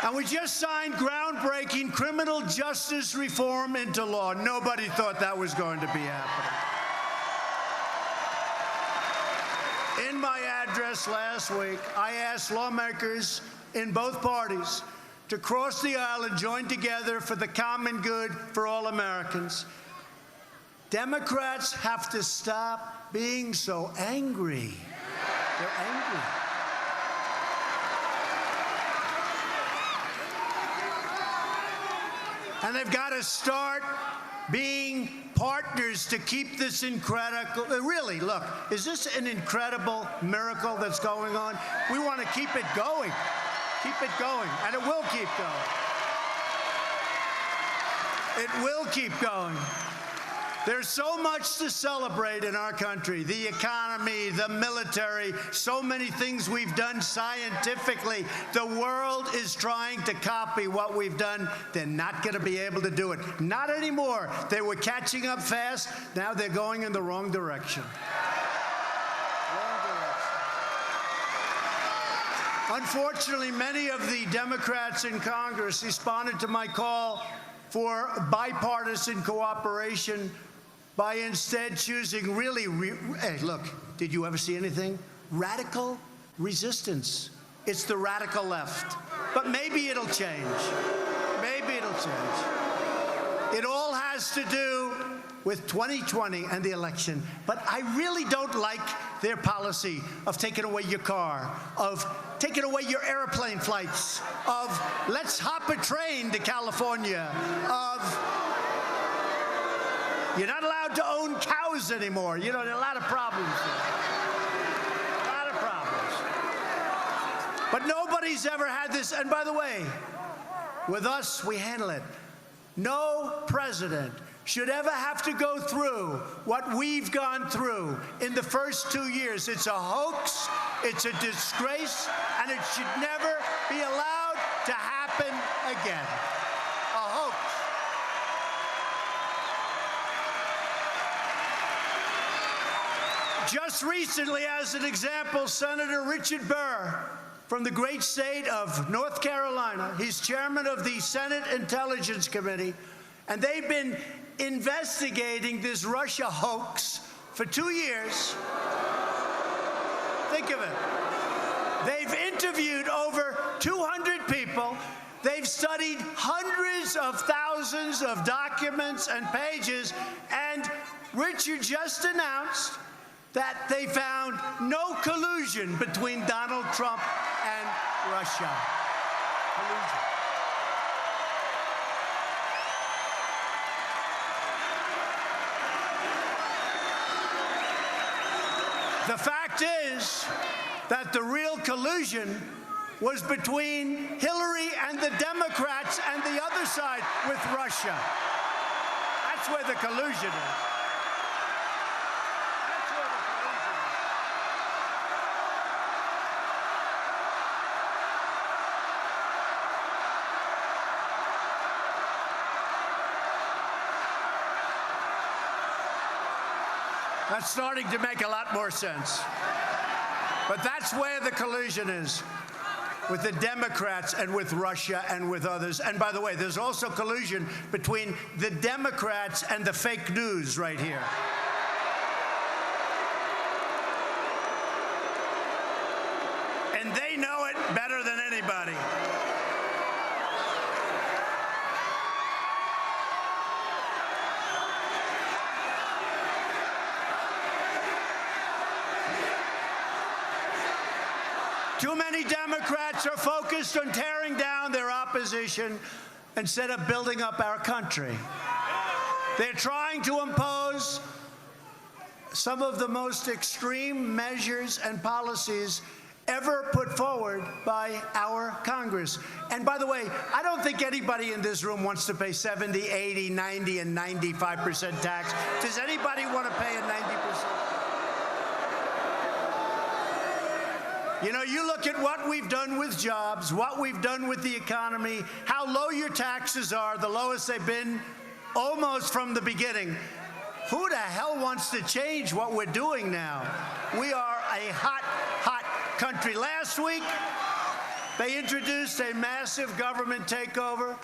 And we just signed groundbreaking criminal justice reform into law. Nobody thought that was going to be happening. In my address last week, I asked lawmakers in both parties to cross the aisle and join together for the common good for all Americans. Democrats have to stop being so angry. They're angry. And they've got to start being partners to keep this incredible. Really, look, is this an incredible miracle that's going on? We want to keep it going. Keep it going. And it will keep going. It will keep going. There's so much to celebrate in our country. The economy, the military, so many things we've done scientifically. The world is trying to copy what we've done. They're not going to be able to do it. Not anymore. They were catching up fast. Now they're going in the wrong direction. Unfortunately, many of the Democrats in Congress responded to my call for bipartisan cooperation by instead choosing hey, look, did you ever see anything? Radical resistance. It's the radical left. But maybe it'll change. Maybe it'll change. It all has to do with 2020 and the election. But I really don't like their policy of taking away your car, of taking away your airplane flights, of let's hop a train to California, of you're not allowed to own cows anymore. You know, there are a lot of problems there. A lot of problems. But nobody's ever had this. And by the way, with us, we handle it. No president should ever have to go through what we've gone through in the first 2 years. It's a hoax, it's a disgrace, and it should never be allowed to happen again. A hoax. Just recently, as an example, Senator Richard Burr from the great state of North Carolina, he's chairman of the Senate Intelligence Committee, and they've been investigating this Russia hoax for 2 years. Think of it. They've interviewed over 200 people. They've studied hundreds of thousands of documents and pages, and Richard just announced that they found no collusion between Donald Trump and Russia. Collusion. The fact is that the real collusion was between Hillary and the Democrats and the other side with Russia. That's where the collusion is. That's starting to make a lot more sense. But that's where the collusion is, with the Democrats and with Russia and with others. And by the way, there's also collusion between the Democrats and the fake news right here. And they know it better than anybody. Too many Democrats are focused on tearing down their opposition instead of building up our country. They're trying to impose some of the most extreme measures and policies ever put forward by our Congress. And by the way, I don't think anybody in this room wants to pay 70, 80, 90, and 95% tax. Does anybody want to pay a 90%? You know, you look at what we've done with jobs, what we've done with the economy, how low your taxes are, the lowest they've been almost from the beginning. Who the hell wants to change what we're doing now? We are a hot, hot country. Last week, they introduced a massive government takeover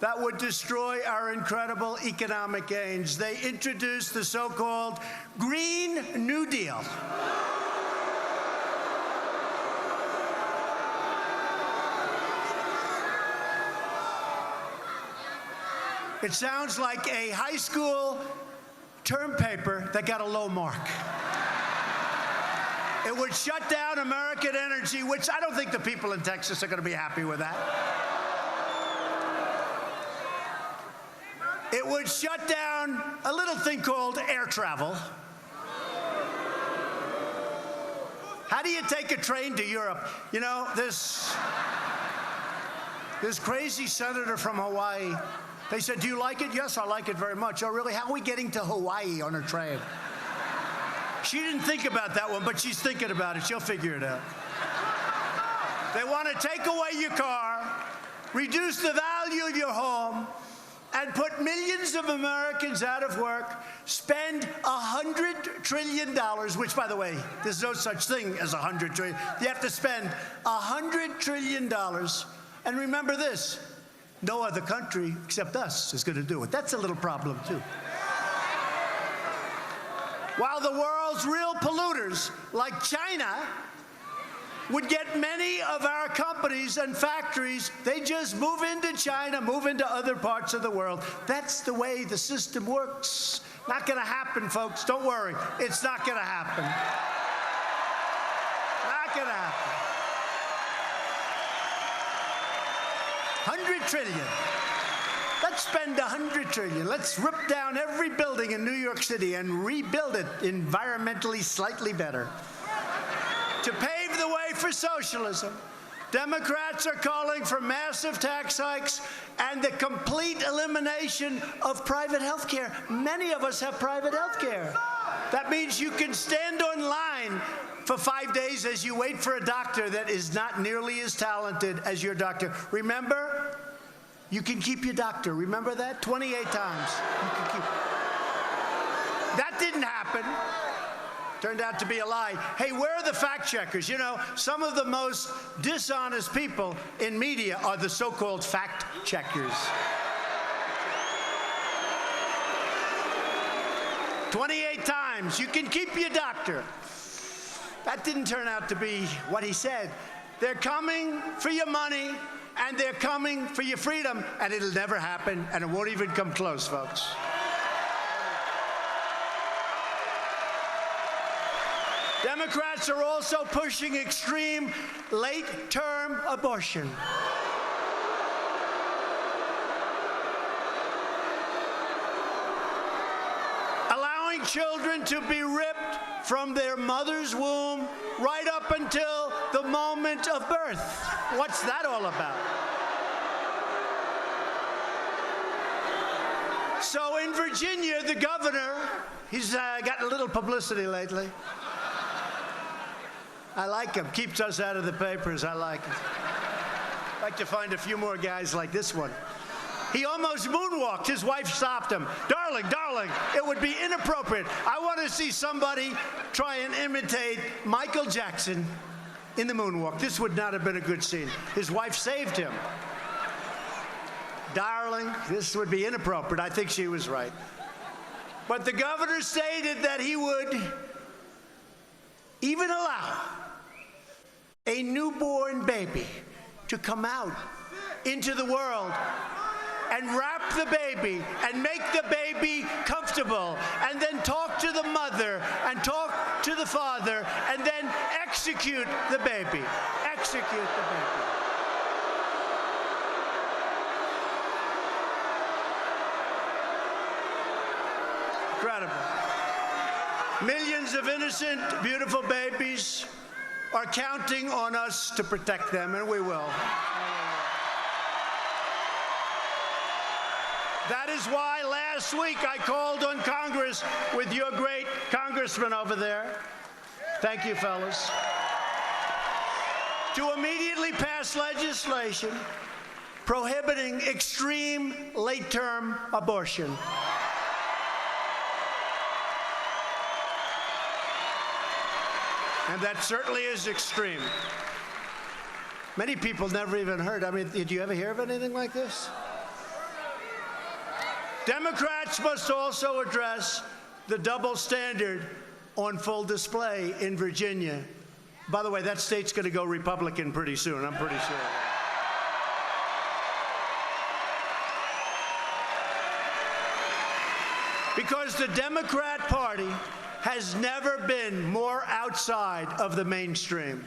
that would destroy our incredible economic gains. They introduced the so-called Green New Deal. It sounds like a high school term paper that got a low mark. It would shut down American energy, which I don't think the people in Texas are going to be happy with that. It would shut down a little thing called air travel. How do you take a train to Europe? You know, this crazy senator from Hawaii They said, do you like it? Yes, I like it very much. Oh, really? How are we getting to Hawaii on her train? She didn't think about that one, but she's thinking about it. She'll figure it out. They want to take away your car, reduce the value of your home, and put millions of Americans out of work, spend $100 trillion, which, by the way, there's no such thing as $100 trillion. You have to spend $100 trillion. And remember this, no other country except us is going to do it. That's a little problem, too. While the world's real polluters, like China, would get many of our companies and factories, they just move into China, move into other parts of the world. That's the way the system works. Not going to happen, folks. Don't worry. It's not going to happen. Not going to happen. 100 trillion. Let's spend 100 trillion. Let's rip down every building in New York City and rebuild it environmentally slightly better. To pave the way for socialism, Democrats are calling for massive tax hikes and the complete elimination of private health care. Many of us have private health care. That means you can stand online for 5 days as you wait for a doctor that is not nearly as talented as your doctor. Remember, you can keep your doctor. Remember that? 28 times. You can keep. That didn't happen. Turned out to be a lie. Hey, where are the fact checkers? You know, some of the most dishonest people in media are the so-called fact checkers. 28 times. You can keep your doctor. That didn't turn out to be what he said. They're coming for your money, and they're coming for your freedom, and it'll never happen, and it won't even come close, folks. Democrats are also pushing extreme late-term abortion. Allowing children to be ripped from their mother's womb right up until the moment of birth. What's that all about? So in Virginia, the governor, he's gotten a little publicity lately. I like him. Keeps us out of the papers. I like him. I'd like to find a few more guys like this one. He almost moonwalked. His wife stopped him. Darling, darling, it would be inappropriate. I want to see somebody try and imitate Michael Jackson in the moonwalk. This would not have been a good scene. His wife saved him. Darling, this would be inappropriate. I think she was right. But the governor stated that he would even allow a newborn baby to come out into the world and wrap the baby and make the baby comfortable and then talk to the mother and talk to the father and then execute the baby. Execute the baby. Incredible. Millions of innocent, beautiful babies are counting on us to protect them, and we will. That is why last week I called on Congress with your great congressman over there. Thank you, fellas. To immediately pass legislation prohibiting extreme late-term abortion. And that certainly is extreme. Many people never even heard. I mean, did you ever hear of anything like this? Democrats must also address the double standard on full display in Virginia. By the way, that state's going to go Republican pretty soon, I'm pretty sure. Because the Democrat Party has never been more outside of the mainstream.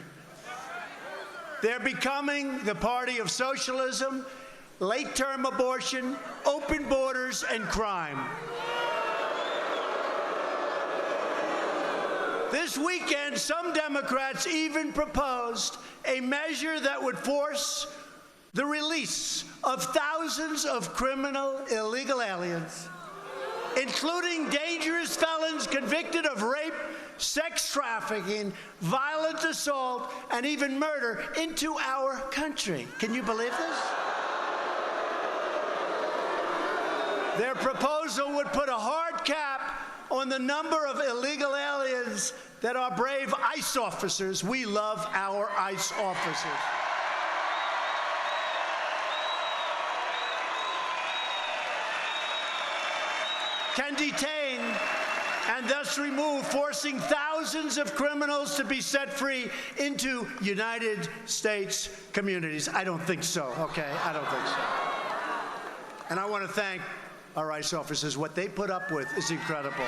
They're becoming the party of socialism, late-term abortion, open borders, and crime. This weekend, some Democrats even proposed a measure that would force the release of thousands of criminal illegal aliens, including dangerous felons convicted of rape, sex trafficking, violent assault, and even murder into our country. Can you believe this? Their proposal would put a hard cap on the number of illegal aliens that our brave ICE officers, we love our ICE officers, can detain and thus remove, forcing thousands of criminals to be set free into United States communities. I don't think so, okay? I don't think so. And I want to thank our ICE officers. What they put up with is incredible.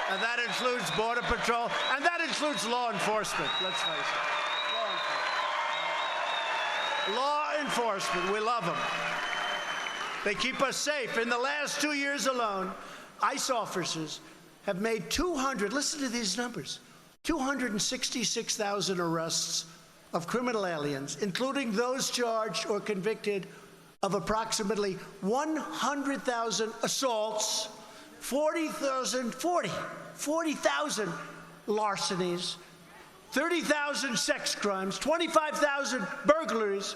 And that includes Border Patrol, and that includes law enforcement, let's face it. Law enforcement, we love them. They keep us safe. In the last 2 years alone, ICE officers have made 200, listen to these numbers, 266,000 arrests of criminal aliens, including those charged or convicted of approximately 100,000 assaults, 40,000 larcenies, 30,000 sex crimes, 25,000 burglaries,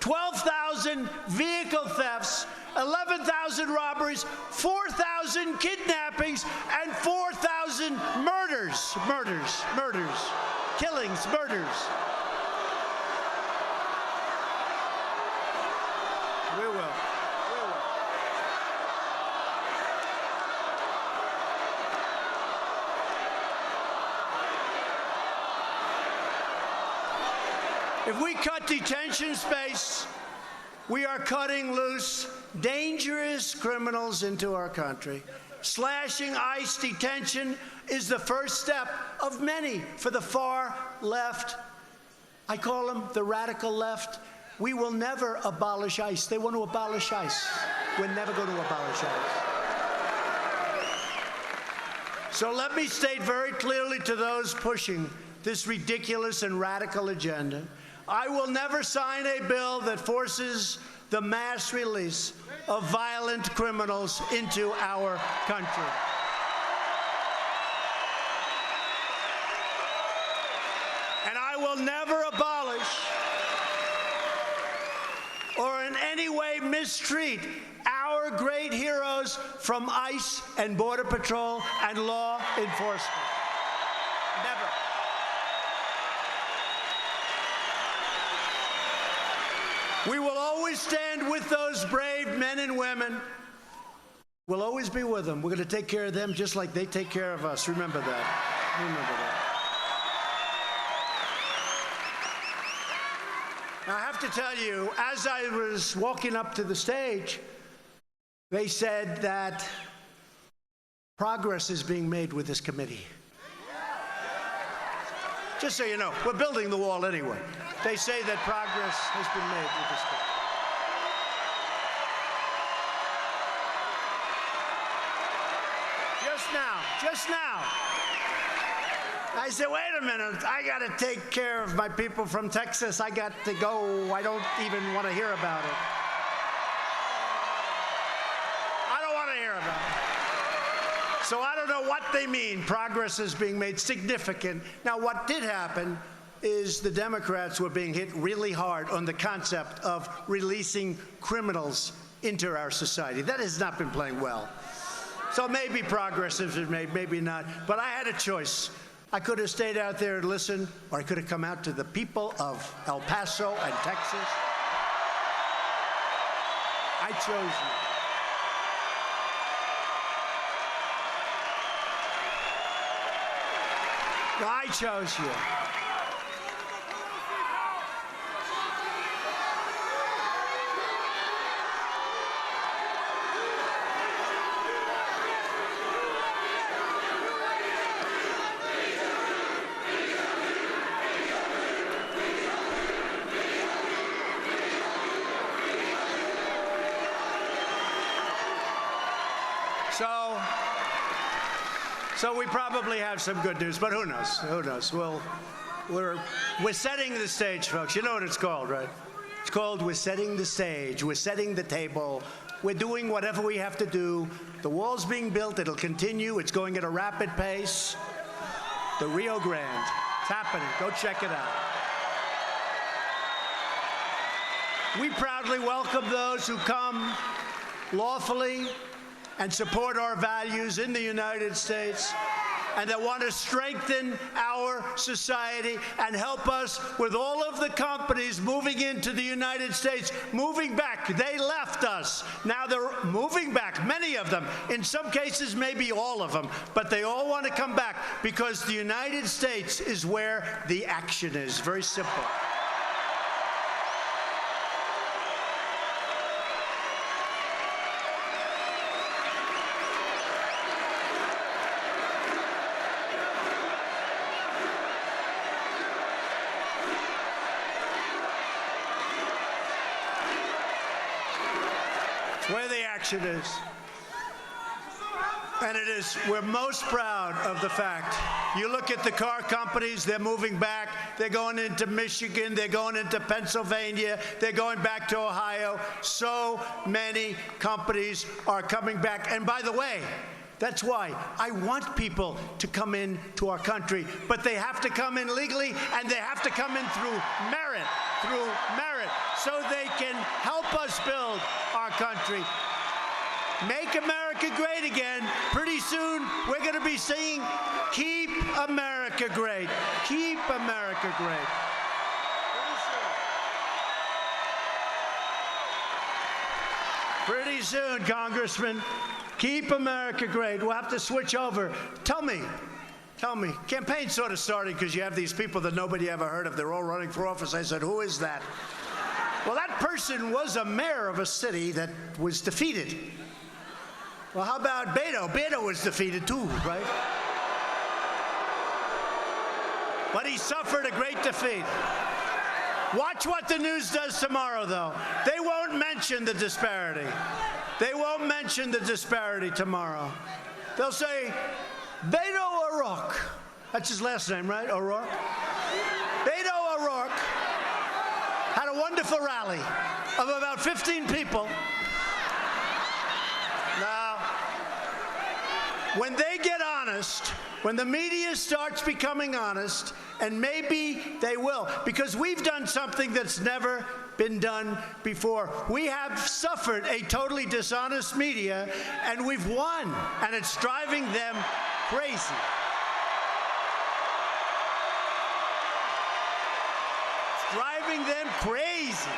12,000 vehicle thefts, 11,000 robberies, 4,000 kidnappings, and 4,000 murders, killings, murders. We will. If we cut detention space, we are cutting loose dangerous criminals into our country. Slashing ICE detention is the first step of many for the far left. I call them the radical left. We will never abolish ICE. They want to abolish ICE. We're never going to abolish ICE. So let me state very clearly to those pushing this ridiculous and radical agenda, I will never sign a bill that forces the mass release of violent criminals into our country. And I will never abolish or in any way mistreat our great heroes from ICE and Border Patrol and law enforcement. Never. We will always stand with those brave men and women. We'll always be with them. We're going to take care of them just like they take care of us. Remember that. Remember that. Now, I have to tell you, as I was walking up to the stage, they said that progress is being made with this committee. Just so you know, we're building the wall anyway. They say that progress has been made with this committee. Just now, I said, wait a minute, I got to take care of my people from Texas. I got to go. I don't even want to hear about it. I don't want to hear about it. So I don't know what they mean. Progress is being made significant. Now, what did happen is the Democrats were being hit really hard on the concept of releasing criminals into our society. That has not been playing well. So maybe progress has been made, maybe not. But I had a choice. I could have stayed out there and listened, or I could have come out to the people of El Paso and Texas. I chose you. I chose you. So we probably have some good news, but who knows? Who knows? We're setting the stage, folks. You know what it's called, right? It's called We're Setting the Stage. We're setting the table. We're doing whatever we have to do. The wall's being built. It'll continue. It's going at a rapid pace. The Rio Grande. It's happening. Go check it out. We proudly welcome those who come lawfully and support our values in the United States and that want to strengthen our society and help us with all of the companies moving into the United States, moving back. They left us. Now they're moving back, many of them. In some cases, maybe all of them. But they all want to come back because the United States is where the action is. Very simple. Where the action is. And it is, we're most proud of the fact. You look at the car companies, they're moving back. They're going into Michigan. They're going into Pennsylvania. They're going back to Ohio. So many companies are coming back. And by the way, that's why I want people to come in to our country, but they have to come in legally and they have to come in through merit, so they can help us build our country. Make America great again. Pretty soon, we're going to be singing, Keep America Great. Keep America Great. Pretty soon, Congressman. Keep America great. We'll have to switch over. Tell me. Campaign's sort of starting because you have these people that nobody ever heard of. They're all running for office. I said, who is that? Well, that person was a mayor of a city that was defeated. Well, how about Beto? Beto was defeated too, right? But he suffered a great defeat. Watch what the news does tomorrow, though. They won't mention the disparity. They won't mention the disparity tomorrow. They'll say, Beto O'Rourke. That's his last name, right? O'Rourke? Beto O'Rourke had a wonderful rally of about 15 people. Now, when they get honest, when the media starts becoming honest, and maybe they will, because we've done something that's never been done before. We have suffered a totally dishonest media, and we've won, and it's driving them crazy. It's driving them crazy.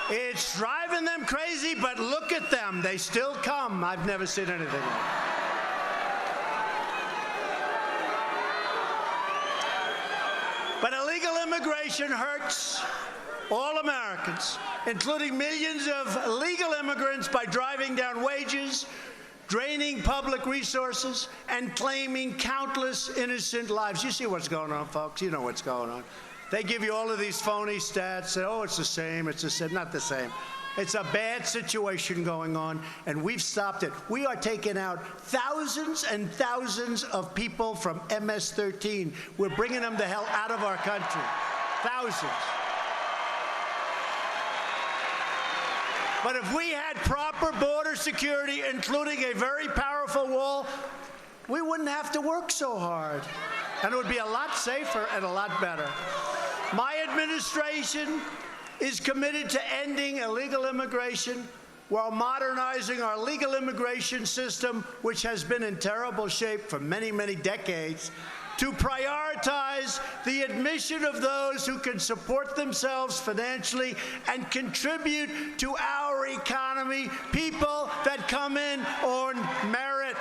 It's driving them crazy, but look at them. They still come. I've never seen anything like that. But illegal immigration hurts all Americans, including millions of legal immigrants, by driving down wages, draining public resources, and claiming countless innocent lives. You see what's going on, folks. You know what's going on. They give you all of these phony stats. Say, oh, it's the same. It's the same. Not the same. It's a bad situation going on, and we've stopped it. We are taking out thousands and thousands of people from MS-13. We're bringing them the hell out of our country. Thousands. But if we had proper border security, including a very powerful wall, we wouldn't have to work so hard. And it would be a lot safer and a lot better. My administration is committed to ending illegal immigration while modernizing our legal immigration system, which has been in terrible shape for many, many decades, to prioritize the admission of those who can support themselves financially and contribute to our economy, people that come in on merit.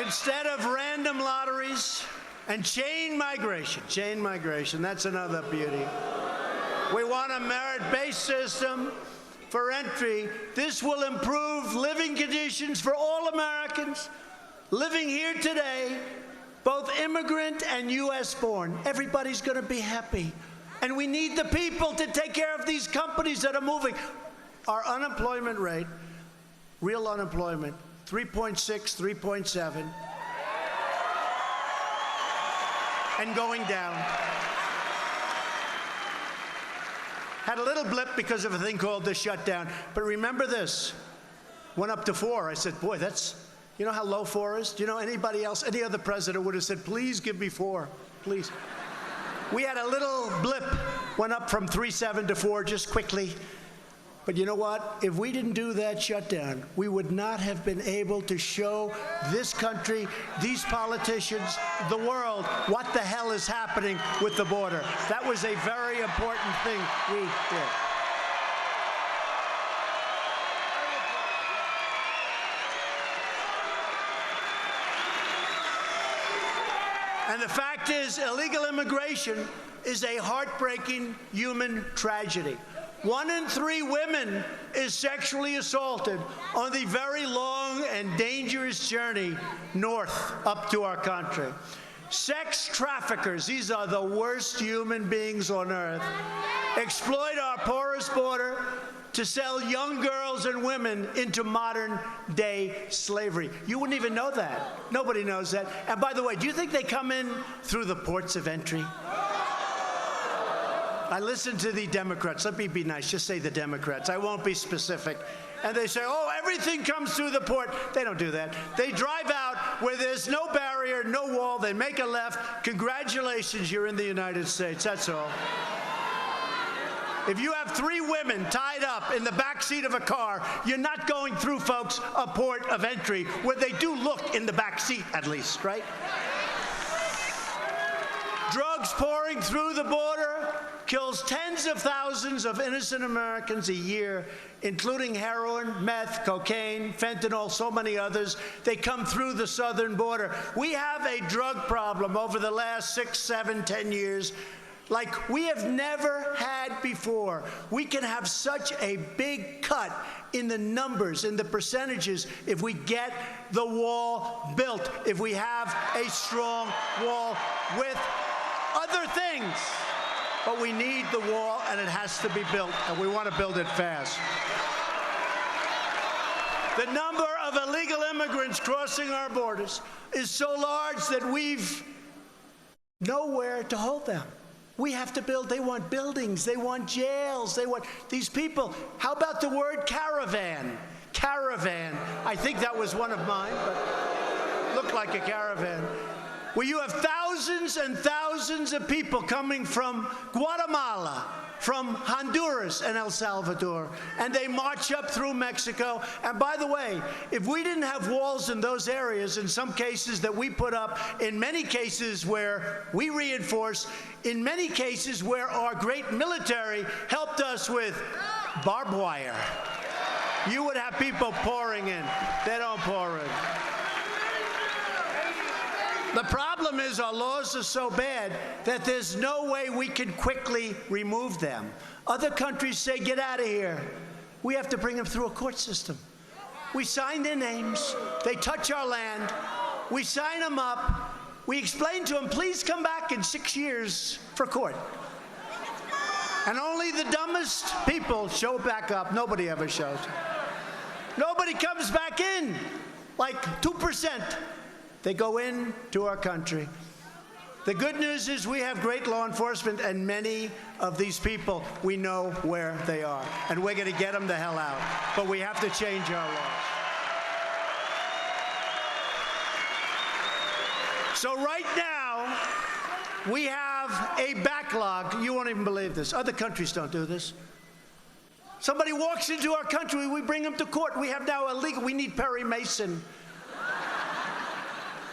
Instead of random lotteries and chain migration, that's another beauty. We want a merit-based system for entry. This will improve living conditions for all Americans living here today, both immigrant and U.S. born. Everybody's going to be happy. And we need the people to take care of the these companies that are moving. Our unemployment rate, real unemployment, 3.6, 3.7, and going down. Had a little blip because of a thing called the shutdown. But remember this, went up to 4. I said, boy, that's, you know how low 4 is? Do you know anybody else, any other president would have said, please give me 4, please. We had a little blip, went up from 3.7 to 4 just quickly. But you know what? If we didn't do that shutdown, we would not have been able to show this country, these politicians, the world, what the hell is happening with the border. That was a very important thing we did. And the fact is, illegal immigration is a heartbreaking human tragedy. 1 in 3 women is sexually assaulted on the very long and dangerous journey north up to our country. Sex traffickers, these are the worst human beings on earth, exploit our porous border to sell young girls and women into modern-day slavery. You wouldn't even know that. Nobody knows that. And by the way, do you think they come in through the ports of entry? I listen to the Democrats. Let me be nice. Just say the Democrats. I won't be specific. And they say, oh, everything comes through the port. They don't do that. They drive out where there's no barrier, no wall. They make a left. Congratulations, you're in the United States. That's all. If you have 3 women tied up in the back seat of a car, you're not going through, folks, a port of entry where they do look in the back seat, at least, right? Drugs pouring through the border kills tens of thousands of innocent Americans a year, including heroin, meth, cocaine, fentanyl, so many others. They come through the southern border. We have a drug problem over the last 6, 7, 10 years like we have never had before. We can have such a big cut in the numbers, in the percentages, if we get the wall built, if we have a strong wall with other things. But we need the wall, and it has to be built, and we want to build it fast. The number of illegal immigrants crossing our borders is so large that we've nowhere to hold them. We have to build. They want buildings. They want jails. They want these people. How about the word caravan? Caravan. I think that was one of mine, but looked like a caravan. Where you have thousands and thousands of people coming from Guatemala, from Honduras and El Salvador, and they march up through Mexico. And by the way, if we didn't have walls in those areas, in some cases that we put up, in many cases where we reinforce, in many cases where our great military helped us with barbed wire, you would have people pouring in. They don't pour in. The problem is our laws are so bad that there's no way we can quickly remove them. Other countries say, get out of here. We have to bring them through a court system. We sign their names. They touch our land. We sign them up. We explain to them, please come back in 6 years for court. And only the dumbest people show back up. Nobody ever shows. Nobody comes back in, like 2%. They go into our country. The good news is we have great law enforcement, and many of these people, we know where they are. And we're going to get them the hell out. But we have to change our laws. So right now, we have a backlog. You won't even believe this. Other countries don't do this. Somebody walks into our country, we bring them to court. We have now a legal, we need Perry Mason.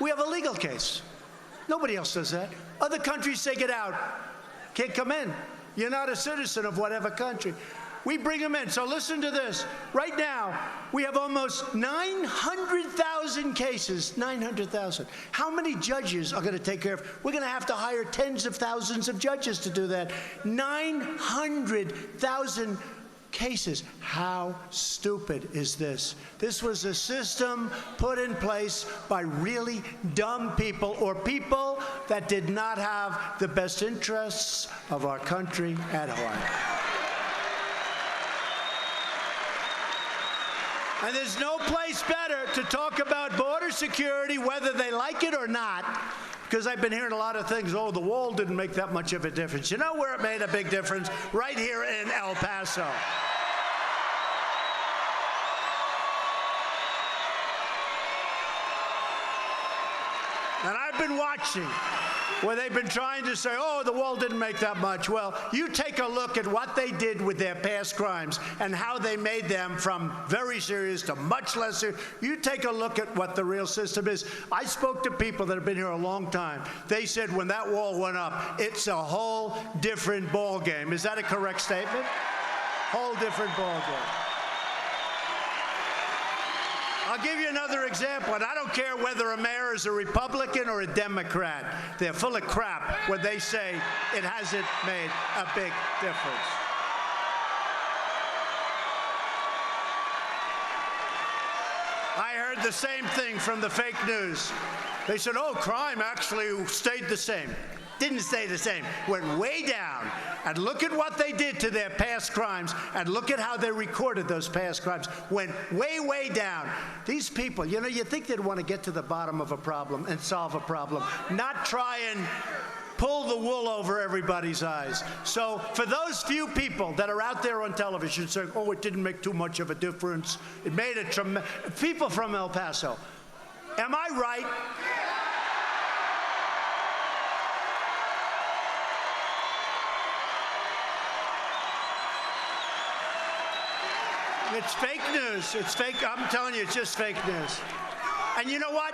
We have a legal case. Nobody else does that. Other countries say, get out. Can't come in. You're not a citizen of whatever country. We bring them in. So listen to this. Right now, we have almost 900,000 cases. 900,000. How many judges are going to take care of? We're going to have to hire tens of thousands of judges to do that. 900,000 cases. How stupid is this? This was a system put in place by really dumb people, or people that did not have the best interests of our country at heart. And there's no place better to talk about border security, whether they like it or not, because I've been hearing a lot of things, oh, the wall didn't make that much of a difference. You know where it made a big difference? Right here in El Paso. And I've been watching where they've been trying to say, oh, the wall didn't make that much. Well, you take a look at what they did with their past crimes and how they made them from very serious to much lesser. You take a look at what the real system is. I spoke to people that have been here a long time. They said when that wall went up, it's a whole different ball game. Is that a correct statement? Whole different ball game. I'll give you another example, and I don't care whether a mayor is a Republican or a Democrat. They're full of crap when they say it hasn't made a big difference. I heard the same thing from the fake news. They said, oh, crime actually stayed the same. Didn't stay the same. Went way down. And look at what they did to their past crimes, and look at how they recorded those past crimes. Went way, way down. These people, you know, you think they'd want to get to the bottom of a problem and solve a problem, not try and pull the wool over everybody's eyes. So for those few people that are out there on television saying, oh, it didn't make too much of a difference, it made a tremendous... People from El Paso, am I right? It's fake news. It's fake. I'm telling you, it's just fake news. And you know what?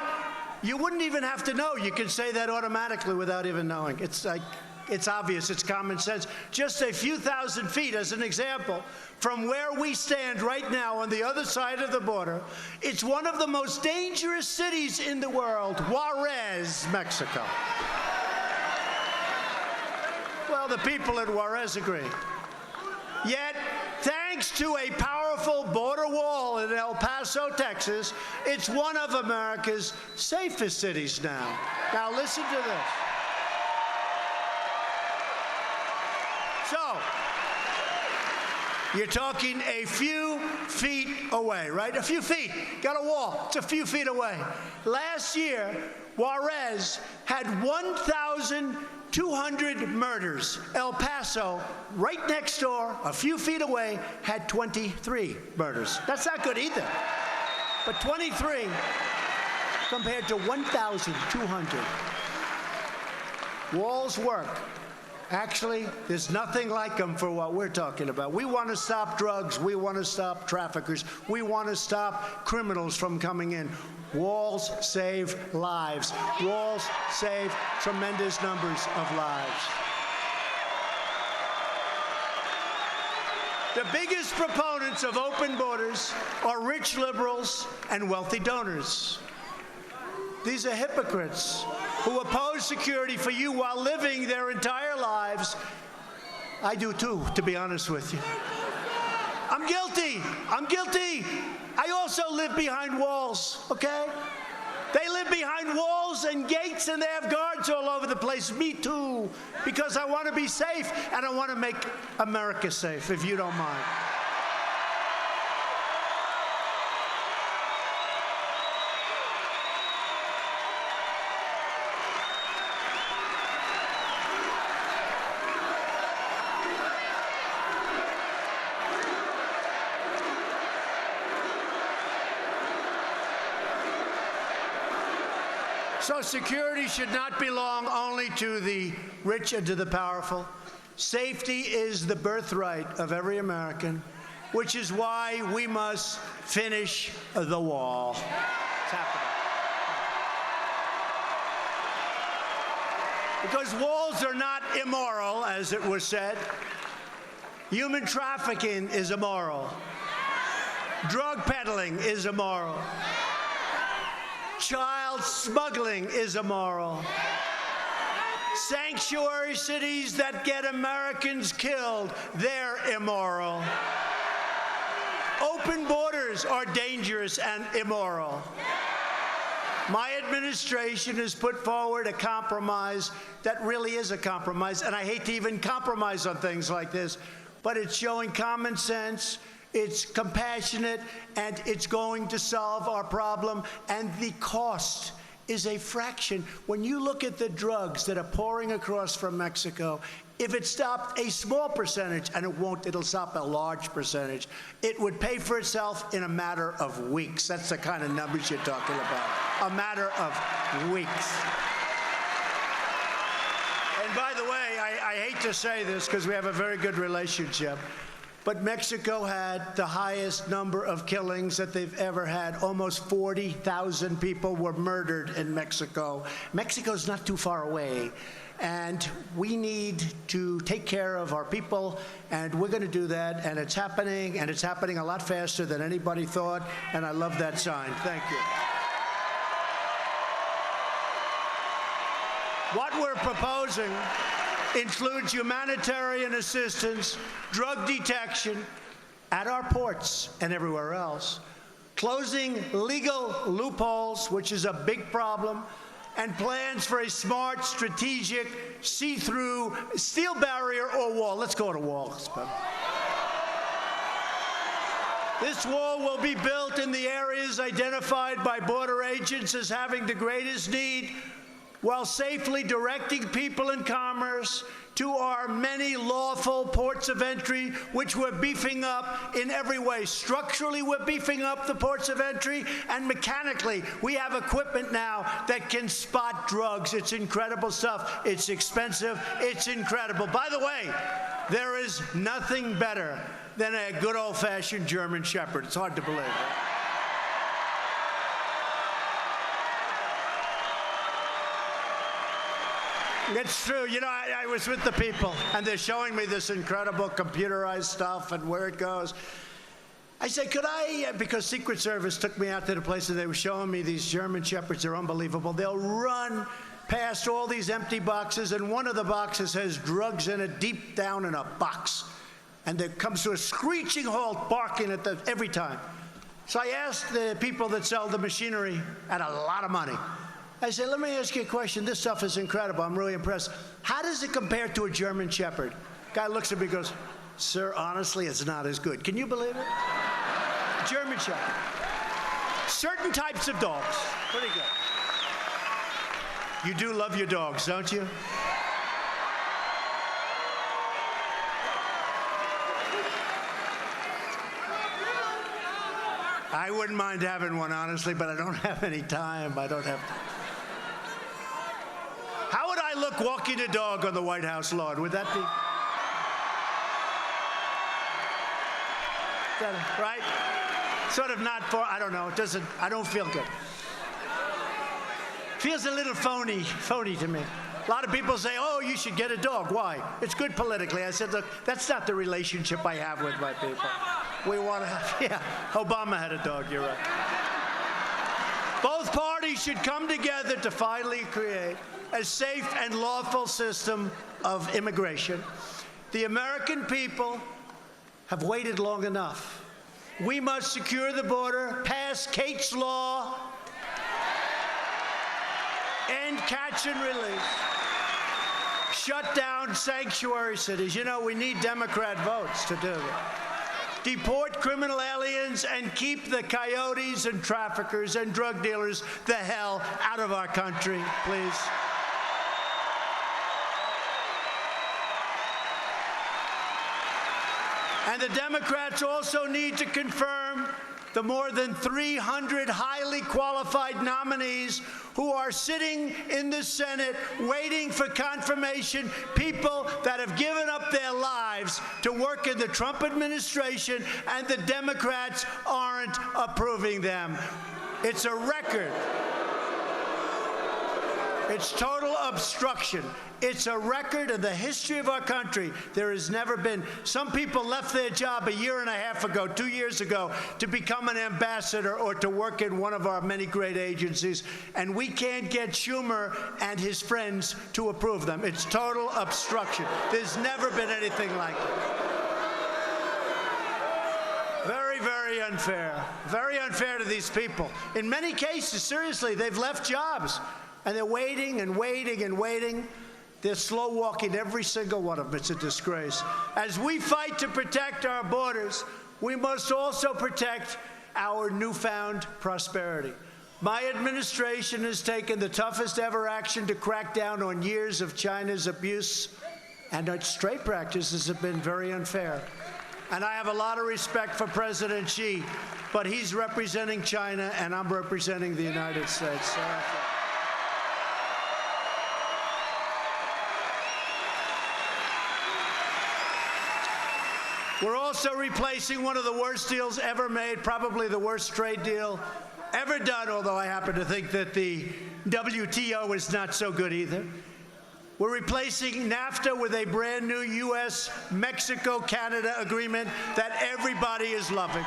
You wouldn't even have to know. You can say that automatically without even knowing. It's like, it's obvious. It's common sense. Just a few thousand feet, as an example, from where we stand right now on the other side of the border, it's one of the most dangerous cities in the world, Juarez, Mexico. Well, the people in Juarez agree. Yet, thanks to a powerful border wall in El Paso, Texas, it's one of America's safest cities now. Now listen to this. So, you're talking a few feet away, right? A few feet. Got a wall. It's a few feet away. Last year, Juarez had 1,200 murders. El Paso, right next door, a few feet away, had 23 murders. That's not good either. But 23 compared to 1,200. Walls work. Actually, there's nothing like them for what we're talking about. We want to stop drugs. We want to stop traffickers. We want to stop criminals from coming in. Walls save lives. Walls save tremendous numbers of lives. The biggest proponents of open borders are rich liberals and wealthy donors. These are hypocrites who oppose security for you while living their entire lives. I do too, to be honest with you. I'm guilty. I'm guilty. I also live behind walls, okay? They live behind walls and gates, and they have guards all over the place. Me too, because I want to be safe, and I want to make America safe, if you don't mind. So security should not belong only to the rich and to the powerful. Safety is the birthright of every American, which is why we must finish the wall. It's happening. Because walls are not immoral, as it was said. Human trafficking is immoral. Drug peddling is immoral. Child smuggling is immoral. Sanctuary cities that get Americans killed, they're immoral. Open borders are dangerous and immoral. My administration has put forward a compromise that really is a compromise, and I hate to even compromise on things like this, but it's showing common sense. It's compassionate, and it's going to solve our problem, and the cost is a fraction. When you look at the drugs that are pouring across from Mexico, if it stopped a small percentage, and it won't, it'll stop a large percentage, it would pay for itself in a matter of weeks. That's the kind of numbers you're talking about, a matter of weeks. And by the way, I hate to say this because we have a very good relationship, but Mexico had the highest number of killings that they've ever had. Almost 40,000 people were murdered in Mexico. Mexico's not too far away, and we need to take care of our people, and we're going to do that, and it's happening a lot faster than anybody thought, and I love that sign. Thank you. What we're proposing includes humanitarian assistance, drug detection at our ports and everywhere else, closing legal loopholes, which is a big problem, and plans for a smart, strategic, see-through steel barrier or wall. Let's go to walls. This wall will be built in the areas identified by border agents as having the greatest need, while safely directing people and commerce to our many lawful ports of entry, which we're beefing up in every way. Structurally, we're beefing up the ports of entry, and mechanically, we have equipment now that can spot drugs. It's incredible stuff. It's expensive. It's incredible. By the way, there is nothing better than a good old-fashioned German Shepherd. It's hard to believe, right? It's true. You know, I was with the people, and they're showing me this incredible computerized stuff and where it goes. I said, could I, because Secret Service took me out to the place and they were showing me these German Shepherds. They're unbelievable. They'll run past all these empty boxes, and one of the boxes has drugs in it deep down in a box. And it comes to a screeching halt, barking at them every time. So I asked the people that sell the machinery at a lot of money. I said, let me ask you a question. This stuff is incredible. I'm really impressed. How does it compare to a German Shepherd? Guy looks at me and goes, sir, honestly, it's not as good. Can you believe it? German Shepherd. Certain types of dogs. Pretty good. You do love your dogs, don't you? I wouldn't mind having one, honestly, but I don't have any time. I don't have time. How would I look walking a dog on the White House lawn? Would that be? Right? Sort of not for, I don't know, it doesn't, I don't feel good. Feels a little phony to me. A lot of people say, oh, you should get a dog. Why? It's good politically. I said, look, that's not the relationship I have with my people. We want to have, yeah, Obama had a dog, you're right. Both parties should come together to finally create a safe and lawful system of immigration. The American people have waited long enough. We must secure the border, pass Kate's Law, end catch and release, shut down sanctuary cities. You know, we need Democrat votes to do that. Deport criminal aliens and keep the coyotes and traffickers and drug dealers the hell out of our country, please. And the Democrats also need to confirm the more than 300 highly qualified nominees who are sitting in the Senate waiting for confirmation, people that have given up their lives to work in the Trump administration, and the Democrats aren't approving them. It's a record. It's total obstruction. It's a record in the history of our country. There has never been. Some people left their job a year and a half ago, 2 years ago, to become an ambassador or to work in one of our many great agencies, and we can't get Schumer and his friends to approve them. It's total obstruction. There's never been anything like it. Very, very unfair. Very unfair to these people. In many cases, seriously, they've left jobs, and they're waiting and waiting and waiting. They're slow walking every single one of them. It's a disgrace. As we fight to protect our borders, we must also protect our newfound prosperity. My administration has taken the toughest ever action to crack down on years of China's abuse, and its trade practices have been very unfair. And I have a lot of respect for President Xi, but he's representing China, and I'm representing the United States. So we're also replacing one of the worst deals ever made, probably the worst trade deal ever done, although I happen to think that the WTO is not so good either. We're replacing Nafta with a brand new U.S. Mexico Canada agreement that everybody is loving.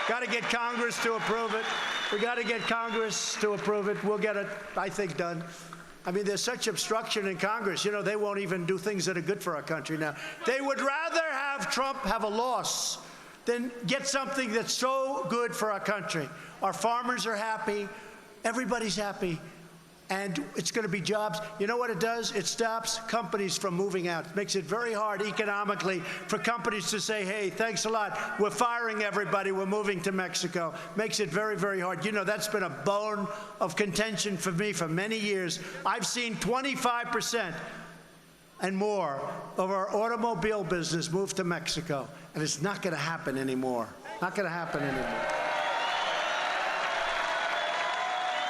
Got to get Congress to approve it. We got to get Congress to approve it. We'll get it, I think, done. I mean, there's such obstruction in Congress. You know, they won't even do things that are good for our country now. They would rather have Trump have a loss than get something that's so good for our country. Our farmers are happy. Everybody's happy. And it's going to be jobs. You know what it does? It stops companies from moving out. It makes it very hard economically for companies to say, hey, thanks a lot. We're firing everybody. We're moving to Mexico. Makes it very, very hard. You know, that's been a bone of contention for me for many years. I've seen 25% and more of our automobile business move to Mexico. And it's not going to happen anymore. Not going to happen anymore.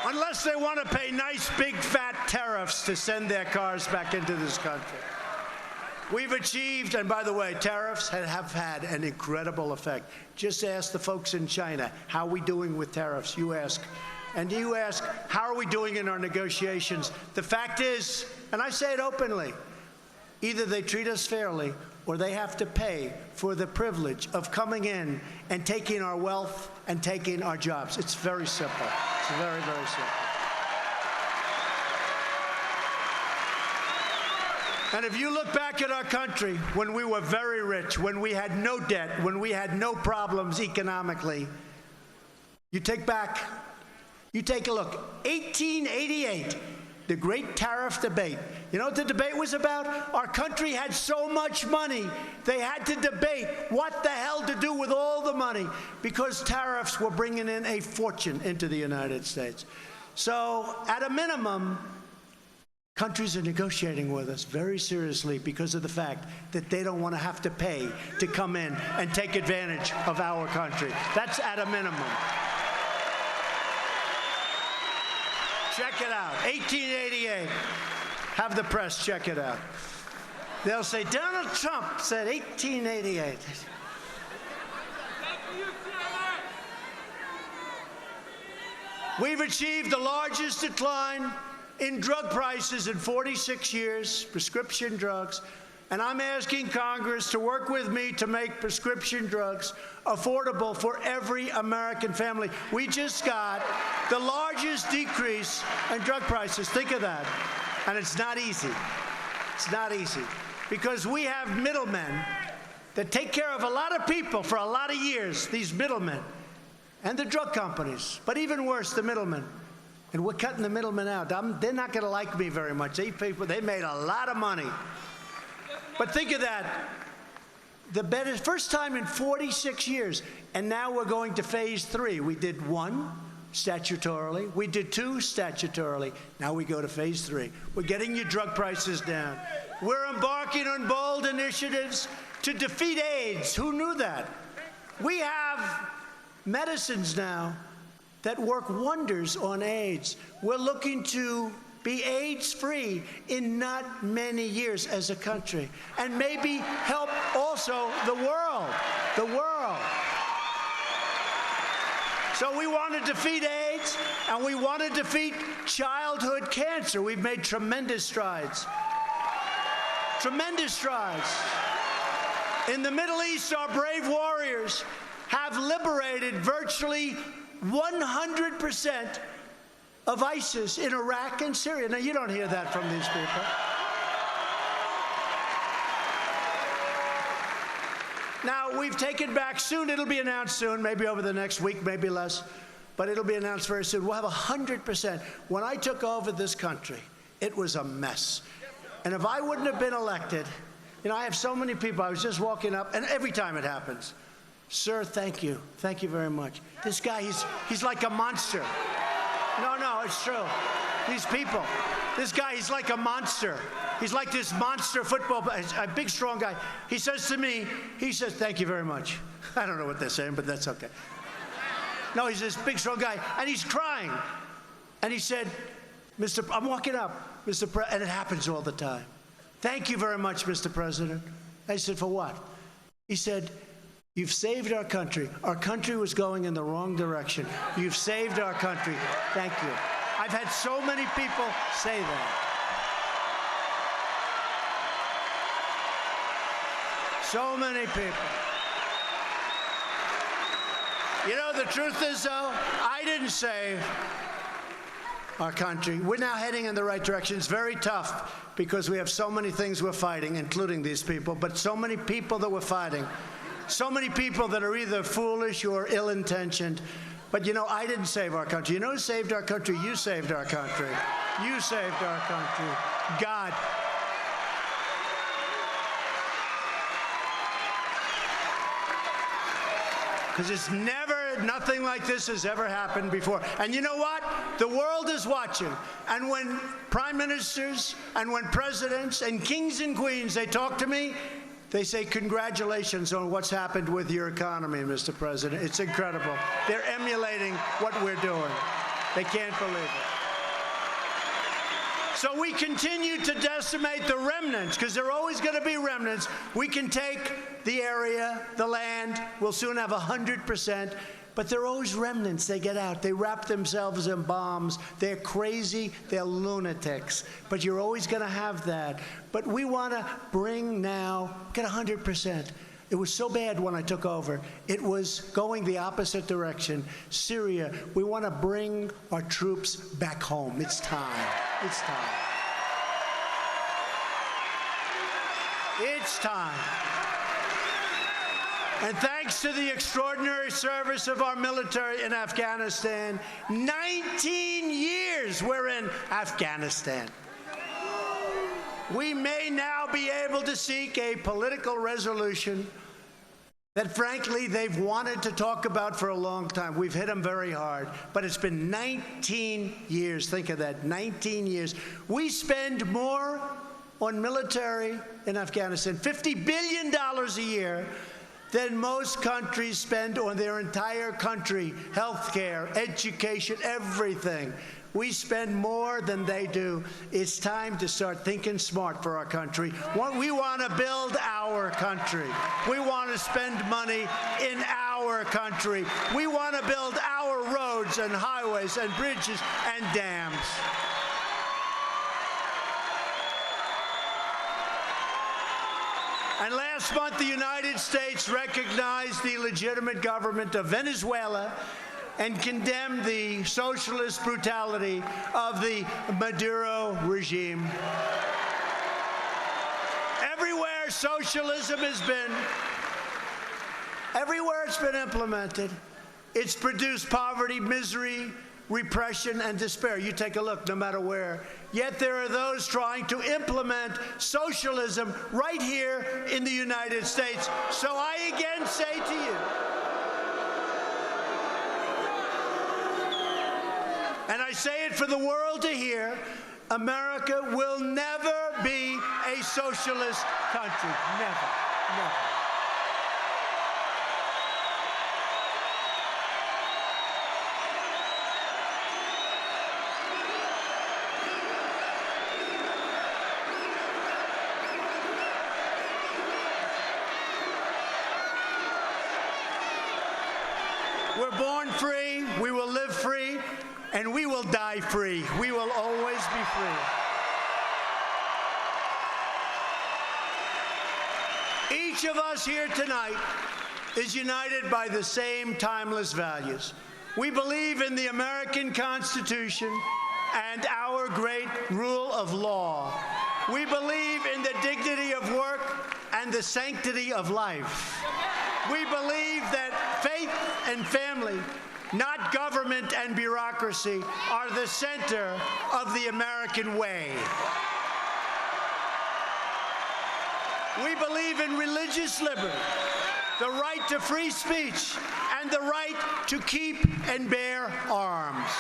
Unless they want to pay nice, big, fat tariffs to send their cars back into this country. We've achieved, and by the way, tariffs have had an incredible effect. Just ask the folks in China, how are we doing with tariffs? You ask. And you ask, how are we doing in our negotiations? The fact is, and I say it openly, either they treat us fairly or they have to pay for the privilege of coming in and taking our wealth and taking our jobs. It's very simple. It's very, very simple. And if you look back at our country when we were very rich, when we had no debt, when we had no problems economically, you take a look, 1888, the great tariff debate. You know what the debate was about? Our country had so much money, they had to debate what the hell to do with all the money because tariffs were bringing in a fortune into the United States. So at a minimum, countries are negotiating with us very seriously because of the fact that they don't want to have to pay to come in and take advantage of our country. That's at a minimum. Check it out, 1888. Have the press check it out. They'll say, Donald Trump said 1888. We've achieved the largest decline in drug prices in 46 years, prescription drugs. And I'm asking Congress to work with me to make prescription drugs affordable for every American family. We just got the largest decrease in drug prices. Think of that. And it's not easy. It's not easy. Because we have middlemen that take care of a lot of people for a lot of years, these middlemen, and the drug companies. But even worse, the middlemen. And we're cutting the middlemen out. They're not going to like me very much. They made a lot of money. But think of that, the first time in 46 years, and now we're going to phase 3. We did 1 statutorily, we did 2 statutorily, now we go to phase 3. We're getting your drug prices down. We're embarking on bold initiatives to defeat AIDS. Who knew that? We have medicines now that work wonders on AIDS. We're looking to be AIDS-free in not many years as a country, and maybe help also the world. So we want to defeat AIDS, and we want to defeat childhood cancer. We've made tremendous strides. Tremendous strides. In the Middle East, our brave warriors have liberated virtually 100% of ISIS in Iraq and Syria. Now, you don't hear that from these people. Now, we've taken back soon. It'll be announced soon, maybe over the next week, maybe less, but it'll be announced very soon. We'll have 100%. When I took over this country, it was a mess. And if I wouldn't have been elected, You know, I have so many people. I was just walking up, and every time it happens, sir, thank you. Thank you very much. This guy, he's like a monster. No, it's true. These people. This guy, he's like a monster. He's like this monster football, a big, strong guy. He says to me, thank you very much. I don't know what they're saying, but that's okay. No, he's this big, strong guy, and he's crying. And he said, I'm walking up, Mr. President, and it happens all the time. Thank you very much, Mr. President. I said, for what? He said, you've saved our country. Our country was going in the wrong direction. You've saved our country. Thank you. I've had so many people say that. So many people. You know, the truth is, though, I didn't save our country. We're now heading in the right direction. It's very tough because we have so many things we're fighting, including these people, but so many people that we're fighting. So many people that are either foolish or ill-intentioned. But, you know, I didn't save our country. You know who saved our country? You saved our country. You saved our country. God. Because it's nothing like this has ever happened before. And you know what? The world is watching. And when prime ministers and when presidents and kings and queens, they talk to me, they say, congratulations on what's happened with your economy, Mr. President. It's incredible. They're emulating what we're doing. They can't believe it. So we continue to decimate the remnants, because there are always going to be remnants. We can take the area, the land. We'll soon have 100%. But there are always remnants. They get out. They wrap themselves in bombs. They're crazy. They're lunatics. But you're always going to have that. But we want to get 100%. It was so bad when I took over. It was going the opposite direction. Syria, we want to bring our troops back home. It's time. It's time. It's time. And thanks to the extraordinary service of our military in Afghanistan, 19 years we're in Afghanistan. We may now be able to seek a political resolution that, frankly, they've wanted to talk about for a long time. We've hit them very hard. But it's been 19 years. Think of that, 19 years. We spend more on military in Afghanistan, $50 billion a year, than most countries spend on their entire country, health care, education, everything. We spend more than they do. It's time to start thinking smart for our country. We want to build our country. We want to spend money in our country. We want to build our roads and highways and bridges and dams. And last month, the United States recognized the legitimate government of Venezuela and condemned the socialist brutality of the Maduro regime. Everywhere socialism has been, everywhere it's been implemented, it's produced poverty, misery, repression, and despair. You take a look, no matter where. Yet there are those trying to implement socialism right here in the United States. So I again say to you, and I say it for the world to hear, America will never be a socialist country. Never, never. We're born free, we will live free, and we will die free. We will always be free. Each of us here tonight is united by the same timeless values. We believe in the American Constitution and our great rule of law. We believe in the dignity of work and the sanctity of life. We believe that faith and family, not government and bureaucracy, are the center of the American way. We believe in religious liberty, the right to free speech, and the right to keep and bear arms.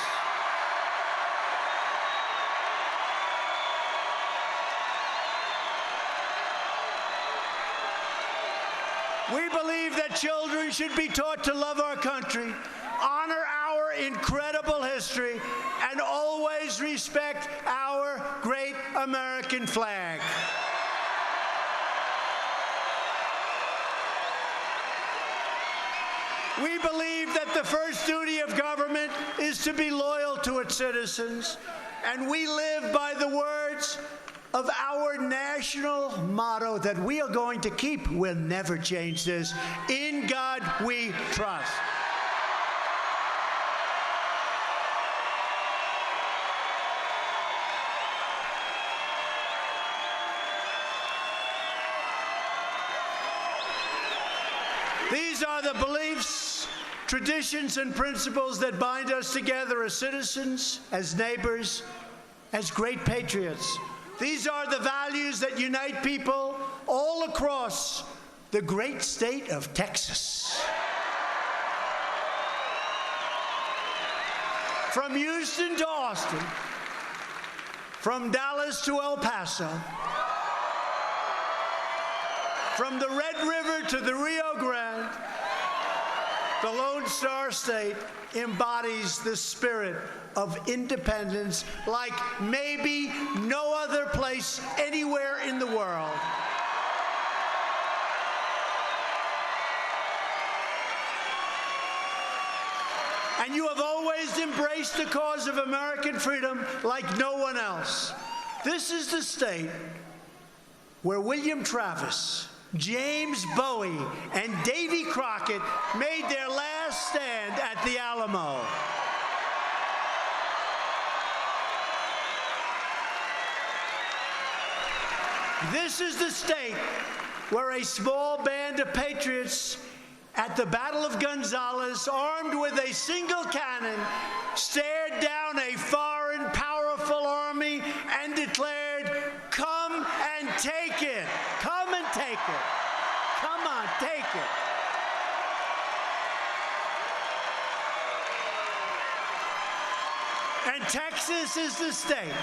We believe that children should be taught to love our country, honor our incredible history, and always respect our great American flag. We believe that the first duty of government is to be loyal to its citizens, and we live by the words of our national motto that we are going to keep. We'll never change this. In God we trust. These are the beliefs, traditions, and principles that bind us together as citizens, as neighbors, as great patriots. These are the values that unite people all across the great state of Texas. From Houston to Austin, from Dallas to El Paso, from the Red River to the Rio Grande, the Lone Star State embodies the spirit of independence like maybe no other place anywhere in the world. And you have always embraced the cause of American freedom like no one else. This is the state where William Travis, James Bowie, and Davy Crockett made their last stand at the Alamo. This is the state where a small band of patriots at the Battle of Gonzales, armed with a single cannon, stared down a foreign powerful army and declared, "Come and take it. Come and take it. Come on, take it." And Texas is the state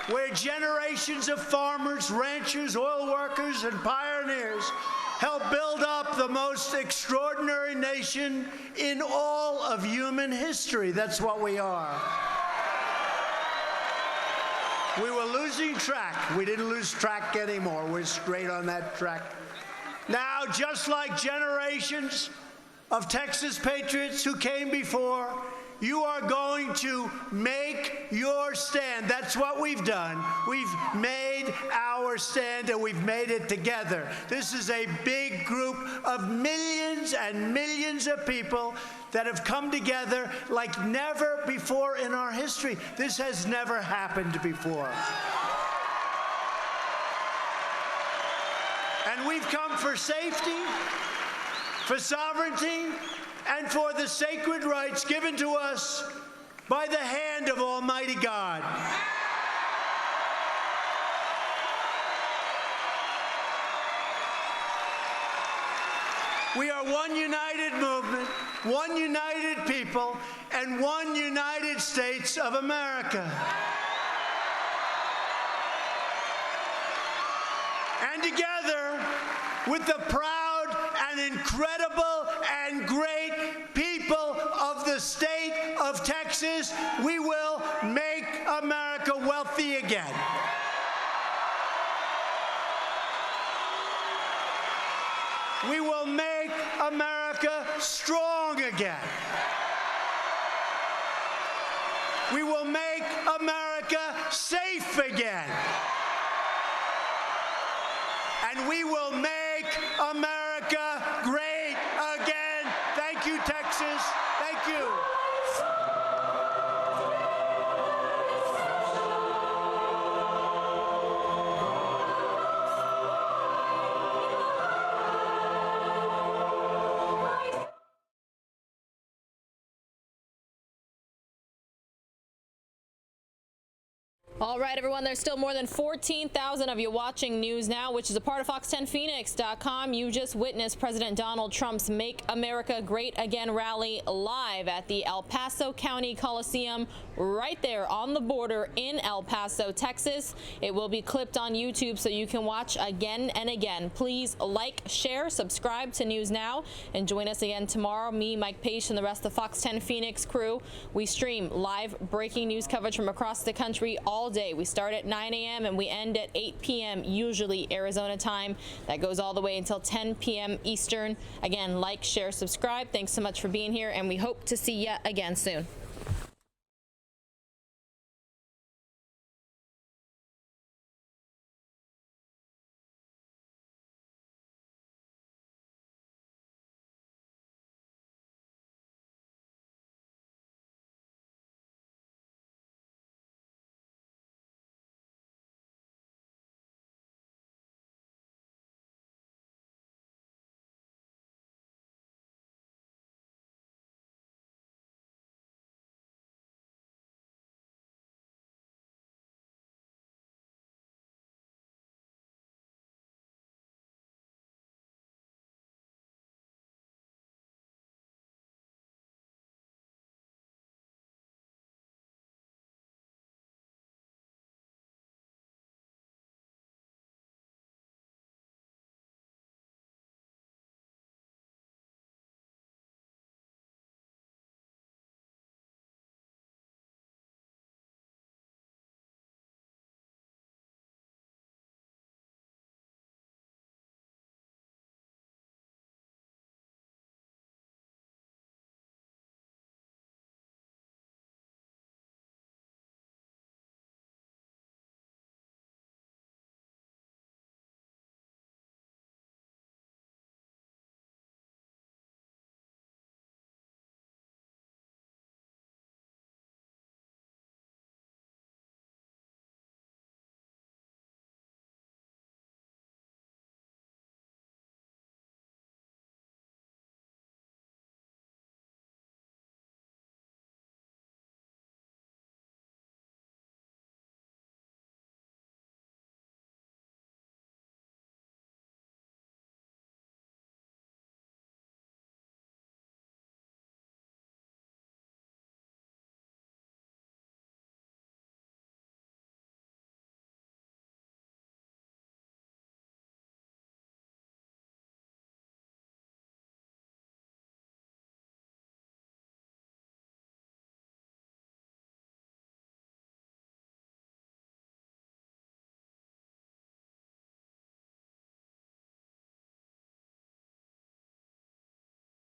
where generations of farmers, ranchers, oil workers, and pioneers helped build up the most extraordinary nation in all of human history. That's what we are. We were losing track. We didn't lose track anymore. We're straight on that track. Now, just like generations of Texas patriots who came before, you are going to make your stand. That's what we've done. We've made our stand, and we've made it together. This is a big group of millions and millions of people that have come together like never before in our history. This has never happened before. And we've come for safety, for sovereignty, and for the sacred rights given to us by the hand of Almighty God. We are one united movement, one united people, and one United States of America. And together, with the proud and incredible and great people of the state of Texas, we will make America wealthy again. We will make America strong again. We will make America safe again. And we will make America great again. Thank you, Texas. Thank you. All right, everyone, there's still more than 14,000 of you watching News Now, which is a part of Fox10Phoenix.com. You just witnessed President Donald Trump's Make America Great Again rally live at the El Paso County Coliseum, right there on the border in El Paso, Texas. It will be clipped on YouTube so you can watch again and again. Please like, share, subscribe to News Now, and join us again tomorrow. Me, Mike Pace, and the rest of the Fox 10 Phoenix crew. We stream live breaking news coverage from across the country all day. We start at 9 a.m. and we end at 8 p.m. usually Arizona time. That goes all the way until 10 p.m. Eastern. Again, like, share, subscribe. Thanks so much for being here, and we hope to see you again soon.